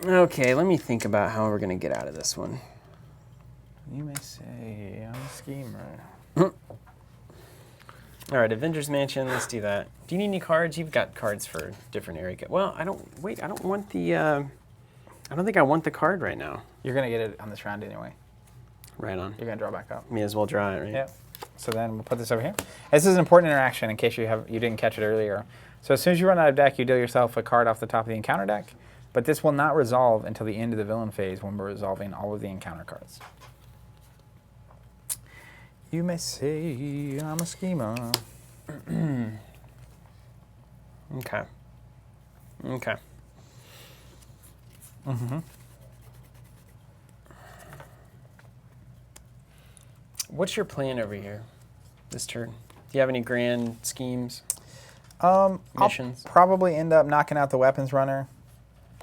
Speaker 1: I got
Speaker 2: Okay, let me think about how we're going to get out of this one.
Speaker 1: them. You may say I'm a schemer.
Speaker 2: All right, Avengers Mansion, let's do that. Do you need any cards? You've got cards for different area. Well, I don't want the, I don't think I want the card right now.
Speaker 1: You're going to get it on this round anyway.
Speaker 2: Right on.
Speaker 1: You're going to draw back up.
Speaker 2: May as well draw it, right?
Speaker 1: Yep. So then we'll put this over here. This is an important interaction in case you didn't catch it earlier. So as soon as you run out of deck, you deal yourself a card off the top of the encounter deck. But this will not resolve until the end of the villain phase when we're resolving all of the encounter cards. You may say I'm a schemer.
Speaker 2: Okay. Okay.
Speaker 1: Mm-hmm.
Speaker 2: What's your plan over here this turn? Do you have any grand schemes? Missions?
Speaker 1: I'll probably end up knocking out the weapons runner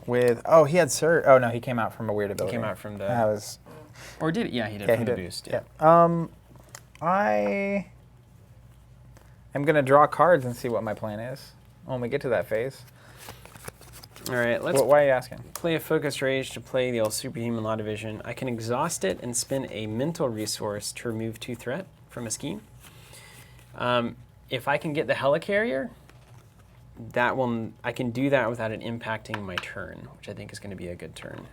Speaker 1: with, oh, he had Sir. Oh, no, he came out from a weird ability.
Speaker 2: Came out from the...
Speaker 1: That was...
Speaker 2: Or did it? Yeah, he did
Speaker 1: Yeah,
Speaker 2: from
Speaker 1: he
Speaker 2: the
Speaker 1: did.
Speaker 2: boost.
Speaker 1: Yeah. I am going to draw cards and see what my plan is when we get to that phase.
Speaker 2: All right, let's
Speaker 1: Why are you asking?
Speaker 2: play a Focus Rage to play the old Superhuman Law Division. I can exhaust it and spend a mental resource to remove 2 threat from a scheme. If I can get the Helicarrier, I can do that without it impacting my turn, which I think is going to be a good turn.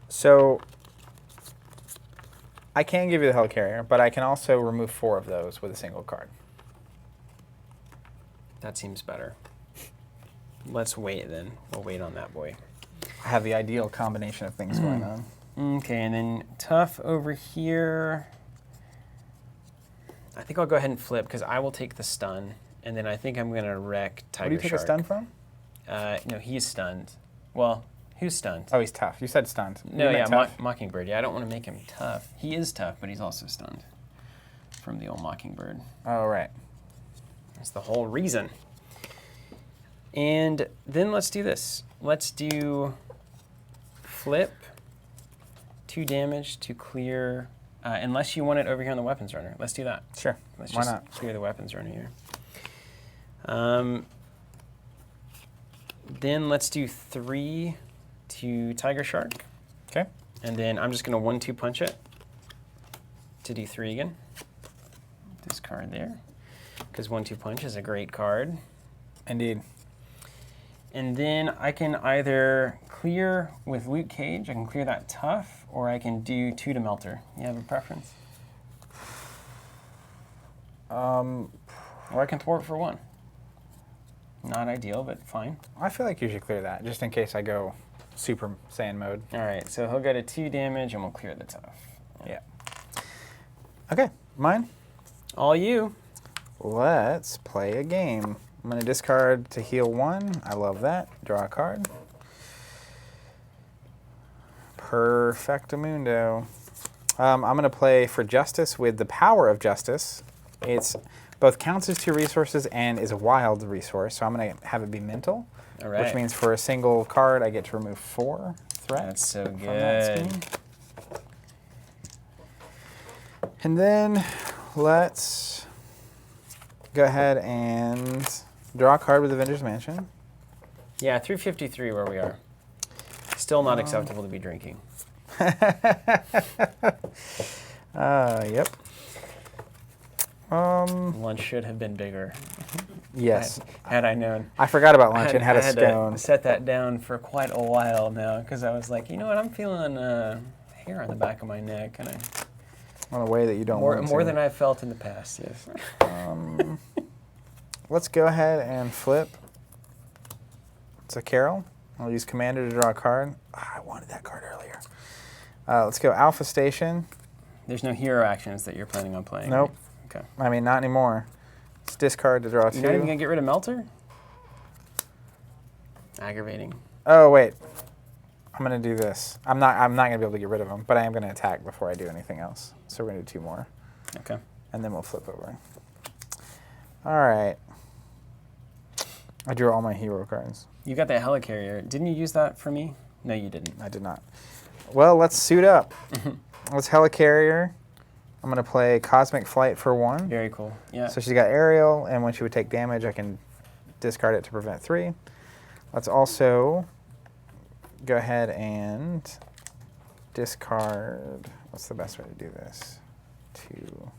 Speaker 1: So I can give you the Helicarrier, but I can also remove 4 of those with a single card.
Speaker 2: That seems better. Let's wait then. We'll wait on that boy.
Speaker 1: I have the ideal combination of things going on.
Speaker 2: Okay, and then tough over here. I think I'll go ahead and flip because I will take the stun, and then I think I'm going to wreck Tiger
Speaker 1: Where do you take
Speaker 2: Shark.
Speaker 1: a stun from?
Speaker 2: No, he's stunned. Well, who's stunned?
Speaker 1: Oh, he's tough. You said stunned.
Speaker 2: No,
Speaker 1: You meant
Speaker 2: yeah,
Speaker 1: tough?
Speaker 2: Mockingbird. Yeah, I don't want to make him tough. He is tough, but he's also stunned from the old Mockingbird.
Speaker 1: Oh, right.
Speaker 2: That's the whole reason. And then let's do this. Let's do flip, 2 damage to clear, unless you want it over here on the weapons runner. Let's do that.
Speaker 1: Sure.
Speaker 2: Let's
Speaker 1: Why
Speaker 2: just
Speaker 1: not?
Speaker 2: clear the weapons runner here. Then let's do 3 to Tiger Shark.
Speaker 1: Okay.
Speaker 2: And then I'm just going to 1-2 punch it to do 3 again. This card there. Because 1-2 punch is a great card.
Speaker 1: Indeed.
Speaker 2: And then I can either clear with Luke Cage, I can clear that tough, or I can do 2 to Melter. You have a preference? Or I can thwart for 1. Not ideal, but fine.
Speaker 1: I feel like you should clear that, just in case I go Super Saiyan mode.
Speaker 2: All right, so he'll go to 2 damage, and we'll clear the tough.
Speaker 1: Yeah. Okay, mine.
Speaker 2: All you.
Speaker 1: Let's play a game. I'm going to discard to heal 1. I love that. Draw a card. Perfectamundo. I'm going to play for Justice with the Power of Justice. It's both counts as 2 resources and is a wild resource, so I'm going to have it be mental.
Speaker 2: All right.
Speaker 1: Which means for a single card, I get to remove 4 threats.
Speaker 2: That's so
Speaker 1: from that
Speaker 2: good.
Speaker 1: scheme. And then let's go ahead and draw a card with Avengers Mansion.
Speaker 2: Yeah, 353 where we are. Still not acceptable to be drinking.
Speaker 1: Yep.
Speaker 2: Lunch should have been bigger.
Speaker 1: Yes.
Speaker 2: Had I known.
Speaker 1: I forgot about lunch and had
Speaker 2: I
Speaker 1: a scone.
Speaker 2: to set that down for quite a while now because I was like, you know what, I'm feeling hair on the back of my neck, and
Speaker 1: On a way that you don't want to.
Speaker 2: more than I've felt in the past. Yes.
Speaker 1: Let's go ahead and flip to Carol. I'll use Commander to draw a card. I wanted that card earlier. Let's go Alpha Station.
Speaker 2: There's no hero actions that you're planning on playing.
Speaker 1: Nope.
Speaker 2: Okay.
Speaker 1: I mean, not anymore. Let's discard to draw 2.
Speaker 2: You're not even gonna get rid of Melter? Aggravating.
Speaker 1: Oh, wait. I'm going to do this. I'm not going to be able to get rid of them, but I am going to attack before I do anything else. So we're going to do 2 more.
Speaker 2: Okay.
Speaker 1: And then we'll flip over. All right. I drew all my hero cards.
Speaker 2: You got that helicarrier. Didn't you use that for me? No, you didn't.
Speaker 1: I did not. Well, let's suit up. Let's Helicarrier. I'm going to play Cosmic Flight for 1.
Speaker 2: Very cool. Yeah.
Speaker 1: So she's got aerial, and when she would take damage, I can discard it to prevent 3. Let's also go ahead and discard. What's the best way to do this? 2.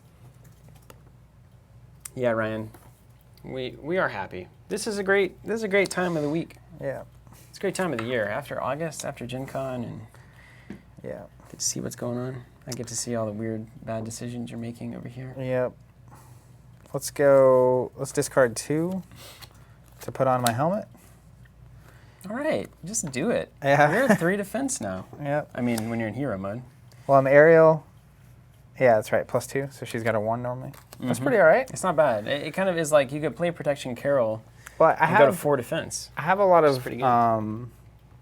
Speaker 2: Yeah, Ryan. We are happy. This is a great time of the week.
Speaker 1: Yeah.
Speaker 2: It's a great time of the year. After August, after Gen Con, and
Speaker 1: Yeah.
Speaker 2: to see what's going on. I get to see all the weird, bad decisions you're making over here.
Speaker 1: Yep. Let's discard 2 to put on my helmet.
Speaker 2: All right, just do it.
Speaker 1: Yeah.
Speaker 2: You're at 3 defense now.
Speaker 1: Yep.
Speaker 2: I mean, when you're in hero mode.
Speaker 1: Well, I'm aerial. Yeah, that's right. +2, so she's got a 1 normally. That's pretty all right.
Speaker 2: It's not bad. It kind of is like you could play Protection Carol
Speaker 1: Well, I
Speaker 2: and go to
Speaker 1: have
Speaker 2: 4 defense.
Speaker 1: I have a lot of
Speaker 2: pretty good.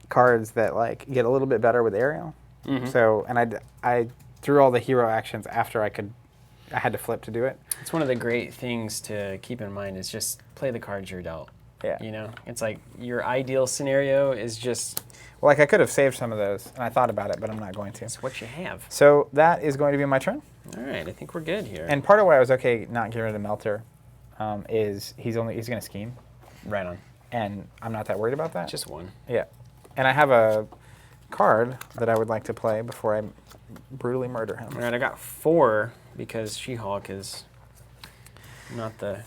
Speaker 1: cards that like get a little bit better with aerial. So, and I threw all the hero actions after I had to flip to do it.
Speaker 2: It's one of the great things to keep in mind is just play the cards you're dealt.
Speaker 1: Yeah.
Speaker 2: You know, it's like your ideal scenario is just
Speaker 1: Well, like I could have saved some of those, and I thought about it, but I'm not going to.
Speaker 2: it's what you have.
Speaker 1: So that is going to be my turn.
Speaker 2: All right, I think we're good here.
Speaker 1: And part of why I was okay not getting rid of Melter is he's going to scheme,
Speaker 2: right on.
Speaker 1: and I'm not that worried about that.
Speaker 2: Just 1.
Speaker 1: Yeah. And I have a card that I would like to play before I brutally murder him.
Speaker 2: All right, I got 4 because She-Hulk is not the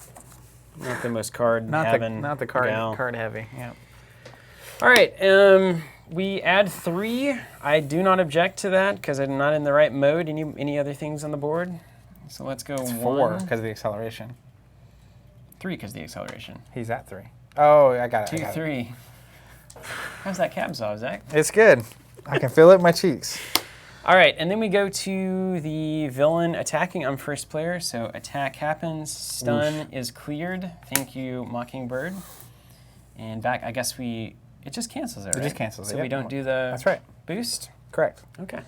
Speaker 2: most card having
Speaker 1: not the
Speaker 2: gal.
Speaker 1: card heavy. Yeah.
Speaker 2: All right, we add 3. I do not object to that because I'm not in the right mode. Any other things on the board? So let's go
Speaker 1: It's
Speaker 2: 1.
Speaker 1: 4 because of the acceleration.
Speaker 2: 3 because the acceleration.
Speaker 1: He's at 3. Oh, I got it.
Speaker 2: 2, 3. How's that cab saw, Zach?
Speaker 1: It's good. I can feel it in my cheeks.
Speaker 2: All right, and then we go to the villain attacking. I'm first player, so attack happens. Stun is cleared. Thank you, Mockingbird. And back, I guess it just cancels it, right?
Speaker 1: It just cancels it,
Speaker 2: So
Speaker 1: yep.
Speaker 2: we don't do the
Speaker 1: That's right.
Speaker 2: boost?
Speaker 1: Correct.
Speaker 2: Okay.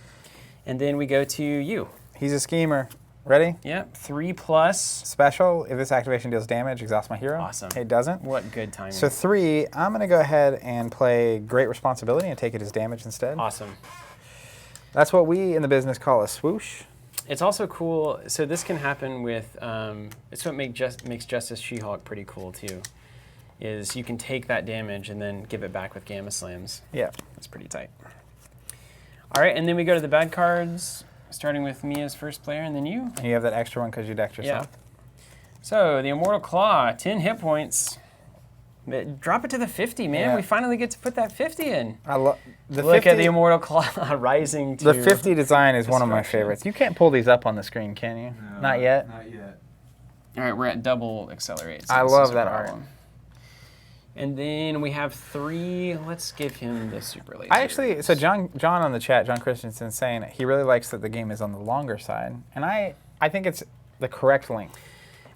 Speaker 2: And then we go to you.
Speaker 1: He's a schemer. Ready?
Speaker 2: Yep, 3+.
Speaker 1: Special. If this activation deals damage, exhaust my hero.
Speaker 2: Awesome.
Speaker 1: It doesn't.
Speaker 2: What good timing.
Speaker 1: So 3, I'm going to go ahead and play Great Responsibility and take it as damage instead.
Speaker 2: Awesome.
Speaker 1: That's what we in the business call a swoosh.
Speaker 2: It's also cool, so this can happen with, it's what makes Justice She-Hulk pretty cool too, is you can take that damage and then give it back with Gamma Slams.
Speaker 1: Yeah.
Speaker 2: It's pretty tight. All right, and then we go to the bad cards, starting with me as first player, and then you.
Speaker 1: And you have that extra one because you decked yourself.
Speaker 2: Yeah. So, the Immortal Claw, 10 hit points. Drop it to the 50, man.
Speaker 1: Yeah.
Speaker 2: We finally get to put that 50 in.
Speaker 1: I love the
Speaker 2: Look
Speaker 1: 50,
Speaker 2: at the Immortal Claw rising to
Speaker 1: the 50 design is one of my
Speaker 2: destruction.
Speaker 1: favorites. You can't pull these up on the screen, can you?
Speaker 3: No,
Speaker 1: Not yet.
Speaker 3: Not yet.
Speaker 2: All right, we're at double accelerate. So
Speaker 1: I
Speaker 2: this
Speaker 1: love
Speaker 2: is a
Speaker 1: that
Speaker 2: problem. And then we have 3. Let's give him the super late.
Speaker 1: I actually, so John on the chat, John Christensen, saying he really likes that the game is on the longer side, and I think it's the correct length.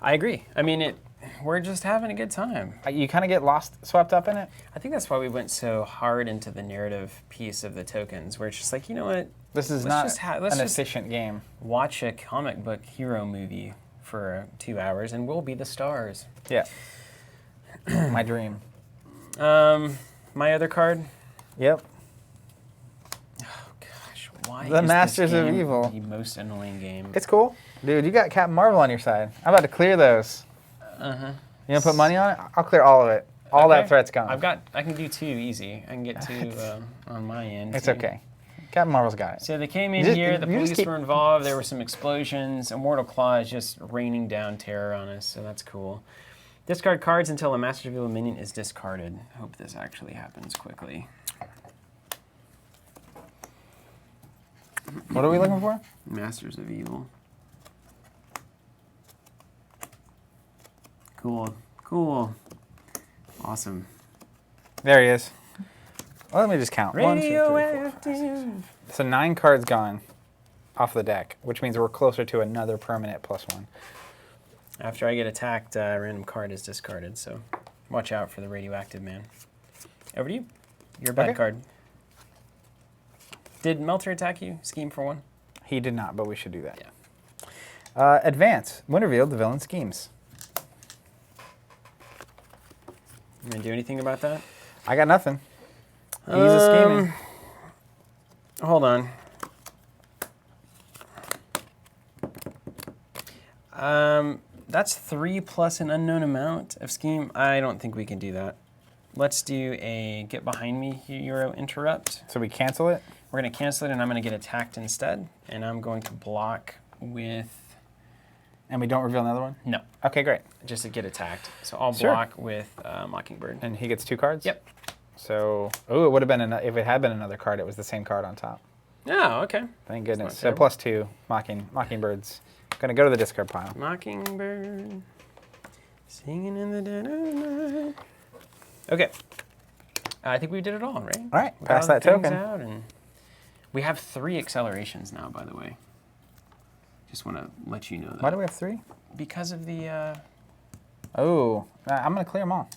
Speaker 2: I agree. I mean, we're just having a good time.
Speaker 1: You kind of get swept up in it.
Speaker 2: I think that's why we went so hard into the narrative piece of the tokens, where it's just like, you know what?
Speaker 1: This is
Speaker 2: Let's
Speaker 1: not
Speaker 2: just
Speaker 1: an efficient game.
Speaker 2: Watch a comic book hero movie for 2 hours, and we'll be the stars.
Speaker 1: Yeah. My dream.
Speaker 2: My other card.
Speaker 1: Yep.
Speaker 2: Oh gosh, why
Speaker 1: The
Speaker 2: is
Speaker 1: Masters
Speaker 2: this
Speaker 1: of
Speaker 2: game
Speaker 1: Evil.
Speaker 2: the most annoying game?
Speaker 1: It's cool. Dude, you got Captain Marvel on your side. I'm about to clear those.
Speaker 2: Uh-huh.
Speaker 1: You want to put money on it? I'll clear all of it. All that threat's gone.
Speaker 2: I can do 2 easy. I can get 2 on my end.
Speaker 1: It's
Speaker 2: too.
Speaker 1: okay. Captain Marvel's got it.
Speaker 2: So they came in
Speaker 1: You just-
Speaker 2: here, the
Speaker 1: you just
Speaker 2: police
Speaker 1: keep-
Speaker 2: were involved, there were some explosions. Immortal Claw is just raining down terror on us, so that's cool. Discard cards until a Master of Evil minion is discarded. Hope this actually happens quickly.
Speaker 1: What are we looking for?
Speaker 2: Masters of Evil. Cool. Cool. Awesome.
Speaker 1: There he is. Well, let me just count. 1, 2, 3, 4, 5, 6.
Speaker 2: Radioactive.
Speaker 1: So 9 cards gone off the deck, which means we're closer to another permanent +1.
Speaker 2: After I get attacked, a random card is discarded, so watch out for the radioactive man. Over to you. Your bad
Speaker 1: Okay.
Speaker 2: card. Did Melter attack you? Scheme for 1?
Speaker 1: He did not, but we should do that.
Speaker 2: Yeah.
Speaker 1: Advance. When revealed, the villain schemes.
Speaker 2: You gonna do anything about that?
Speaker 1: I got nothing. He's a scheming.
Speaker 2: Hold on. That's 3 plus an unknown amount of scheme. I don't think we can do that. Let's do a get behind me hero interrupt.
Speaker 1: So we cancel it?
Speaker 2: We're going to cancel it, and I'm going to get attacked instead. And I'm going to block with...
Speaker 1: And we don't reveal another one?
Speaker 2: No,
Speaker 1: Okay, great.
Speaker 2: just to get attacked. So I'll
Speaker 1: Sure.
Speaker 2: block with Mockingbird.
Speaker 1: And he gets 2 cards?
Speaker 2: Yep.
Speaker 1: So, oh, it would have been, if it had been another card, it was the same card on top.
Speaker 2: Oh, okay.
Speaker 1: Thank goodness.
Speaker 2: not
Speaker 1: So
Speaker 2: terrible.
Speaker 1: +2, Mockingbirds. Gonna go to the discard pile.
Speaker 2: Mockingbird, singing in the dead of night. Okay. I think we did it all, right?
Speaker 1: All right,
Speaker 2: We got
Speaker 1: pass
Speaker 2: all the
Speaker 1: that
Speaker 2: things
Speaker 1: token.
Speaker 2: out, and we have 3 accelerations now, by the way. Just want to let you know that.
Speaker 1: Why do we have 3?
Speaker 2: Because of the...
Speaker 1: Oh, I'm gonna clear them all.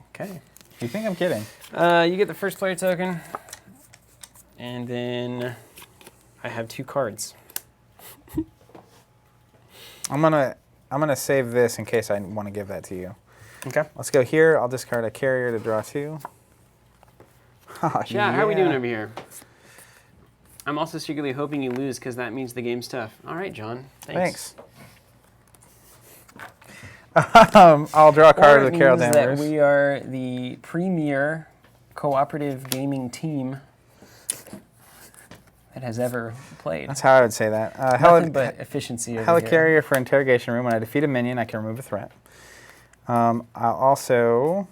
Speaker 2: Okay.
Speaker 1: You think I'm kidding?
Speaker 2: You get the first player token, and then I have 2 cards.
Speaker 1: I'm gonna save this in case I want to give that to you.
Speaker 2: Okay.
Speaker 1: Let's go here. I'll discard a carrier to draw 2. Oh,
Speaker 2: Yeah, how are we doing over here? I'm also secretly hoping you lose because that means the game's tough. All right, John. Thanks.
Speaker 1: I'll draw a card
Speaker 2: Or
Speaker 1: with
Speaker 2: it
Speaker 1: Carol
Speaker 2: means
Speaker 1: Danvers.
Speaker 2: that we are the premier cooperative gaming team that has ever played.
Speaker 1: That's how I would say that.
Speaker 2: Nothing but efficiency over here.
Speaker 1: Helicarrier for interrogation room. When I defeat a minion, I can remove a threat. I'll also...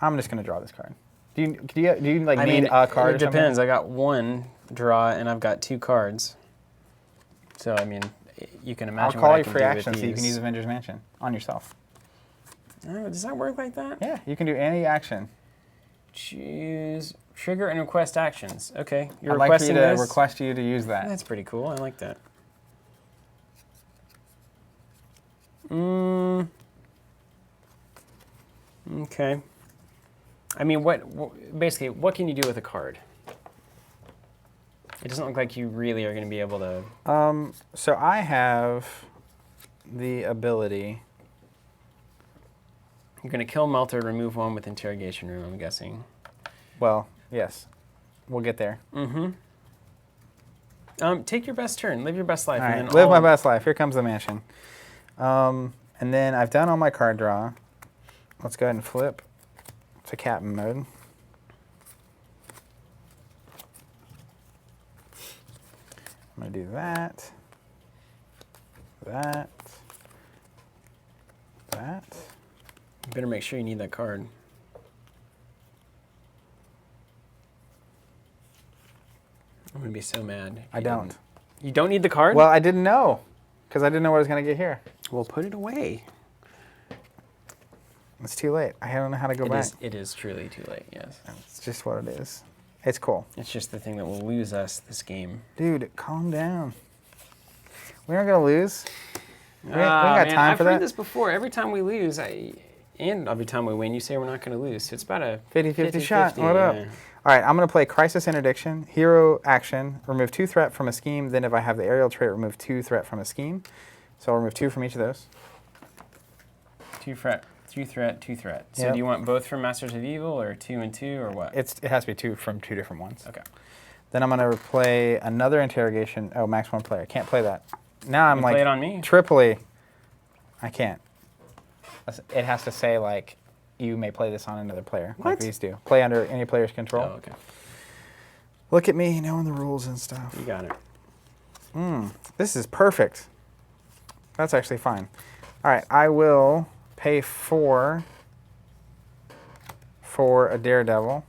Speaker 1: I'm just going to draw this card. Do you like need a card
Speaker 2: it
Speaker 1: or something?
Speaker 2: depends. I got 1 draw and I've got 2 cards. So, I mean, you can
Speaker 1: I'll
Speaker 2: imagine
Speaker 1: call
Speaker 2: what I
Speaker 1: you
Speaker 2: can
Speaker 1: free
Speaker 2: do
Speaker 1: action
Speaker 2: with
Speaker 1: so you can
Speaker 2: these.
Speaker 1: use Avengers Mansion on yourself.
Speaker 2: Oh, does that work like that?
Speaker 1: Yeah, you can do any action.
Speaker 2: Choose, trigger, and request actions. Okay, you're
Speaker 1: I'd like for you
Speaker 2: requesting
Speaker 1: to
Speaker 2: this?
Speaker 1: request you to use that.
Speaker 2: That's pretty cool. I like that. Okay. I mean, basically, what can you do with a card? It doesn't look like you really are going to be able to...
Speaker 1: So I have the ability...
Speaker 2: You're going to kill Melter, remove 1 with interrogation room, I'm guessing.
Speaker 1: Well, yes. We'll get there.
Speaker 2: Take your best turn. Live your best life.
Speaker 1: All right,
Speaker 2: and then
Speaker 1: live my
Speaker 2: I'll-
Speaker 1: best life. Here comes the mansion. And then I've done all my card draw. Let's go ahead and flip to captain mode. I'm going to do that. That. that.
Speaker 2: You better make sure you need that card. I'm gonna be so mad.
Speaker 1: I don't.
Speaker 2: You don't need the card?
Speaker 1: Well, I didn't know, because I didn't know what I was going to get here.
Speaker 2: Well, put it away.
Speaker 1: It's too late. I don't know how to go back.
Speaker 2: It is truly too late, yes.
Speaker 1: It's just what it is. It's cool.
Speaker 2: It's just the thing that will lose us this game.
Speaker 1: Dude, calm down. We aren't going to lose. We ain't got
Speaker 2: Man,
Speaker 1: time
Speaker 2: I've
Speaker 1: for
Speaker 2: heard
Speaker 1: that.
Speaker 2: this before. Every time we lose, and every time we win, you say we're not going to lose. So it's about a
Speaker 1: 50-50 shot.
Speaker 2: 50-50,
Speaker 1: What up?
Speaker 2: yeah.
Speaker 1: All right, I'm going to play Crisis Interdiction, Hero Action, remove 2 threat from a scheme. Then if I have the aerial trait, remove 2 threat from a scheme. So I'll remove 2 from each of those.
Speaker 2: 2 threat, 2 threat, 2 threat. So
Speaker 1: Yep.
Speaker 2: do you want both from Masters of Evil or 2 and 2 or what?
Speaker 1: It has to be 2 from 2 different ones.
Speaker 2: Okay.
Speaker 1: Then I'm going to play another interrogation. Oh, max 1 player. Can't play that. Now I'm
Speaker 2: You
Speaker 1: like
Speaker 2: play it on me?
Speaker 1: triply. I can't. It has to say like you may play this on another player. Like
Speaker 2: What?
Speaker 1: these do. Play under any player's control.
Speaker 2: Oh, okay.
Speaker 1: Look at me knowing the rules and stuff.
Speaker 2: You got it.
Speaker 1: This is perfect. That's actually fine. All right, I will pay 4 for a Daredevil.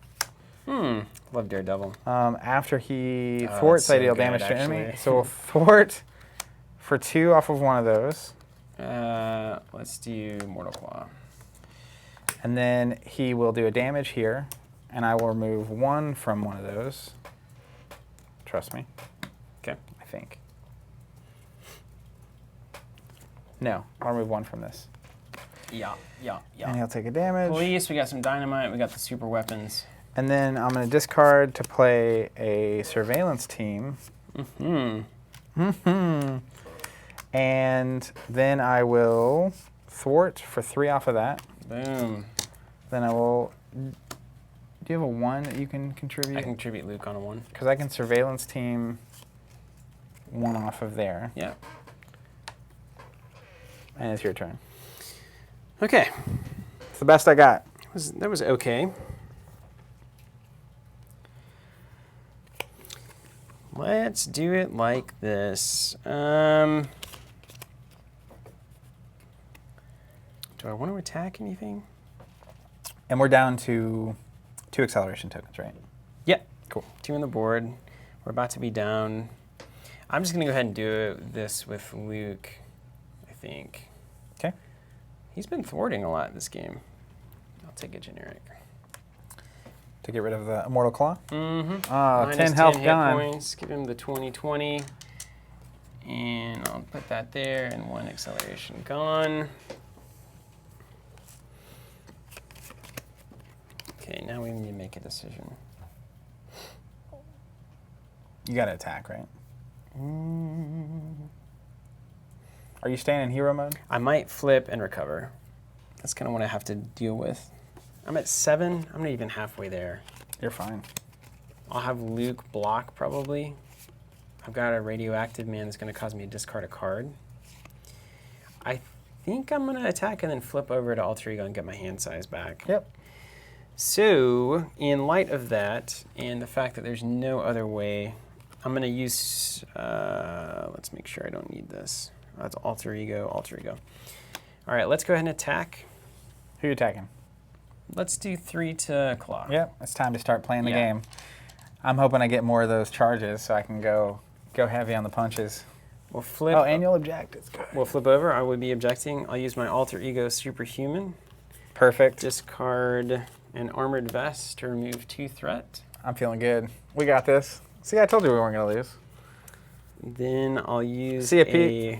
Speaker 2: Love Daredevil.
Speaker 1: After he
Speaker 2: Oh,
Speaker 1: thwarts,
Speaker 2: that's so
Speaker 1: I deal
Speaker 2: good,
Speaker 1: damage to enemy.
Speaker 2: actually.
Speaker 1: So we'll thwart for 2 off of one of those.
Speaker 2: Let's do Mortal Claw.
Speaker 1: And then he will do a damage here, and I will remove 1 from one of those. Trust me.
Speaker 2: Okay.
Speaker 1: I think. No, I'll remove 1 from this.
Speaker 2: Yeah.
Speaker 1: And he'll take a damage.
Speaker 2: Police, we got some dynamite, we got the super weapons.
Speaker 1: And then I'm going to discard to play a surveillance team. And then I will thwart for 3 off of that.
Speaker 2: Boom.
Speaker 1: Then I will. Do you have a 1 that you can contribute?
Speaker 2: I can contribute Luke on a 1.
Speaker 1: Because I can surveillance team 1 off of there.
Speaker 2: Yeah.
Speaker 1: And it's your turn.
Speaker 2: Okay.
Speaker 1: It's the best I got.
Speaker 2: That was okay. Let's do it like this. Do I want to attack anything?
Speaker 1: And we're down to 2 acceleration tokens, right?
Speaker 2: Yeah.
Speaker 1: Cool.
Speaker 2: 2 on the board. We're about to be down. I'm just going to go ahead and do this with Luke, I think.
Speaker 1: Okay.
Speaker 2: He's been thwarting a lot this game. I'll take a generic.
Speaker 1: To get rid of the Immortal Claw?
Speaker 2: Mm-hmm.
Speaker 1: Minus 10
Speaker 2: 10
Speaker 1: health
Speaker 2: hit
Speaker 1: gone.
Speaker 2: points. Give him the 20/20. And I'll put that there, and 1 acceleration gone. Okay, now we need to make a decision.
Speaker 1: You got to attack, right? Are you staying in hero mode?
Speaker 2: I might flip and recover. That's kind of what I have to deal with. I'm at 7. I'm not even halfway there.
Speaker 1: You're fine.
Speaker 2: I'll have Luke block probably. I've got a radioactive man that's going to cause me to discard a card. I think I'm going to attack and then flip over to Alter Ego and get my hand size back.
Speaker 1: Yep.
Speaker 2: So, in light of that, and the fact that there's no other way, I'm going to use, let's make sure I don't need this. That's Alter Ego, Alter Ego. All right, let's go ahead and attack.
Speaker 1: Who are you attacking?
Speaker 2: Let's do 3 to Klaw.
Speaker 1: Yep, it's time to start playing the
Speaker 2: Yeah.
Speaker 1: game. I'm hoping I get more of those charges so I can go heavy on the punches.
Speaker 2: We'll flip.
Speaker 1: Oh, and you'll object. It's good.
Speaker 2: We'll flip over. I would be objecting. I'll use my Alter Ego Superhuman.
Speaker 1: Perfect.
Speaker 2: Discard an Armored Vest to remove 2 threat.
Speaker 1: I'm feeling good. We got this. See, I told you we weren't going to lose.
Speaker 2: Then I'll use
Speaker 1: See ya, Pete.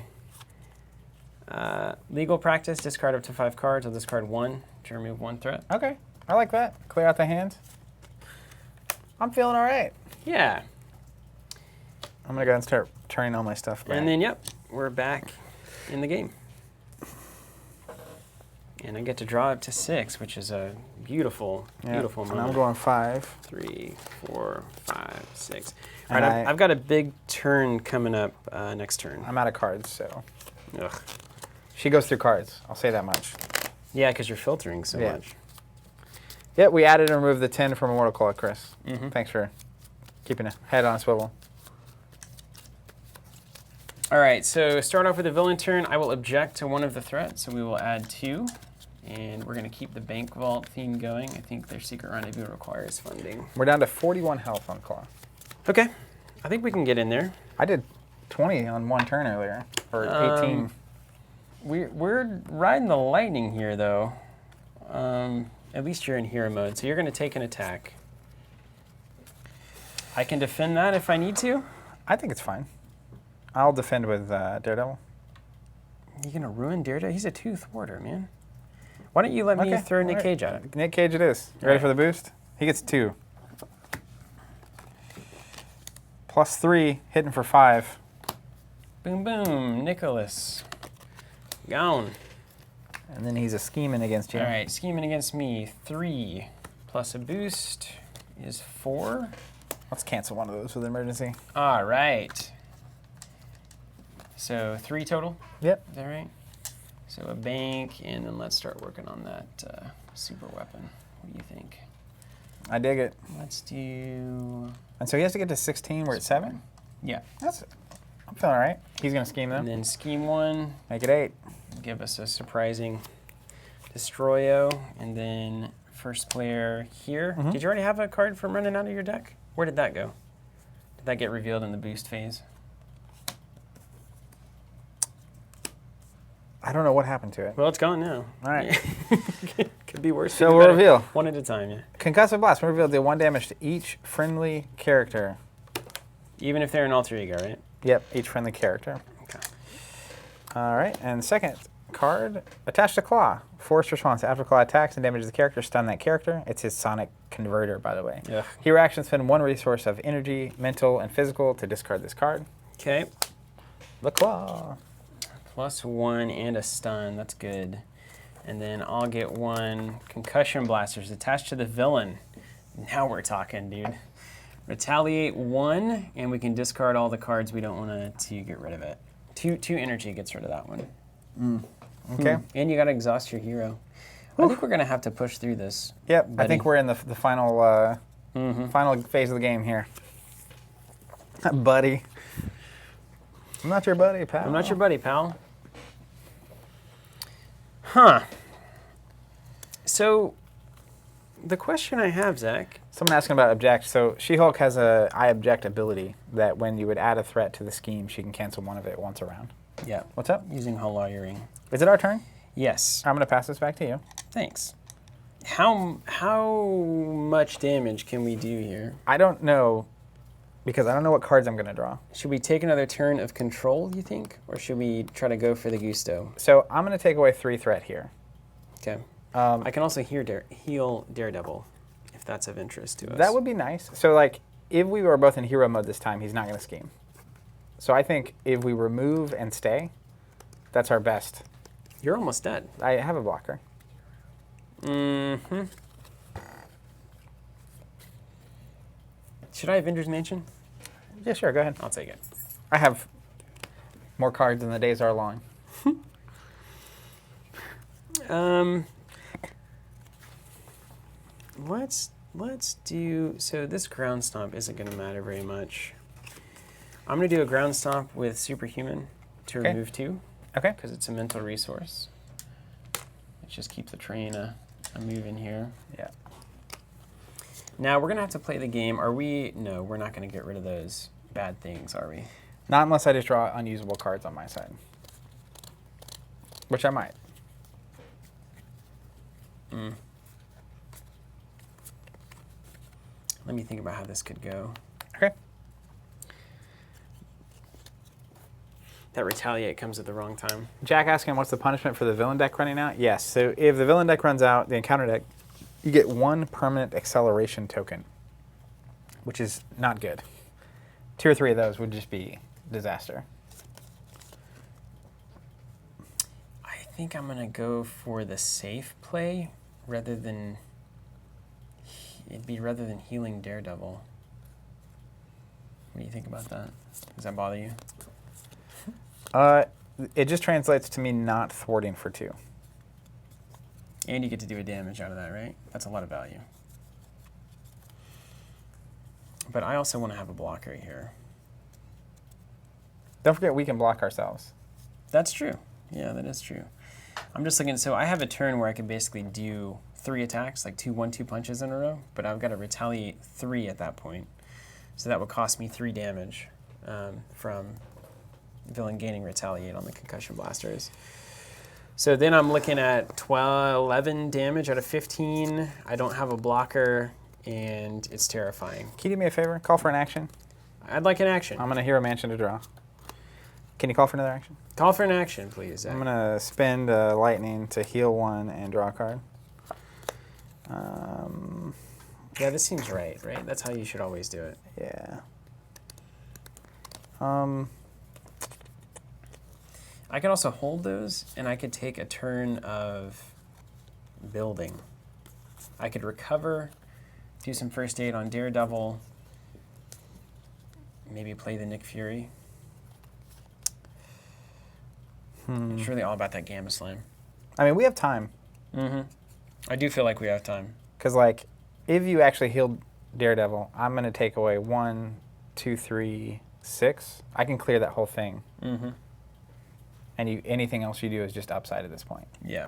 Speaker 2: Legal Practice. Discard up to 5 cards. I'll discard 1 to remove 1 threat.
Speaker 1: Okay, I like that. Clear out the hand. I'm feeling all right.
Speaker 2: Yeah.
Speaker 1: I'm going to go and start turning all my stuff back.
Speaker 2: And then, yep, we're back in the game. And I get to draw up to 6, which is a beautiful, beautiful
Speaker 1: And
Speaker 2: moment.
Speaker 1: I'm going 5.
Speaker 2: 3, 4, 5, 6. All
Speaker 1: And
Speaker 2: right, I've got a big turn coming up next turn.
Speaker 1: I'm out of cards, so.
Speaker 2: Ugh.
Speaker 1: She goes through cards. I'll say that much.
Speaker 2: Yeah, because you're filtering so
Speaker 1: Yeah.
Speaker 2: much.
Speaker 1: Yep, we added and removed the 10 from Immortal Claw, Chris.
Speaker 2: Mhm.
Speaker 1: Thanks for keeping a head on a swivel.
Speaker 2: All right, so start off with the villain turn. I will object to one of the threats, so we will add 2. And we're going to keep the bank vault theme going. I think their secret rendezvous requires funding.
Speaker 1: We're down to 41 health on Klaw.
Speaker 2: Okay, I think we can get in there.
Speaker 1: I did 20 on one turn earlier, or 18.
Speaker 2: We're riding the lightning here, though. At least you're in hero mode, so you're going to take an attack. I can defend that if I need to.
Speaker 1: I think it's fine. I'll defend with Daredevil.
Speaker 2: You're going to ruin Daredevil? He's a 2 thwarter, man. Why don't you let me throw Nick Cage at it?
Speaker 1: Nick Cage it is. You ready for the boost? He gets 2. +3, hitting for 5.
Speaker 2: Boom, boom, Nicholas. Gone.
Speaker 1: And then he's a scheming against you.
Speaker 2: All right, scheming against me. 3 plus a boost is 4.
Speaker 1: Let's cancel one of those with emergency.
Speaker 2: All right. So 3 total?
Speaker 1: Yep.
Speaker 2: Is that right? So a bank, and then let's start working on that super weapon. What do you think?
Speaker 1: I dig it.
Speaker 2: Let's do...
Speaker 1: And so he has to get to 16, we're at 7?
Speaker 2: Yeah.
Speaker 1: I'm feeling all right. He's going to scheme them.
Speaker 2: And then scheme 1.
Speaker 1: Make it 8.
Speaker 2: Give us a surprising Destroyo. And then first player here.
Speaker 1: Mm-hmm.
Speaker 2: Did you already have a card from running out of your deck? Where did that go? Did that get revealed in the boost phase?
Speaker 1: I don't know what happened to it.
Speaker 2: Well, it's gone now.
Speaker 1: All right.
Speaker 2: Could be worse.
Speaker 1: So
Speaker 2: could be
Speaker 1: we'll
Speaker 2: better.
Speaker 1: reveal.
Speaker 2: One at a time, yeah.
Speaker 1: Concussive Blast. When revealed, deal 1 damage to each friendly character.
Speaker 2: Even if they're an alter ego, right?
Speaker 1: Yep, each friendly character.
Speaker 2: Okay.
Speaker 1: All right, and second card, attached to Klaw. Forced response. After Klaw attacks and damages the character, stun that character. It's his sonic converter, by the way.
Speaker 2: Ugh.
Speaker 1: Hero action, spend 1 resource of energy, mental, and physical to discard this card.
Speaker 2: Okay.
Speaker 1: The Klaw.
Speaker 2: +1 and a stun. That's good. And then I'll get 1 concussion blasters attached to the villain. Now we're talking, dude. Retaliate 1, and we can discard all the cards we don't want to get rid of it. 2 energy gets rid of that one.
Speaker 1: Okay.
Speaker 2: And you got to exhaust your hero. I think we're going to have to push through this.
Speaker 1: Yep,
Speaker 2: buddy.
Speaker 1: I think we're in the final final phase of the game here. Buddy. I'm not your buddy, pal.
Speaker 2: I'm not your buddy, pal. Huh. So, the question I have, Zach.
Speaker 1: Someone asking about object. So She-Hulk has a I object ability that when you would add a threat to the scheme, she can cancel one of it once around.
Speaker 2: Yeah.
Speaker 1: What's up?
Speaker 2: Using Hull Lawyering.
Speaker 1: Is it our turn?
Speaker 2: Yes.
Speaker 1: I'm going to pass this back to you.
Speaker 2: Thanks. How much damage can we do here?
Speaker 1: I don't know, because I don't know what cards I'm going to draw.
Speaker 2: Should we take another turn of control, you think? Or should we try to go for the gusto?
Speaker 1: So I'm going to take away 3 threat here.
Speaker 2: Okay. I can also heal Daredevil, if that's of interest to us.
Speaker 1: That would be nice. So, like, if we were both in hero mode this time, he's not going to scheme. So I think if we remove and stay, that's our best.
Speaker 2: You're almost dead.
Speaker 1: I have a blocker.
Speaker 2: Mm-hmm. Should I Avengers Mansion?
Speaker 1: Yeah, sure, go ahead.
Speaker 2: I'll take it.
Speaker 1: I have more cards than the days are long.
Speaker 2: Let's do, so this ground stomp isn't going to matter very much. I'm going to do a ground stomp with Superhuman to
Speaker 1: Okay.
Speaker 2: remove 2,
Speaker 1: Okay.
Speaker 2: because it's a mental resource. Let's just keep the train a moving here.
Speaker 1: Yeah.
Speaker 2: Now we're going to have to play the game. Are we, no, we're not going to get rid of those bad things, are we?
Speaker 1: Not unless I just draw unusable cards on my side. Which I might.
Speaker 2: Let me think about how this could go.
Speaker 1: Okay.
Speaker 2: That Retaliate comes at the wrong time.
Speaker 1: Jack asking what's the punishment for the villain deck running out? Yes, so if the villain deck runs out, the encounter deck, you get 1 permanent acceleration token, which is not good. 2 or 3 of those would just be disaster.
Speaker 2: I think I'm going to go for the safe play rather than healing Daredevil. What do you think about that? Does that bother you?
Speaker 1: It just translates to me not thwarting for 2.
Speaker 2: And you get to do a damage out of that, right? That's a lot of value. But I also want to have a blocker here.
Speaker 1: Don't forget we can block ourselves.
Speaker 2: That's true. Yeah, that is true. I'm just looking, so I have a turn where I can basically do 3 attacks, like 2 1-2 punches in a row, but I've got to retaliate 3 at that point. So that would cost me 3 damage from villain gaining retaliate on the concussion blasters. So then I'm looking at 11 damage out of 15. I don't have a blocker, and it's terrifying.
Speaker 1: Can you do me a favor? Call for an action.
Speaker 2: I'd like an action.
Speaker 1: I'm going to hero mansion to draw. Can you call for another action?
Speaker 2: Call for an action, please, Zach.
Speaker 1: I'm going to spend lightning to heal 1 and draw a card.
Speaker 2: Yeah, this seems right? That's how you should always do it.
Speaker 1: Yeah.
Speaker 2: I could also hold those, and I could take a turn of building. I could recover, do some first aid on Daredevil, maybe play the Nick Fury. It's really all about that Gamma Slam.
Speaker 1: I mean, we have time.
Speaker 2: I do feel like we have time.
Speaker 1: Because, like, if you actually healed Daredevil, I'm going to take away 1, 2, 3, 6. I can clear that whole thing. And anything else you do is just upside at this point.
Speaker 2: Yeah.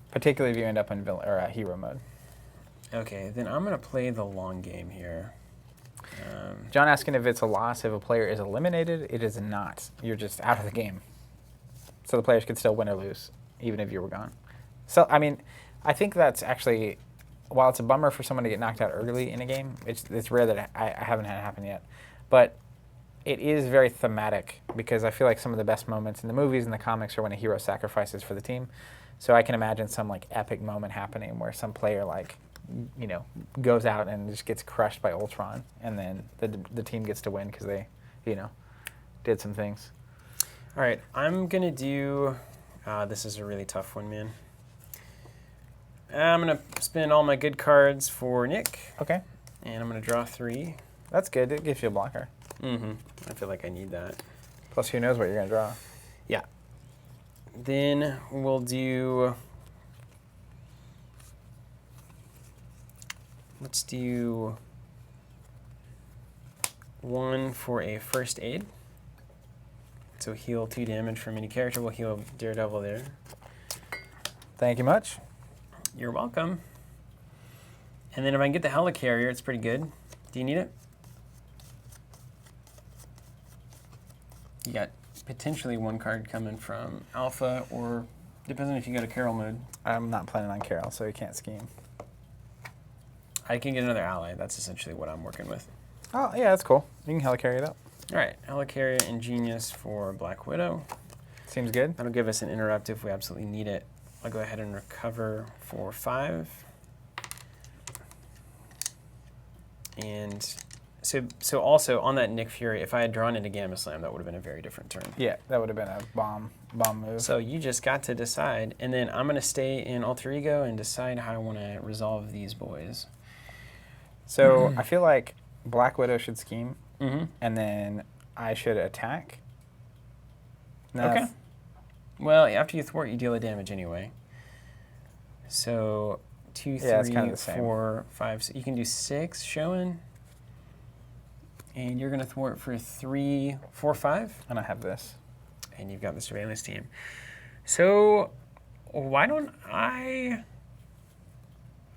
Speaker 1: Particularly if you end up in hero mode.
Speaker 2: Okay, then I'm going to play the long game here.
Speaker 1: John asking if it's a loss if a player is eliminated. It is not. You're just out of the game. So the players could still win or lose, even if you were gone. So, I mean, I think that's actually, while it's a bummer for someone to get knocked out early in a game, it's rare that I haven't had it happen yet. But it is very thematic because I feel like some of the best moments in the movies and the comics are when a hero sacrifices for the team. So I can imagine some like epic moment happening where some player like, you know, goes out and just gets crushed by Ultron, and then the team gets to win because they, you know, did some things.
Speaker 2: All right, I'm going to do, this is a really tough one, man. I'm going to spend all my good cards for Nick.
Speaker 1: Okay.
Speaker 2: And I'm going to draw 3.
Speaker 1: That's good. It gives you a blocker.
Speaker 2: I feel like I need that.
Speaker 1: Plus, who knows what you're going to draw.
Speaker 2: Yeah. Then we'll do, let's do 1 for a first aid. So heal 2 damage from any character. We'll heal Daredevil there.
Speaker 1: Thank you much.
Speaker 2: You're welcome. And then if I can get the Helicarrier, it's pretty good. Do you need it? You got potentially 1 card coming from Alpha, or depends on if you go to Carol mode.
Speaker 1: I'm not planning on Carol, so you can't scheme.
Speaker 2: I can get another ally. That's essentially what I'm working with.
Speaker 1: Oh, yeah, that's cool. You can helicarry it up.
Speaker 2: All right, Helicarrier and Genius for Black Widow.
Speaker 1: Seems good.
Speaker 2: That'll give us an interrupt if we absolutely need it. I'll go ahead and recover for 5. And so also on that Nick Fury, if I had drawn into Gamma Slam, that would have been a very different turn.
Speaker 1: Yeah, that would have been a bomb move.
Speaker 2: So you just got to decide, and then I'm going to stay in Alter Ego and decide how I want to resolve these boys.
Speaker 1: So I feel like Black Widow should scheme,
Speaker 2: Mm-hmm.
Speaker 1: and then I should attack. Now,
Speaker 2: Okay. Well, after you thwart, you deal a damage anyway. So 2,
Speaker 1: Yeah, it's
Speaker 2: 3,
Speaker 1: kinda the same.
Speaker 2: 4, 5. So you can do 6 showing. And you're going to thwart for 3, 4, 5.
Speaker 1: And I have this.
Speaker 2: And you've got the surveillance team. So why don't I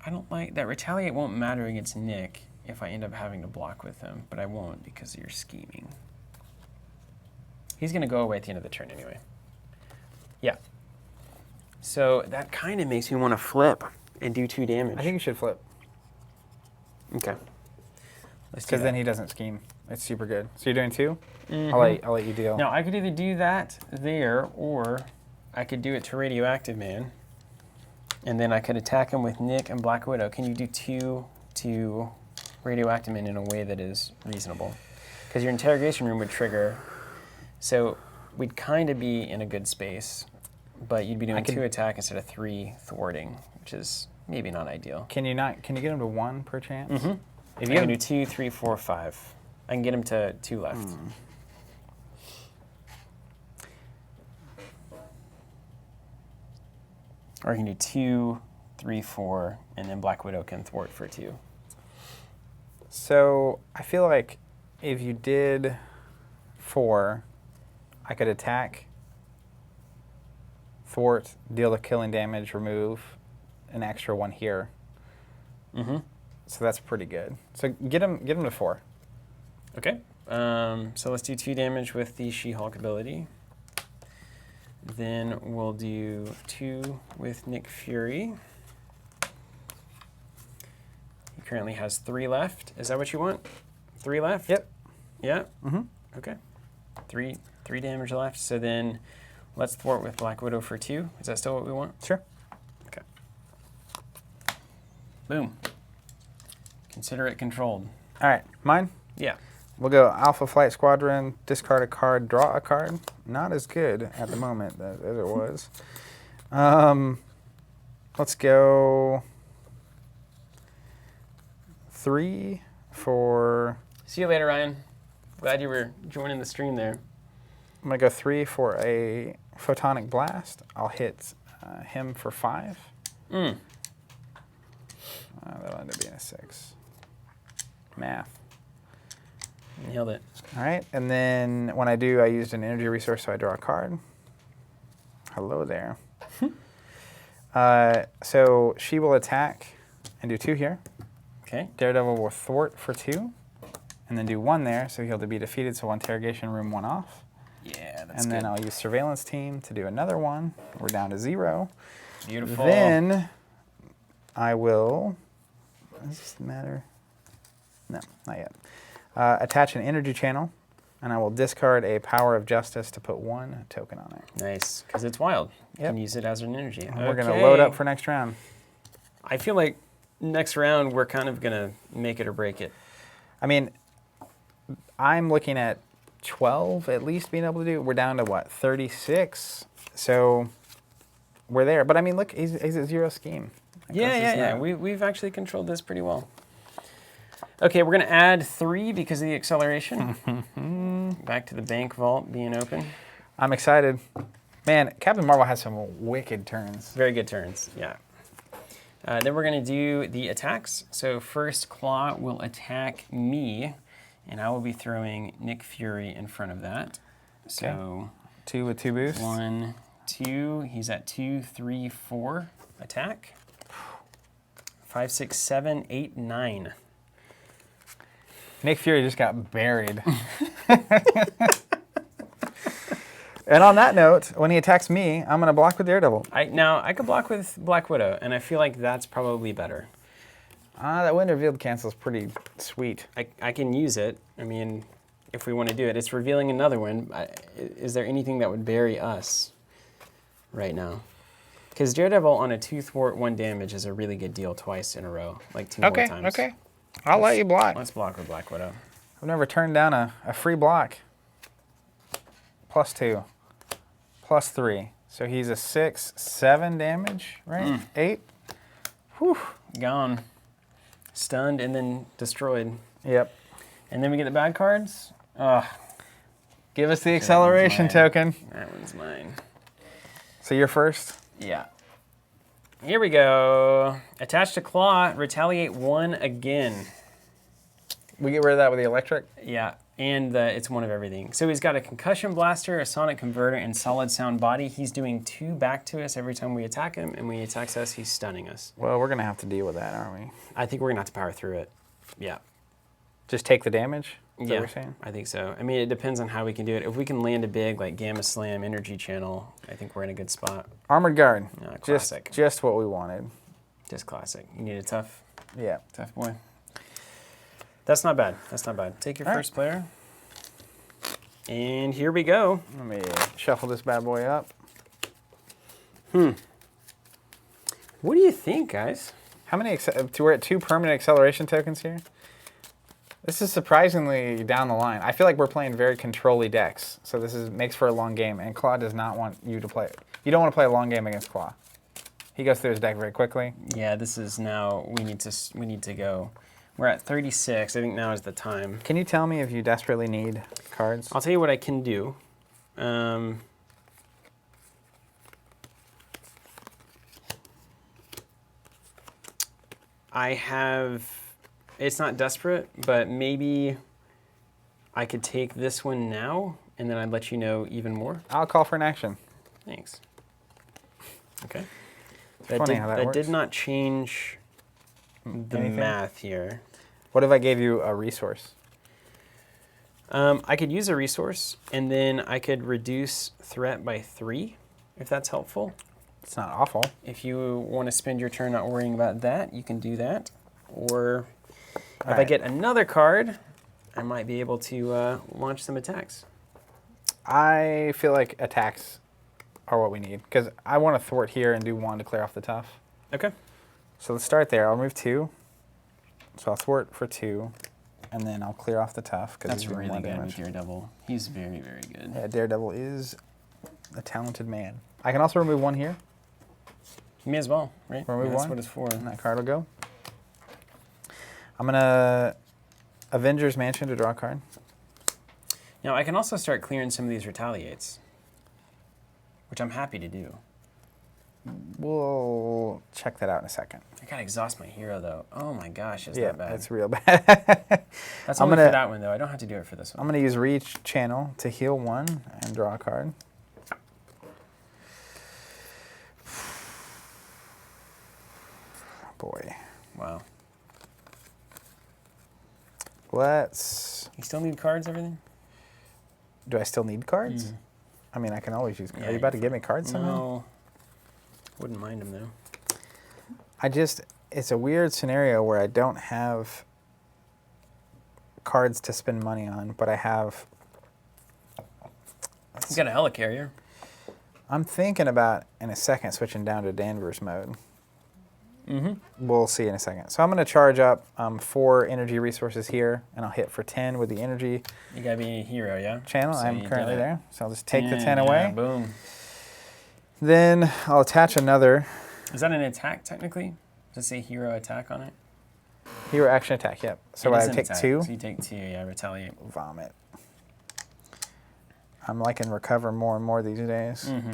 Speaker 2: don't like that retaliate won't matter against Nick if I end up having to block with him, but I won't because you're scheming. He's going to go away at the end of the turn anyway. Yeah. So that kind of makes me want to flip and do 2 damage.
Speaker 1: I think you should flip,
Speaker 2: Okay. Let's do
Speaker 1: because then
Speaker 2: that.
Speaker 1: he doesn't scheme. It's super good. So you're doing 2?
Speaker 2: Mhm.
Speaker 1: I'll let you deal.
Speaker 2: Now, I could either do that there, or I could do it to Radioactive Man, and then I could attack him with Nick and Black Widow. Can you do 2 to Radioactive Man in a way that is reasonable? Because your interrogation room would trigger, so we'd kind of be in a good space, but you'd be doing 2 attack instead of 3 thwarting, which is maybe not ideal.
Speaker 1: Can you get him to 1 per chance?
Speaker 2: Mm-hmm.
Speaker 1: If
Speaker 2: I
Speaker 1: you
Speaker 2: can
Speaker 1: have,
Speaker 2: do 2, 3, 4, 5. I can get him to 2 left. Or you can do 2, 3, 4, and then Black Widow can thwart for 2.
Speaker 1: So I feel like if you did 4, I could attack, thwart, deal the killing damage, remove an extra one here.
Speaker 2: Mm-hmm.
Speaker 1: So that's pretty good. So get him to 4.
Speaker 2: Okay. So let's do 2 damage with the She-Hulk ability. Then we'll do 2 with Nick Fury. He currently has 3 left. Is that what you want? 3 left?
Speaker 1: Yep.
Speaker 2: Yeah?
Speaker 1: Mm-hmm.
Speaker 2: Okay. 3 damage left. So then let's thwart with Black Widow for 2. Is that still what we want?
Speaker 1: Sure.
Speaker 2: Okay. Boom. Consider it controlled.
Speaker 1: All right, mine.
Speaker 2: Yeah.
Speaker 1: We'll go Alpha Flight Squadron, discard a card, draw a card. Not as good at the moment as it was. Let's go 3 for...
Speaker 2: See you later, Ryan. Glad you were joining the stream there.
Speaker 1: I'm going to go 3 for a Photonic Blast. I'll hit him for 5.
Speaker 2: Mm.
Speaker 1: That'll end up being a 6. Math.
Speaker 2: Nailed it.
Speaker 1: All right, and then when I do, I used an energy resource, so I draw a card. Hello there. So she will attack and do 2 here.
Speaker 2: Okay.
Speaker 1: Daredevil will thwart for 2, and then do 1 there, so he'll be defeated, so interrogation room 1 off.
Speaker 2: Yeah, that's
Speaker 1: And then
Speaker 2: good.
Speaker 1: I'll use surveillance team to do another 1. We're down to 0.
Speaker 2: Beautiful.
Speaker 1: Then I will, does this matter? No, not yet. Attach an energy channel, and I will discard a Power of Justice to put 1 token on it.
Speaker 2: Nice, because it's wild. You
Speaker 1: Yep.
Speaker 2: can use it as an energy.
Speaker 1: And we're going to load up for next round.
Speaker 2: I feel like next round we're kind of going to make it or break it.
Speaker 1: I mean, I'm looking at 12 at least being able to do. We're down to what, 36? So we're there. But I mean, look, he's at 0 scheme. Like,
Speaker 2: Yeah. We've actually controlled this pretty well. Okay, we're going to add 3 because of the acceleration. Back to the bank vault being open.
Speaker 1: I'm excited. Man, Captain Marvel has some wicked turns.
Speaker 2: Very good turns, yeah. Then we're going to do the attacks. So first, Klaw will attack me, and I will be throwing Nick Fury in front of that. So
Speaker 1: 2 with 2 boosts.
Speaker 2: 1, 2. He's at 2, 3, 4 attack. 5, 6, 7, 8, 9.
Speaker 1: Nick Fury just got buried. And on that note, when he attacks me, I'm going to block with Daredevil.
Speaker 2: Now, I could block with Black Widow, and I feel like that's probably better.
Speaker 1: That wind revealed cancel is pretty sweet.
Speaker 2: I can use it. I mean, if we want to do it. It's revealing another one. Is there anything that would bury us right now? Because Daredevil on a 2 thwart 1 damage is a really good deal twice in a row, like 2 more times.
Speaker 1: Okay. I'll let you block.
Speaker 2: Let's block with Black Widow.
Speaker 1: I've never turned down a free block. +2, +3. So he's a 6, 7 damage, right? 8. Whew.
Speaker 2: Gone. Stunned and then destroyed.
Speaker 1: Yep.
Speaker 2: And then we get the bad cards. Ugh,
Speaker 1: Give us the acceleration
Speaker 2: mine.
Speaker 1: token.
Speaker 2: that one's mine.
Speaker 1: So you're first.
Speaker 2: Yeah. Here we go. Attach to Klaw, retaliate 1 again.
Speaker 1: We get rid of that with the electric.
Speaker 2: Yeah, and it's 1 of everything. So he's got a concussion blaster, a sonic converter, and solid sound body. He's doing 2 back to us every time we attack him, and when he attacks us, he's stunning us.
Speaker 1: Well, we're going to have to deal with that, aren't we?
Speaker 2: I think we're gonna have to power through it. Yeah.
Speaker 1: Just take the damage? Is that
Speaker 2: Yeah,
Speaker 1: what you're saying?
Speaker 2: I think so. I mean, it depends on how we can do it. If we can land a big, like, Gamma Slam energy channel, I think we're in a good spot.
Speaker 1: Armored Guard.
Speaker 2: Classic.
Speaker 1: Just what we wanted.
Speaker 2: Just classic. You need a tough
Speaker 1: Yeah.
Speaker 2: boy. That's not bad. That's not bad. Take your
Speaker 1: All
Speaker 2: first player. And here we go.
Speaker 1: Let me shuffle this bad boy up.
Speaker 2: What do you think, guys?
Speaker 1: How many? We're at 2 permanent acceleration tokens here. This is surprisingly down the line. I feel like we're playing very control-y decks, so this makes for a long game. And Klaw does not want you to play. You don't want to play a long game against Klaw. He goes through his deck very quickly.
Speaker 2: Yeah, this is now. We need to go. We're at 36. I think now is the time.
Speaker 1: Can you tell me if you desperately need cards?
Speaker 2: I'll tell you what I can do. I have. It's not desperate, but maybe I could take this one now and then I'd let you know even more.
Speaker 1: I'll call for an action.
Speaker 2: Thanks. Okay.
Speaker 1: Funny how that
Speaker 2: that
Speaker 1: works.
Speaker 2: did not change the
Speaker 1: Anything?
Speaker 2: math here.
Speaker 1: What if I gave you a resource?
Speaker 2: I could use a resource, and then I could reduce threat by 3, if that's helpful.
Speaker 1: It's not awful.
Speaker 2: If you want to spend your turn not worrying about that, you can do that. Or if I
Speaker 1: right.
Speaker 2: get another card, I might be able to launch some attacks.
Speaker 1: I feel like attacks are what we need, because I want to thwart here and do 1 to clear off the tough.
Speaker 2: Okay.
Speaker 1: So let's start there. I'll move 2. So I'll thwart for 2, and then I'll clear off the tough.
Speaker 2: That's really good with Daredevil. He's very, very good.
Speaker 1: Yeah, Daredevil is a talented man. I can also remove 1 here.
Speaker 2: You may as well, right?
Speaker 1: Remove
Speaker 2: That's
Speaker 1: 1.
Speaker 2: what it's for.
Speaker 1: And that card will go. I'm going to Avengers Mansion to draw a card.
Speaker 2: Now, I can also start clearing some of these retaliates, which I'm happy to do.
Speaker 1: We'll check that out in a second.
Speaker 2: I gotta exhaust my hero, though. Oh my gosh, is
Speaker 1: Yeah,
Speaker 2: that bad?
Speaker 1: it's real bad.
Speaker 2: That's
Speaker 1: I'm
Speaker 2: only
Speaker 1: gonna-
Speaker 2: for that one, though. I don't have to do it for this one.
Speaker 1: I'm going to use Reach Channel to heal 1 and draw a card. Boy.
Speaker 2: Wow.
Speaker 1: Let's...
Speaker 2: You still need cards, everything?
Speaker 1: Do I still need cards? I mean, I can always use cards.
Speaker 2: Yeah,
Speaker 1: Are you about to
Speaker 2: you're
Speaker 1: give me cards somehow?
Speaker 2: No. Wouldn't mind them, though.
Speaker 1: It's a weird scenario where I don't have cards to spend money on, but I have...
Speaker 2: You got a helicarrier.
Speaker 1: I'm thinking about, in a second, switching down to Danvers mode.
Speaker 2: Mm-hmm.
Speaker 1: We'll see in a second. So I'm going to charge up 4 energy resources here, and I'll hit for 10 with the energy
Speaker 2: You gotta be a hero, yeah?
Speaker 1: channel.
Speaker 2: So
Speaker 1: I'm
Speaker 2: you
Speaker 1: currently
Speaker 2: did it.
Speaker 1: there. So I'll just take the 10
Speaker 2: Yeah,
Speaker 1: away.
Speaker 2: Boom.
Speaker 1: Then I'll attach another
Speaker 2: Is that an attack, technically? Does it say hero attack on it?
Speaker 1: hero action attack. Yep. So
Speaker 2: It
Speaker 1: I
Speaker 2: is an
Speaker 1: take
Speaker 2: attack,
Speaker 1: 2.
Speaker 2: So you take 2, yeah, retaliate.
Speaker 1: Vomit. I'm liking recover more and more these days.
Speaker 2: Mm-hmm.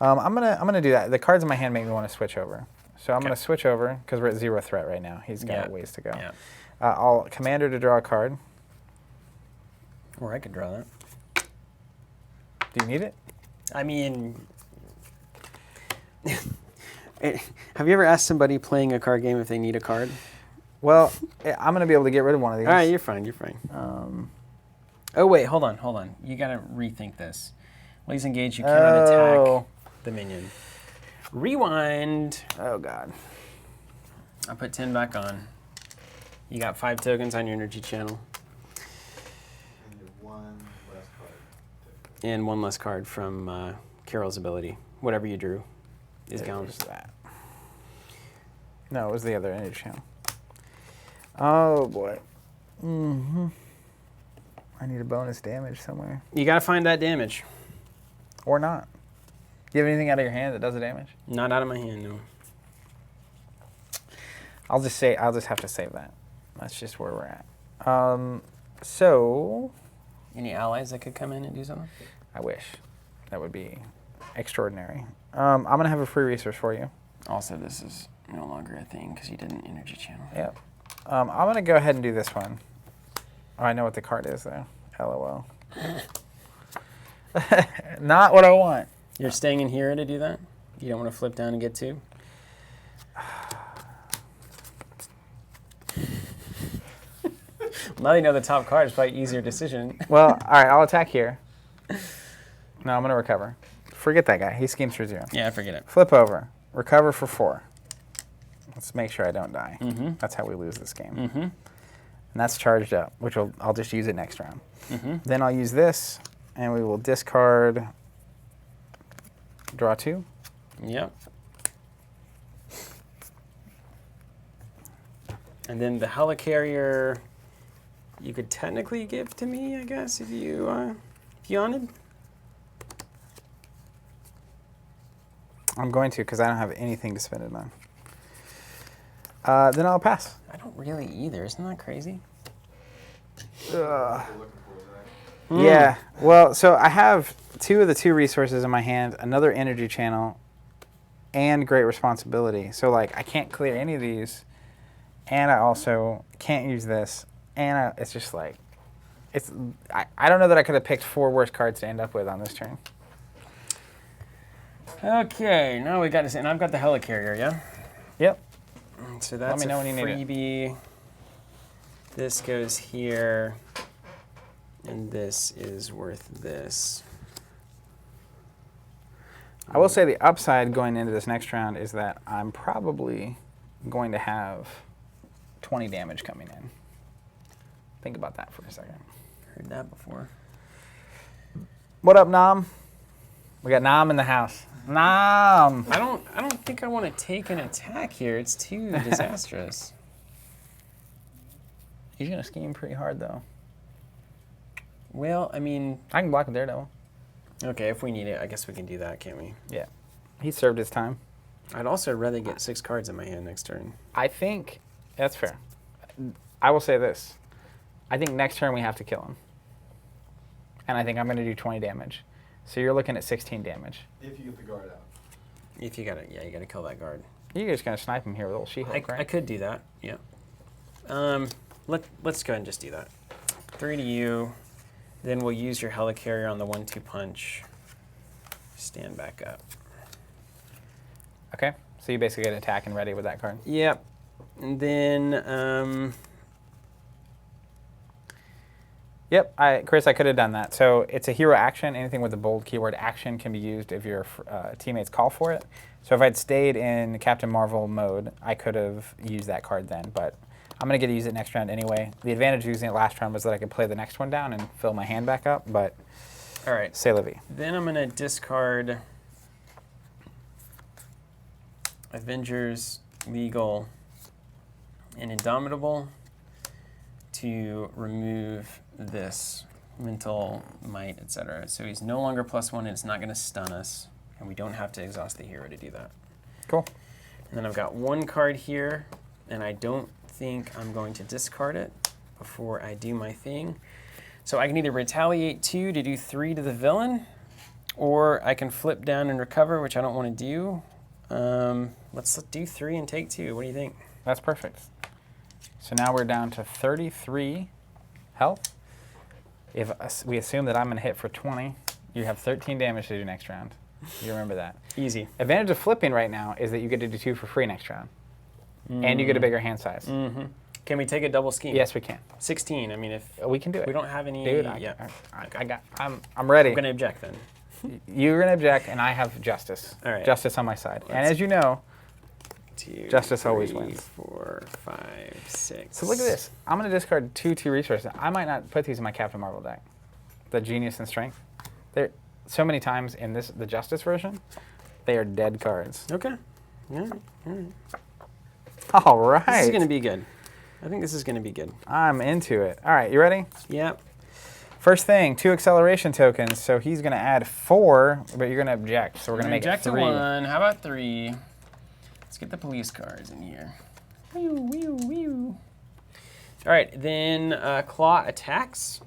Speaker 1: I'm gonna do that. The cards in my hand make me want to switch over. So I'm
Speaker 2: Okay.
Speaker 1: gonna switch over because we're at 0 threat right now. He's got
Speaker 2: Yeah.
Speaker 1: ways to go.
Speaker 2: Yeah.
Speaker 1: I'll commander to draw a card.
Speaker 2: Or I could draw that.
Speaker 1: Do you need it?
Speaker 2: I mean, have you ever asked somebody playing a card game if they need a card?
Speaker 1: Well, I'm gonna be able to get rid of one of these.
Speaker 2: All right, you're fine. You're fine. Oh wait, hold on. You gotta rethink this. While he's engaged, you cannot attack the minion. Rewind.
Speaker 1: Oh God.
Speaker 2: I put 10 back on. You got 5 tokens on your energy channel.
Speaker 3: And you have 1 less card.
Speaker 2: And 1 less card from Carol's ability. Whatever you drew is
Speaker 1: It
Speaker 2: gone.
Speaker 1: was that. No, it was the other energy channel. Oh boy. Mm-hmm. I need a bonus damage somewhere.
Speaker 2: You gotta find that damage.
Speaker 1: Or not. Do you have anything out of your hand that does the damage?
Speaker 2: Not out of my hand, no.
Speaker 1: I'll just have to save that. That's just where we're at. So
Speaker 2: Any allies that could come in and do something?
Speaker 1: I wish. That would be extraordinary. I'm gonna have a free resource for you.
Speaker 2: Also, this is no longer a thing because you did an energy channel.
Speaker 1: Yep. I'm gonna go ahead and do this one. Oh, I know what the card is though. LOL. Not what I want.
Speaker 2: You're staying in here to do that? You don't want to flip down and get 2? Now you know the top card is probably easier decision.
Speaker 1: Well, all right. I'll attack here. No, I'm gonna recover. Forget that guy. He schemes for 0.
Speaker 2: Yeah, forget it.
Speaker 1: Flip over. Recover for 4. Let's make sure I don't die.
Speaker 2: Mm-hmm.
Speaker 1: That's how we lose this game.
Speaker 2: Mm-hmm.
Speaker 1: And that's charged up, which I'll just use it next round.
Speaker 2: Mm-hmm.
Speaker 1: Then I'll use this, and we will discard, draw 2.
Speaker 2: Yep. And then the helicarrier, you could technically give to me, I guess, if you wanted.
Speaker 1: I'm going to because I don't have anything to spend it on. Then I'll pass.
Speaker 2: I don't really either. Isn't that crazy?
Speaker 1: Ugh.
Speaker 3: What you're looking for is that.
Speaker 1: Yeah. Well, so I have 2 of the 2 resources in my hand, another energy channel, and great responsibility. So like I can't clear any of these, and I also can't use this, and it's just like it's I don't know that I could have picked 4 worse cards to end up with on this turn.
Speaker 2: Okay, now we got this, and I've got the helicarrier, yeah?
Speaker 1: Yep.
Speaker 2: So that's
Speaker 1: me know
Speaker 2: a
Speaker 1: when you need it.
Speaker 2: freebie. This goes here, and this is worth this.
Speaker 1: I will say the upside going into this next round is that I'm probably going to have 20 damage coming in. Think about that for a second.
Speaker 2: Heard that before.
Speaker 1: What up, Nam? We got Nam in the house. Nam!
Speaker 2: I don't think I want to take an attack here. It's too disastrous.
Speaker 1: He's going to scheme pretty hard, though.
Speaker 2: Well, I mean,
Speaker 1: I can block a Daredevil.
Speaker 2: okay, if we need it, I guess we can do that, can't we?
Speaker 1: Yeah. He served his time.
Speaker 2: I'd also rather get 6 cards in my hand next turn.
Speaker 1: I think that's fair. I will say this. I think next turn we have to kill him. And I think I'm going to do 20 damage. So you're looking at 16 damage.
Speaker 3: If you get the guard out.
Speaker 2: If you gotta, yeah, you gotta kill that guard.
Speaker 1: You're just going to snipe him here with old She-Hulk, right?
Speaker 2: I could do that, yeah. Let's go ahead and just do that. 3 to you. Then we'll use your helicarrier on the 1-2 punch. Stand back up.
Speaker 1: Okay. So you basically get attack and ready with that card.
Speaker 2: Yep. And then,
Speaker 1: Yep, Chris, I could have done that. So it's a hero action. Anything with the bold keyword action can be used if your teammates call for it. So if I'd stayed in Captain Marvel mode, I could have used that card then. But I'm going to get to use it next round anyway. The advantage of using it last round was that I could play the next one down and fill my hand back up. But
Speaker 2: all right.
Speaker 1: c'est la vie.
Speaker 2: Then I'm going to discard Avengers, Legal, and Indomitable to remove this mental might, etc. So he's no longer +1 and it's not going to stun us, and we don't have to exhaust the hero to do that.
Speaker 1: Cool.
Speaker 2: And then I've got 1 card here, and I don't think I'm going to discard it before I do my thing. So I can either retaliate 2 to do 3 to the villain, or I can flip down and recover, which I don't want to do. Let's do 3 and take 2. What do you think?
Speaker 1: That's perfect. So now we're down to 33 health. If we assume that I'm going to hit for 20, you have 13 damage to do next round. You remember that.
Speaker 2: Easy.
Speaker 1: Advantage of flipping right now is that you get to do 2 for free next round. And you get a bigger hand size.
Speaker 2: Mm-hmm. Can we take a double scheme?
Speaker 1: Yes, we can.
Speaker 2: 16. I mean, if
Speaker 1: We can do it.
Speaker 2: we don't have any,
Speaker 1: Dude, I'm ready.
Speaker 2: I'm gonna object then.
Speaker 1: You're going to object, and I have justice.
Speaker 2: All right.
Speaker 1: Justice on my side. And
Speaker 2: Let's-
Speaker 1: as you know,
Speaker 2: 2,
Speaker 1: Justice always
Speaker 2: 3,
Speaker 1: wins.
Speaker 2: 4, 5, 6.
Speaker 1: so look at this. I'm going to discard 2 resources. I might not put these in my Captain Marvel deck. The Genius and Strength. They're so many times in the Justice version, they are dead cards.
Speaker 2: Okay. Yeah. All right.
Speaker 1: All right.
Speaker 2: This is gonna be good. I think this is gonna be good.
Speaker 1: I'm into it. All right, you ready?
Speaker 2: Yep.
Speaker 1: First thing, 2 acceleration tokens. So he's going to add 4, but you're going to object. So we're going to make it
Speaker 2: Object
Speaker 1: 3.
Speaker 2: to 1. How about 3? Let's get the police cards in here. Whew, whew, whew. All right, then Klaw attacks.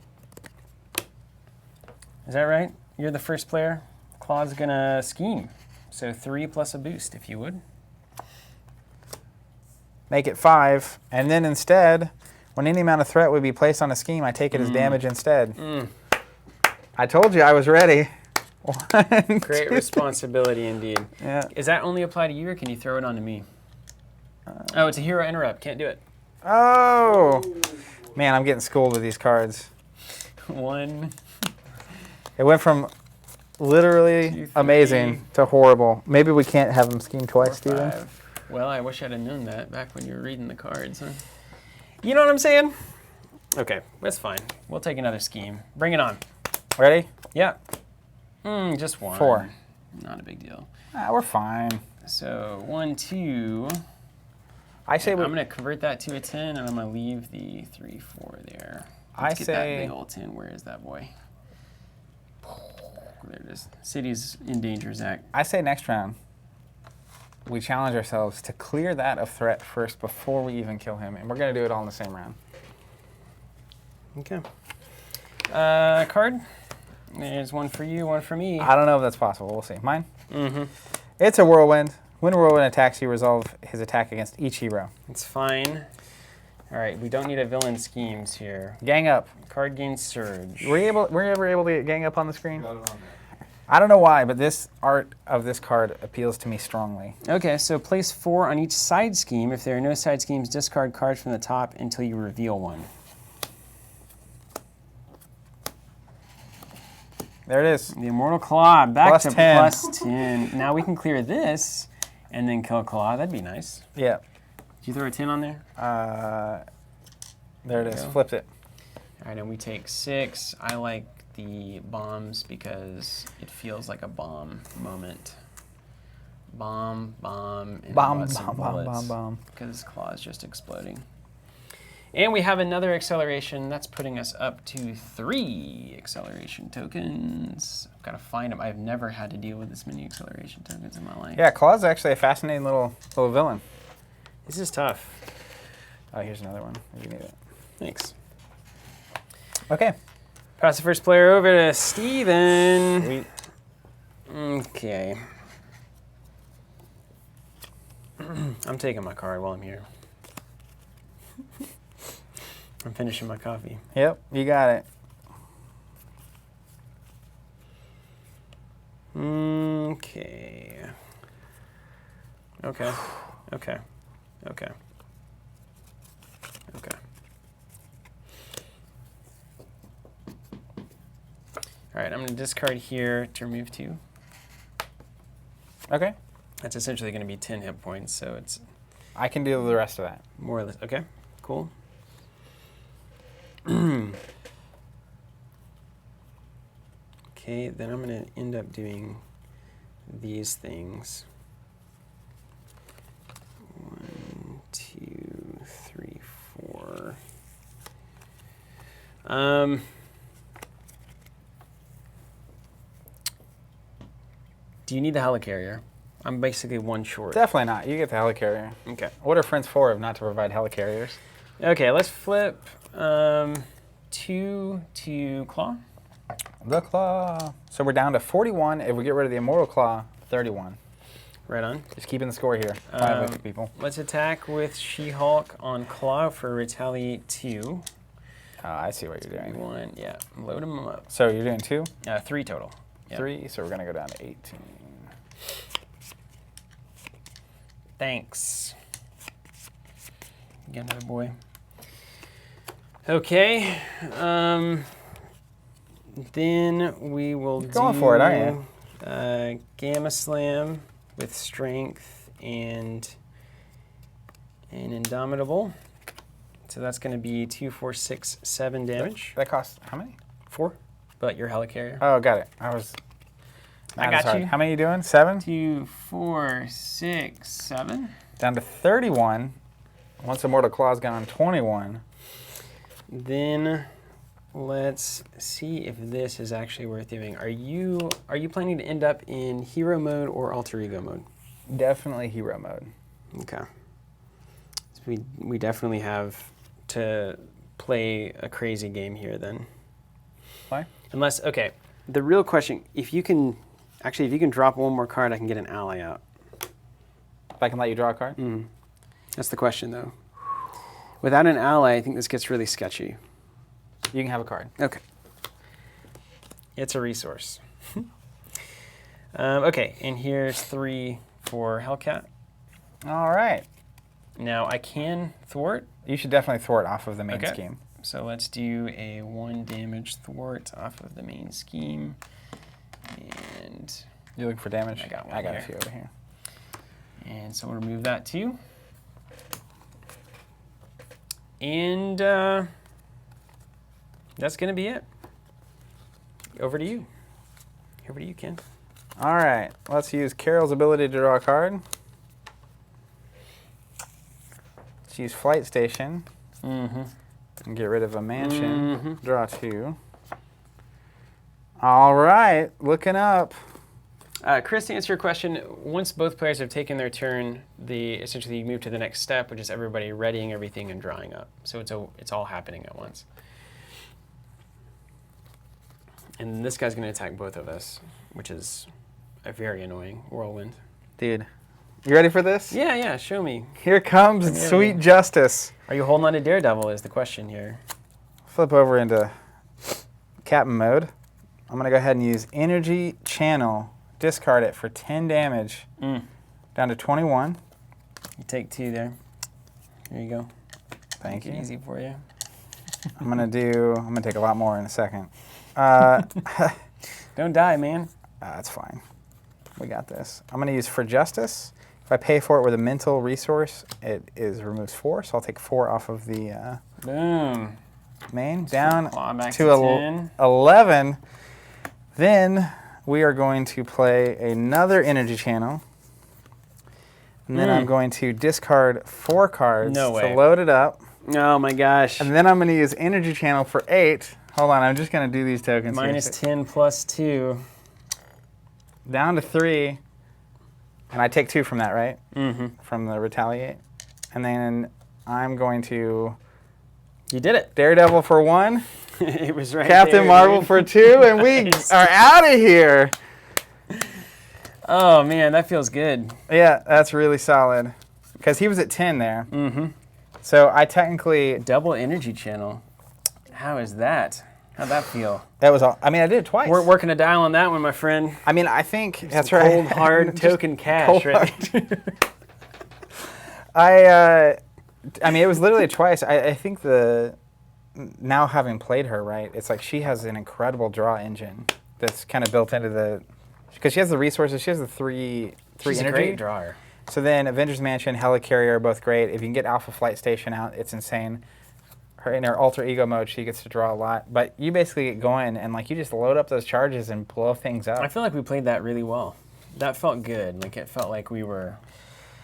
Speaker 2: Is that right? You're the first player. Klaw's gonna scheme. So 3 plus a boost, if you would.
Speaker 1: Make it 5. And then instead, when any amount of threat would be placed on a scheme, I take it as damage instead. I told you I was ready. 1,
Speaker 2: Great
Speaker 1: 2,
Speaker 2: responsibility indeed.
Speaker 1: Yeah.
Speaker 2: Is that only apply to you, or can you throw it onto me? Oh, it's a hero interrupt. Can't do it.
Speaker 1: Oh. Man, I'm getting schooled with these cards.
Speaker 2: 1.
Speaker 1: It went from literally
Speaker 2: 2, 3,
Speaker 1: amazing to horrible. Maybe we can't have them scheme twice,
Speaker 2: 4,
Speaker 1: Steven.
Speaker 2: 5. Well, I wish I'd have known that back when you were reading the cards, huh? You know what I'm saying? Okay, that's fine. We'll take another scheme. Bring it on.
Speaker 1: Ready?
Speaker 2: Yeah. Just 1.
Speaker 1: 4.
Speaker 2: Not a big deal.
Speaker 1: We're fine.
Speaker 2: So 1, 2.
Speaker 1: I say
Speaker 2: I'm
Speaker 1: we.
Speaker 2: going to convert that to a 10, and I'm going to leave the 3, 4 there.
Speaker 1: I
Speaker 2: Let's get that
Speaker 1: say-
Speaker 2: big old 10. Where is that boy? There it is. City's in danger, Zach.
Speaker 1: I say next round, we challenge ourselves to clear that of threat first before we even kill him, and we're going to do it all in the same round.
Speaker 2: Okay. Card. There's 1 for you, 1 for me.
Speaker 1: I don't know if that's possible. We'll see. Mine?
Speaker 2: Mm-hmm.
Speaker 1: It's a whirlwind. When a whirlwind attacks, you resolve his attack against each hero.
Speaker 2: It's fine. All right, we don't need a villain schemes here.
Speaker 1: Gang up.
Speaker 2: Card gain surge.
Speaker 1: Were you ever able to get gang up on the screen?
Speaker 3: Got it on there.
Speaker 1: I don't know why, but this art of this card appeals to me strongly.
Speaker 2: Okay, so place 4 on each side scheme. If there are no side schemes, discard cards from the top until you reveal one.
Speaker 1: There it is.
Speaker 2: The Immortal Claw, back
Speaker 1: Plus
Speaker 2: to
Speaker 1: 10.
Speaker 2: plus 10. Now we can clear this and then kill Claw. That'd be nice.
Speaker 1: Yeah.
Speaker 2: Did you throw a 10 on there?
Speaker 1: There it is.
Speaker 2: go.
Speaker 1: Flipped it.
Speaker 2: All right, and we take 6. I like the bombs because it feels like a bomb moment. Bomb, and
Speaker 1: Bomb,
Speaker 2: lots of
Speaker 1: bomb, bomb,
Speaker 2: bullets,
Speaker 1: bomb, bomb.
Speaker 2: because his claw is just exploding. And we have another acceleration. That's putting us up to 3 acceleration tokens. I've got to find them. I've never had to deal with this many acceleration tokens in my life.
Speaker 1: Yeah, Klaw's actually a fascinating little villain.
Speaker 2: This is tough.
Speaker 1: Oh, here's another one. You need it.
Speaker 2: Thanks.
Speaker 1: Okay.
Speaker 2: Pass the first player over to Steven.
Speaker 1: Sweet.
Speaker 2: Okay. I'm taking my card while I'm here. I'm finishing my coffee.
Speaker 1: Yep, you got it.
Speaker 2: Okay. Okay. Okay. Okay. Okay. All right, I'm going to discard here to remove 2.
Speaker 1: Okay.
Speaker 2: That's essentially going to be 10 hit points, so it's
Speaker 1: I can deal with the rest of that.
Speaker 2: more or less. Okay, cool. Okay, then I'm going to end up doing these things. 1, 2, 3, 4. Do you need the helicarrier? I'm basically 1 short.
Speaker 1: Definitely not. You get the helicarrier.
Speaker 2: Okay.
Speaker 1: What are friends for if not to provide helicarriers?
Speaker 2: Okay, let's flip 2 to Claw.
Speaker 1: The Klaw. So we're down to 41. If we get rid of the Immortal Claw, 31.
Speaker 2: Right on.
Speaker 1: Just keeping the score here. 5 with people.
Speaker 2: Let's attack with She-Hulk on Claw for retaliate 2.
Speaker 1: Oh, I see what you're doing.
Speaker 2: 1, yeah, load them up.
Speaker 1: So you're doing 2?
Speaker 2: 3 total. Yep.
Speaker 1: 3, so we're going to go down to 18.
Speaker 2: Thanks. Get another boy. Okay. Then we will
Speaker 1: You're going for it, aren't
Speaker 2: you? Gamma Slam with Strength and an Indomitable. So that's going to be 2, 4, 6, 7 damage.
Speaker 1: That costs how many?
Speaker 2: 4, but your helicarrier.
Speaker 1: Oh, got it. I
Speaker 2: I
Speaker 1: not
Speaker 2: got
Speaker 1: as hard.
Speaker 2: you.
Speaker 1: How many are you doing? 7?
Speaker 2: 2, 4, 6, 7.
Speaker 1: Down to 31. Once Immortal Claw's gone, 21.
Speaker 2: Then let's see if this is actually worth doing. Are you planning to end up in hero mode or alter ego mode?
Speaker 1: Definitely hero mode.
Speaker 2: Okay. So we definitely have to play a crazy game here then.
Speaker 1: Why?
Speaker 2: Unless, okay, the real question, if you can drop 1 more card, I can get an ally out.
Speaker 1: If I can let you draw a card?
Speaker 2: That's the question though. Without an ally, I think this gets really sketchy.
Speaker 1: You can have a card.
Speaker 2: Okay. It's a resource. Okay, and here's 3 for Hellcat.
Speaker 1: All right.
Speaker 2: Now I can thwart.
Speaker 1: You should definitely thwart off of the main
Speaker 2: Okay.
Speaker 1: scheme.
Speaker 2: So let's do a 1 damage thwart off of the main scheme. And
Speaker 1: You looking for damage?
Speaker 2: I got one
Speaker 1: I got a
Speaker 2: here.
Speaker 1: few over here.
Speaker 2: so we'll remove that too. And that's gonna be it. Over to you. Over to you, Ken.
Speaker 1: All right. Let's use Carol's ability to draw a card. Let's use Flight Station. And get rid of a mansion. Draw 2. All right. Looking up.
Speaker 2: Chris, to answer your question, once both players have taken their turn, essentially you move to the next step, which is everybody readying everything and drawing up. So it's all happening at once. And this guy's going to attack both of us, which is a very annoying whirlwind.
Speaker 1: Dude, You ready for this?
Speaker 2: Yeah, show me.
Speaker 1: Here comes
Speaker 2: Bring it
Speaker 1: Sweet
Speaker 2: in.
Speaker 1: Justice.
Speaker 2: Are you holding on to Daredevil is the question here.
Speaker 1: Flip over into Captain mode. I'm going to go ahead and use Energy Channel. Discard it for 10 damage. Down to 21.
Speaker 2: You take 2 there. There you go.
Speaker 1: Thank you.
Speaker 2: Make it easy for you.
Speaker 1: I'm going to take a lot more in a second.
Speaker 2: Don't die, man.
Speaker 1: That's fine. We got this. I'm going to use For Justice. If I pay for it with a mental resource, removes 4, so I'll take 4 off of the
Speaker 2: Boom.
Speaker 1: main. Down
Speaker 2: Claw back
Speaker 1: to
Speaker 2: to 10.
Speaker 1: 11. Then we are going to play another Energy Channel. And then I'm going to discard 4 cards
Speaker 2: No way.
Speaker 1: to load it up.
Speaker 2: Oh my gosh.
Speaker 1: And then I'm going to use Energy Channel for 8. Hold on, I'm just going to do these tokens.
Speaker 2: Minus
Speaker 1: here.
Speaker 2: 10 plus 2.
Speaker 1: Down to 3. And I take 2 from that, right?
Speaker 2: Mm-hmm.
Speaker 1: From the Retaliate. And then I'm going to
Speaker 2: You did it.
Speaker 1: Daredevil for 1.
Speaker 2: It was right
Speaker 1: Captain
Speaker 2: there,
Speaker 1: Marvel
Speaker 2: dude.
Speaker 1: for 2. And we are out of here.
Speaker 2: Oh man, that feels good.
Speaker 1: Yeah, that's really solid. Because he was at 10 there.
Speaker 2: Mm-hmm.
Speaker 1: So I technically...
Speaker 2: Double energy channel. How is that? How'd that feel?
Speaker 1: That was all. I mean, I did it twice.
Speaker 2: We're working a dial on that one, my friend.
Speaker 1: I mean, I think that's
Speaker 2: Some
Speaker 1: right.
Speaker 2: Cold hard
Speaker 1: Just
Speaker 2: token cash,
Speaker 1: cold
Speaker 2: right?
Speaker 1: I mean, it was literally twice. I think now having played her, right, it's like she has an incredible draw engine that's kind of built into the, because she has the resources, she has the three
Speaker 2: She's
Speaker 1: energy.
Speaker 2: a great drawer.
Speaker 1: So then Avengers Mansion, Helicarrier are both great. If you can get Alpha Flight Station out, it's insane. Her in her alter ego mode, she gets to draw a lot. But you basically get going and like you just load up those charges and blow things up.
Speaker 2: I feel like we played that really well. That felt good. Like it felt like we were,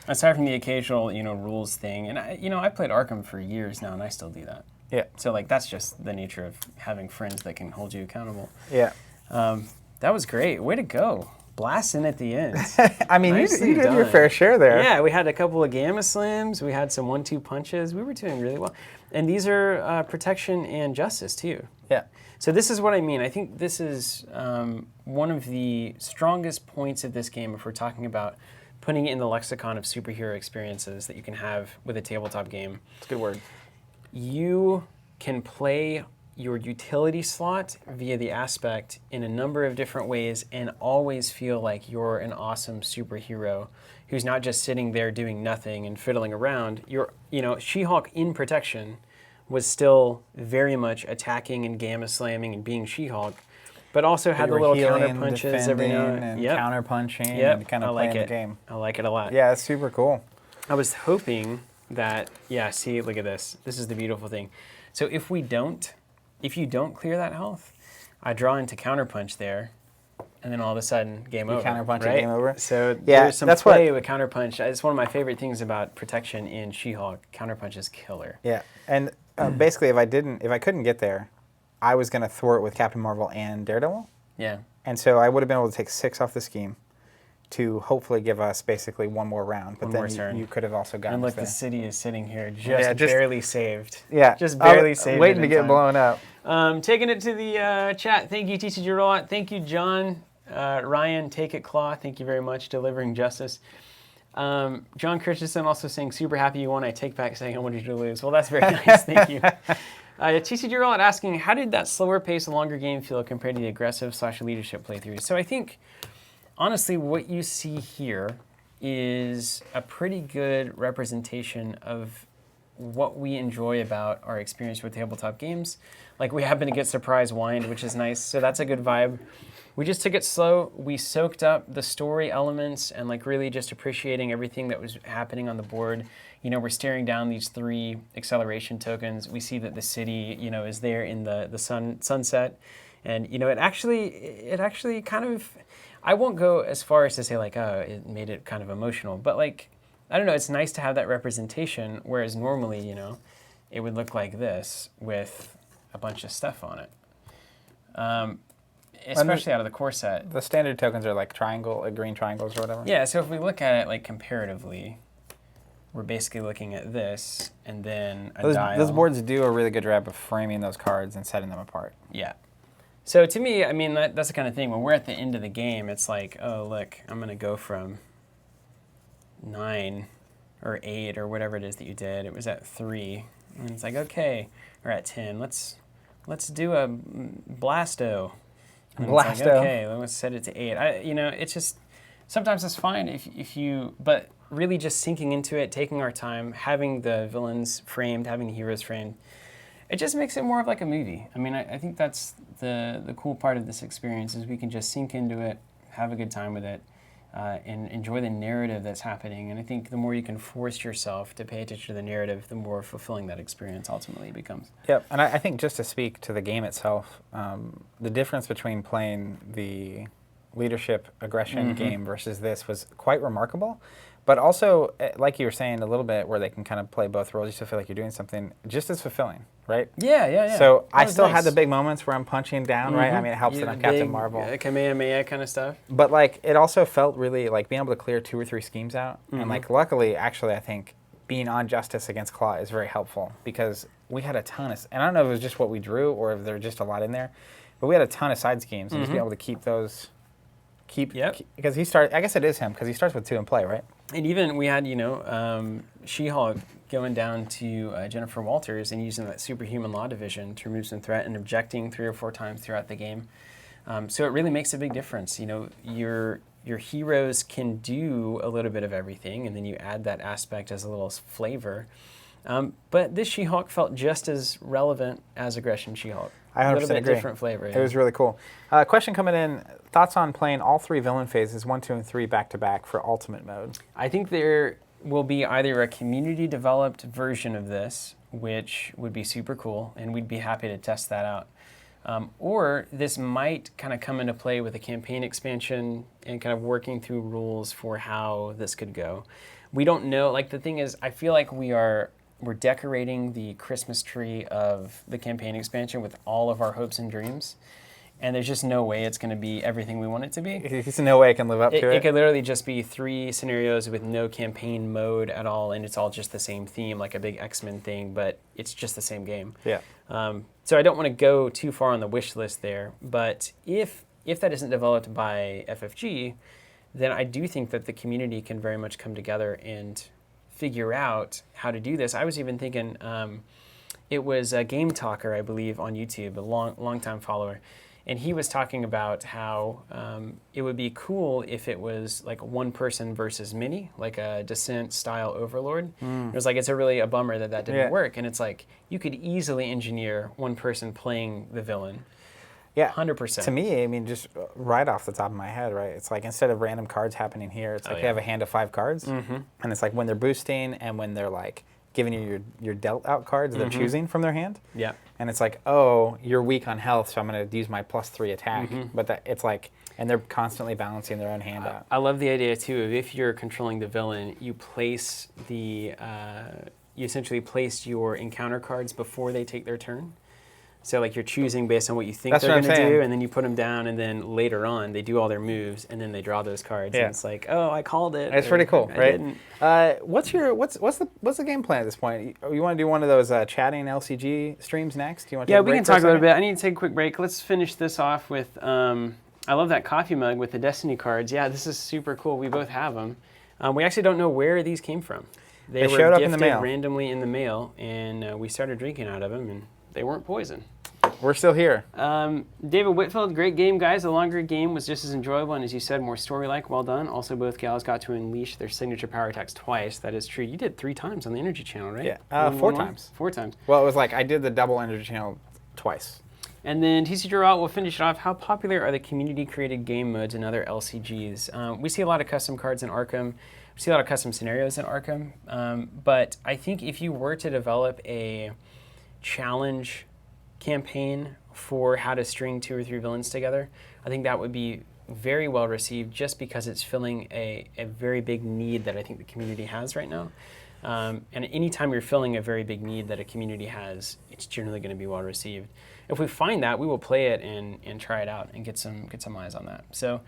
Speaker 2: aside from the occasional, rules thing. And I played Arkham for years now, and I still do that.
Speaker 1: Yeah.
Speaker 2: So like that's just the nature of having friends that can hold you accountable.
Speaker 1: Yeah.
Speaker 2: That was great. Way to go. Blasting at the end.
Speaker 1: I mean, you
Speaker 2: Nicely
Speaker 1: did your
Speaker 2: done.
Speaker 1: fair share there.
Speaker 2: Yeah, we had a couple of gamma slams. We had some 1-2 punches. We were doing really well. And these are protection and justice too.
Speaker 1: Yeah.
Speaker 2: So this is what I mean. I think this is one of the strongest points of this game if we're talking about putting it in the lexicon of superhero experiences that you can have with a tabletop game.
Speaker 1: It's a good word.
Speaker 2: You can play your utility slot via the aspect in a number of different ways and always feel like you're an awesome superhero who's not just sitting there doing nothing and fiddling around. She-Hulk in protection was still very much attacking and gamma slamming and being She-Hulk, but also had the little counter punches every now
Speaker 1: and counter punching
Speaker 2: Yep,
Speaker 1: and kind
Speaker 2: I
Speaker 1: of
Speaker 2: like
Speaker 1: playing
Speaker 2: it.
Speaker 1: the game.
Speaker 2: I like it a lot.
Speaker 1: Yeah, it's super cool.
Speaker 2: I was hoping that, see, look at this. This is the beautiful thing. So if you don't clear that health, I draw into counterpunch there, and then all of a sudden, game over.
Speaker 1: Counterpunch
Speaker 2: right?
Speaker 1: game over.
Speaker 2: So
Speaker 1: Yeah,
Speaker 2: there's some
Speaker 1: that's
Speaker 2: play with counterpunch. It's one of my favorite things about protection in She-Hulk. Counterpunch is killer.
Speaker 1: Yeah, and basically, if I couldn't get there, I was going to thwart with Captain Marvel and Daredevil,
Speaker 2: Yeah.
Speaker 1: and so I would have been able to take 6 off the scheme to hopefully give us basically one more round. But
Speaker 2: One
Speaker 1: then
Speaker 2: more turn.
Speaker 1: you could have also gotten
Speaker 2: And look,
Speaker 1: us
Speaker 2: the
Speaker 1: there.
Speaker 2: city is sitting here
Speaker 1: Yeah, just-
Speaker 2: barely saved.
Speaker 1: Yeah,
Speaker 2: Just barely saved.
Speaker 1: Waiting
Speaker 2: it
Speaker 1: to
Speaker 2: in
Speaker 1: get
Speaker 2: time.
Speaker 1: blown up.
Speaker 2: Taking it to the chat. Thank you, TCG Rollout. Thank you, John. Ryan, take it, Claw. Thank you very much. Delivering justice. John Christensen also saying, super happy you won. I take back saying I wanted you to lose. Well, that's very nice. Thank you. TCG Rollout asking, how did that slower pace, longer game feel compared to the aggressive/leadership playthroughs? So I think, honestly, what you see here is a pretty good representation of what we enjoy about our experience with tabletop games. Like, we happen to get surprise wined, which is nice, so that's a good vibe. We just took it slow. We soaked up the story elements and like really just appreciating everything that was happening on the board. We're staring down these 3 acceleration tokens. We see that the city, is there in the sunset. And, it actually kind of, I won't go as far as to say like, oh, it made it kind of emotional, but like, I don't know, it's nice to have that representation, whereas normally, it would look like this with a bunch of stuff on it. Especially out of the core set.
Speaker 1: The standard tokens are like green triangles or whatever.
Speaker 2: Yeah, so if we look at it like comparatively, we're basically looking at this and then a dial.
Speaker 1: Those boards do a really good job of framing those cards and setting them apart.
Speaker 2: Yeah. So to me, I mean, that's the kind of thing, when we're at the end of the game, it's like, oh, look, I'm going to go from 9 or 8 or whatever it is that you did. It was at 3. And it's like, okay, or at 10, let's do a Blasto. And it's like,
Speaker 1: Blasto.
Speaker 2: okay, let's set it to 8. It's just, sometimes it's fine if you, but really just sinking into it, taking our time, having the villains framed, having the heroes framed, it just makes it more of like a movie. I mean, I think that's the cool part of this experience is we can just sink into it, have a good time with it, and enjoy the narrative that's happening. And I think the more you can force yourself to pay attention to the narrative, the more fulfilling that experience ultimately becomes.
Speaker 1: Yep, and I think just to speak to the game itself, the difference between playing the leadership aggression game versus this was quite remarkable. But also, like you were saying a little bit, where they can kind of play both roles, you still feel like you're doing something just as fulfilling, right?
Speaker 2: Yeah.
Speaker 1: So
Speaker 2: That
Speaker 1: I
Speaker 2: was
Speaker 1: still
Speaker 2: nice.
Speaker 1: had the big moments where I'm punching down, right? I mean, it helps that I'm Captain
Speaker 2: Big,
Speaker 1: Marvel.
Speaker 2: Kamehameha kind of stuff.
Speaker 1: But like, it also felt really like being able to clear 2 or 3 schemes out. And like, luckily, actually, I think being on Justice against Klaw is very helpful because we had a ton of, and I don't know if it was just what we drew or if there was just a lot in there, but we had a ton of side schemes and just be able to keep those, because he started, I guess it is him, because he starts with 2 in play, right?
Speaker 2: And even we had, She-Hulk going down to Jennifer Walters and using that superhuman law division to remove some threat and objecting 3 or 4 times throughout the game. So it really makes a big difference. Your heroes can do a little bit of everything, and then you add that aspect as a little flavor. But this She-Hulk felt just as relevant as Aggression She-Hulk.
Speaker 1: I 100%
Speaker 2: a little bit
Speaker 1: agree.
Speaker 2: different flavor.
Speaker 1: It was really cool. Question coming in, thoughts on playing all 3 villain phases, 1, 2, and 3 back-to-back for Ultimate Mode?
Speaker 2: I think there will be either a community-developed version of this, which would be super cool, and we'd be happy to test that out. Or this might kind of come into play with a campaign expansion and kind of working through rules for how this could go. We don't know. Like, the thing is, I feel like we're decorating the Christmas tree of the campaign expansion with all of our hopes and dreams. And there's just no way it's going to be everything we want it to be.
Speaker 1: There's no way I can live up to it.
Speaker 2: It could literally just be 3 scenarios with no campaign mode at all, and it's all just the same theme, like a big X-Men thing, but it's just the same game.
Speaker 1: Yeah.
Speaker 2: So I don't want to go too far on the wish list there, but if that isn't developed by FFG, then I do think that the community can very much come together and figure out how to do this. I was even thinking, it was a Game Talker, I believe, on YouTube, a long-time follower. And he was talking about how it would be cool if it was like 1 person versus many, like a Descent style Overlord. It was like, it's a bummer that didn't work. And it's like, you could easily engineer 1 person playing the villain.
Speaker 1: Yeah.
Speaker 2: 100%.
Speaker 1: To me, I mean, just right off the top of my head, right? It's like instead of random cards happening here, it's like they have a hand of 5 cards. And it's like when they're boosting and when they're like giving you your dealt out cards, they're choosing from their hand.
Speaker 2: Yeah.
Speaker 1: And it's like, oh, you're weak on health, so I'm going to use my +3 attack. But it's like, and they're constantly balancing their own hand out.
Speaker 2: I love the idea too of if you're controlling the villain, you place you essentially place your encounter cards before they take their turn. So like you're choosing based on what you think
Speaker 1: That's
Speaker 2: they're
Speaker 1: what
Speaker 2: going
Speaker 1: I'm
Speaker 2: to do,
Speaker 1: saying.
Speaker 2: and then you put them down, and then later on they do all their moves, and then they draw those cards,
Speaker 1: Yeah.
Speaker 2: and it's like, oh, I called it.
Speaker 1: It's
Speaker 2: or,
Speaker 1: pretty cool,
Speaker 2: I
Speaker 1: right?
Speaker 2: didn't.
Speaker 1: What's the game plan at this point? You want to do one of those chatting LCG streams next? Do you want to
Speaker 2: Yeah,
Speaker 1: take a
Speaker 2: we
Speaker 1: break
Speaker 2: can
Speaker 1: for a
Speaker 2: talk a little
Speaker 1: second?
Speaker 2: bit. I need to take a quick break. Let's finish this off with. I love that coffee mug with the Destiny cards. Yeah, this is super cool. We both have them. We actually don't know where these came from. They were
Speaker 1: showed up
Speaker 2: gifted
Speaker 1: in the mail.
Speaker 2: randomly in the mail, and we started drinking out of them, and they weren't poison.
Speaker 1: We're still here.
Speaker 2: David Whitfield, great game, guys. The longer game was just as enjoyable, and as you said, more story-like. Well done. Also, both gals got to unleash their signature power attacks twice. That is true. You did 3 times on the Energy Channel, right?
Speaker 1: Yeah, 4 times.
Speaker 2: 4 times.
Speaker 1: Well, it was like I did the double energy channel twice.
Speaker 2: And then TC Geralt will finish it off. How popular are the community-created game modes and other LCGs? We see a lot of custom cards in Arkham. We see a lot of custom scenarios in Arkham. But I think if you were to develop a challenge campaign for how to string 2 or 3 villains together, I think that would be very well received just because it's filling a very big need that I think the community has right now. And anytime you're filling a very big need that a community has, it's generally going to be well received. If we find that, we will play it and try it out and get some eyes on that. So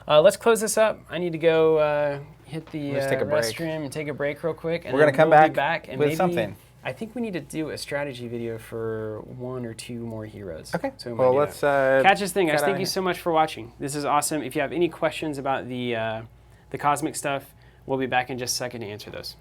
Speaker 2: let's close this up. I need to go hit the
Speaker 1: Let's take a break.
Speaker 2: restroom and take a break real quick. And
Speaker 1: We're going to come
Speaker 2: we'll be
Speaker 1: back
Speaker 2: and
Speaker 1: with
Speaker 2: maybe,
Speaker 1: something.
Speaker 2: I think we need to do a strategy video for 1 or 2 more heroes.
Speaker 1: Okay.
Speaker 2: So we might
Speaker 1: Well,
Speaker 2: do
Speaker 1: let's
Speaker 2: that. Catch this thing, guys.
Speaker 1: cut
Speaker 2: Thank
Speaker 1: out
Speaker 2: you
Speaker 1: here.
Speaker 2: so much for watching. This is awesome. If you have any questions about the cosmic stuff, We'll be back in just a second to answer those.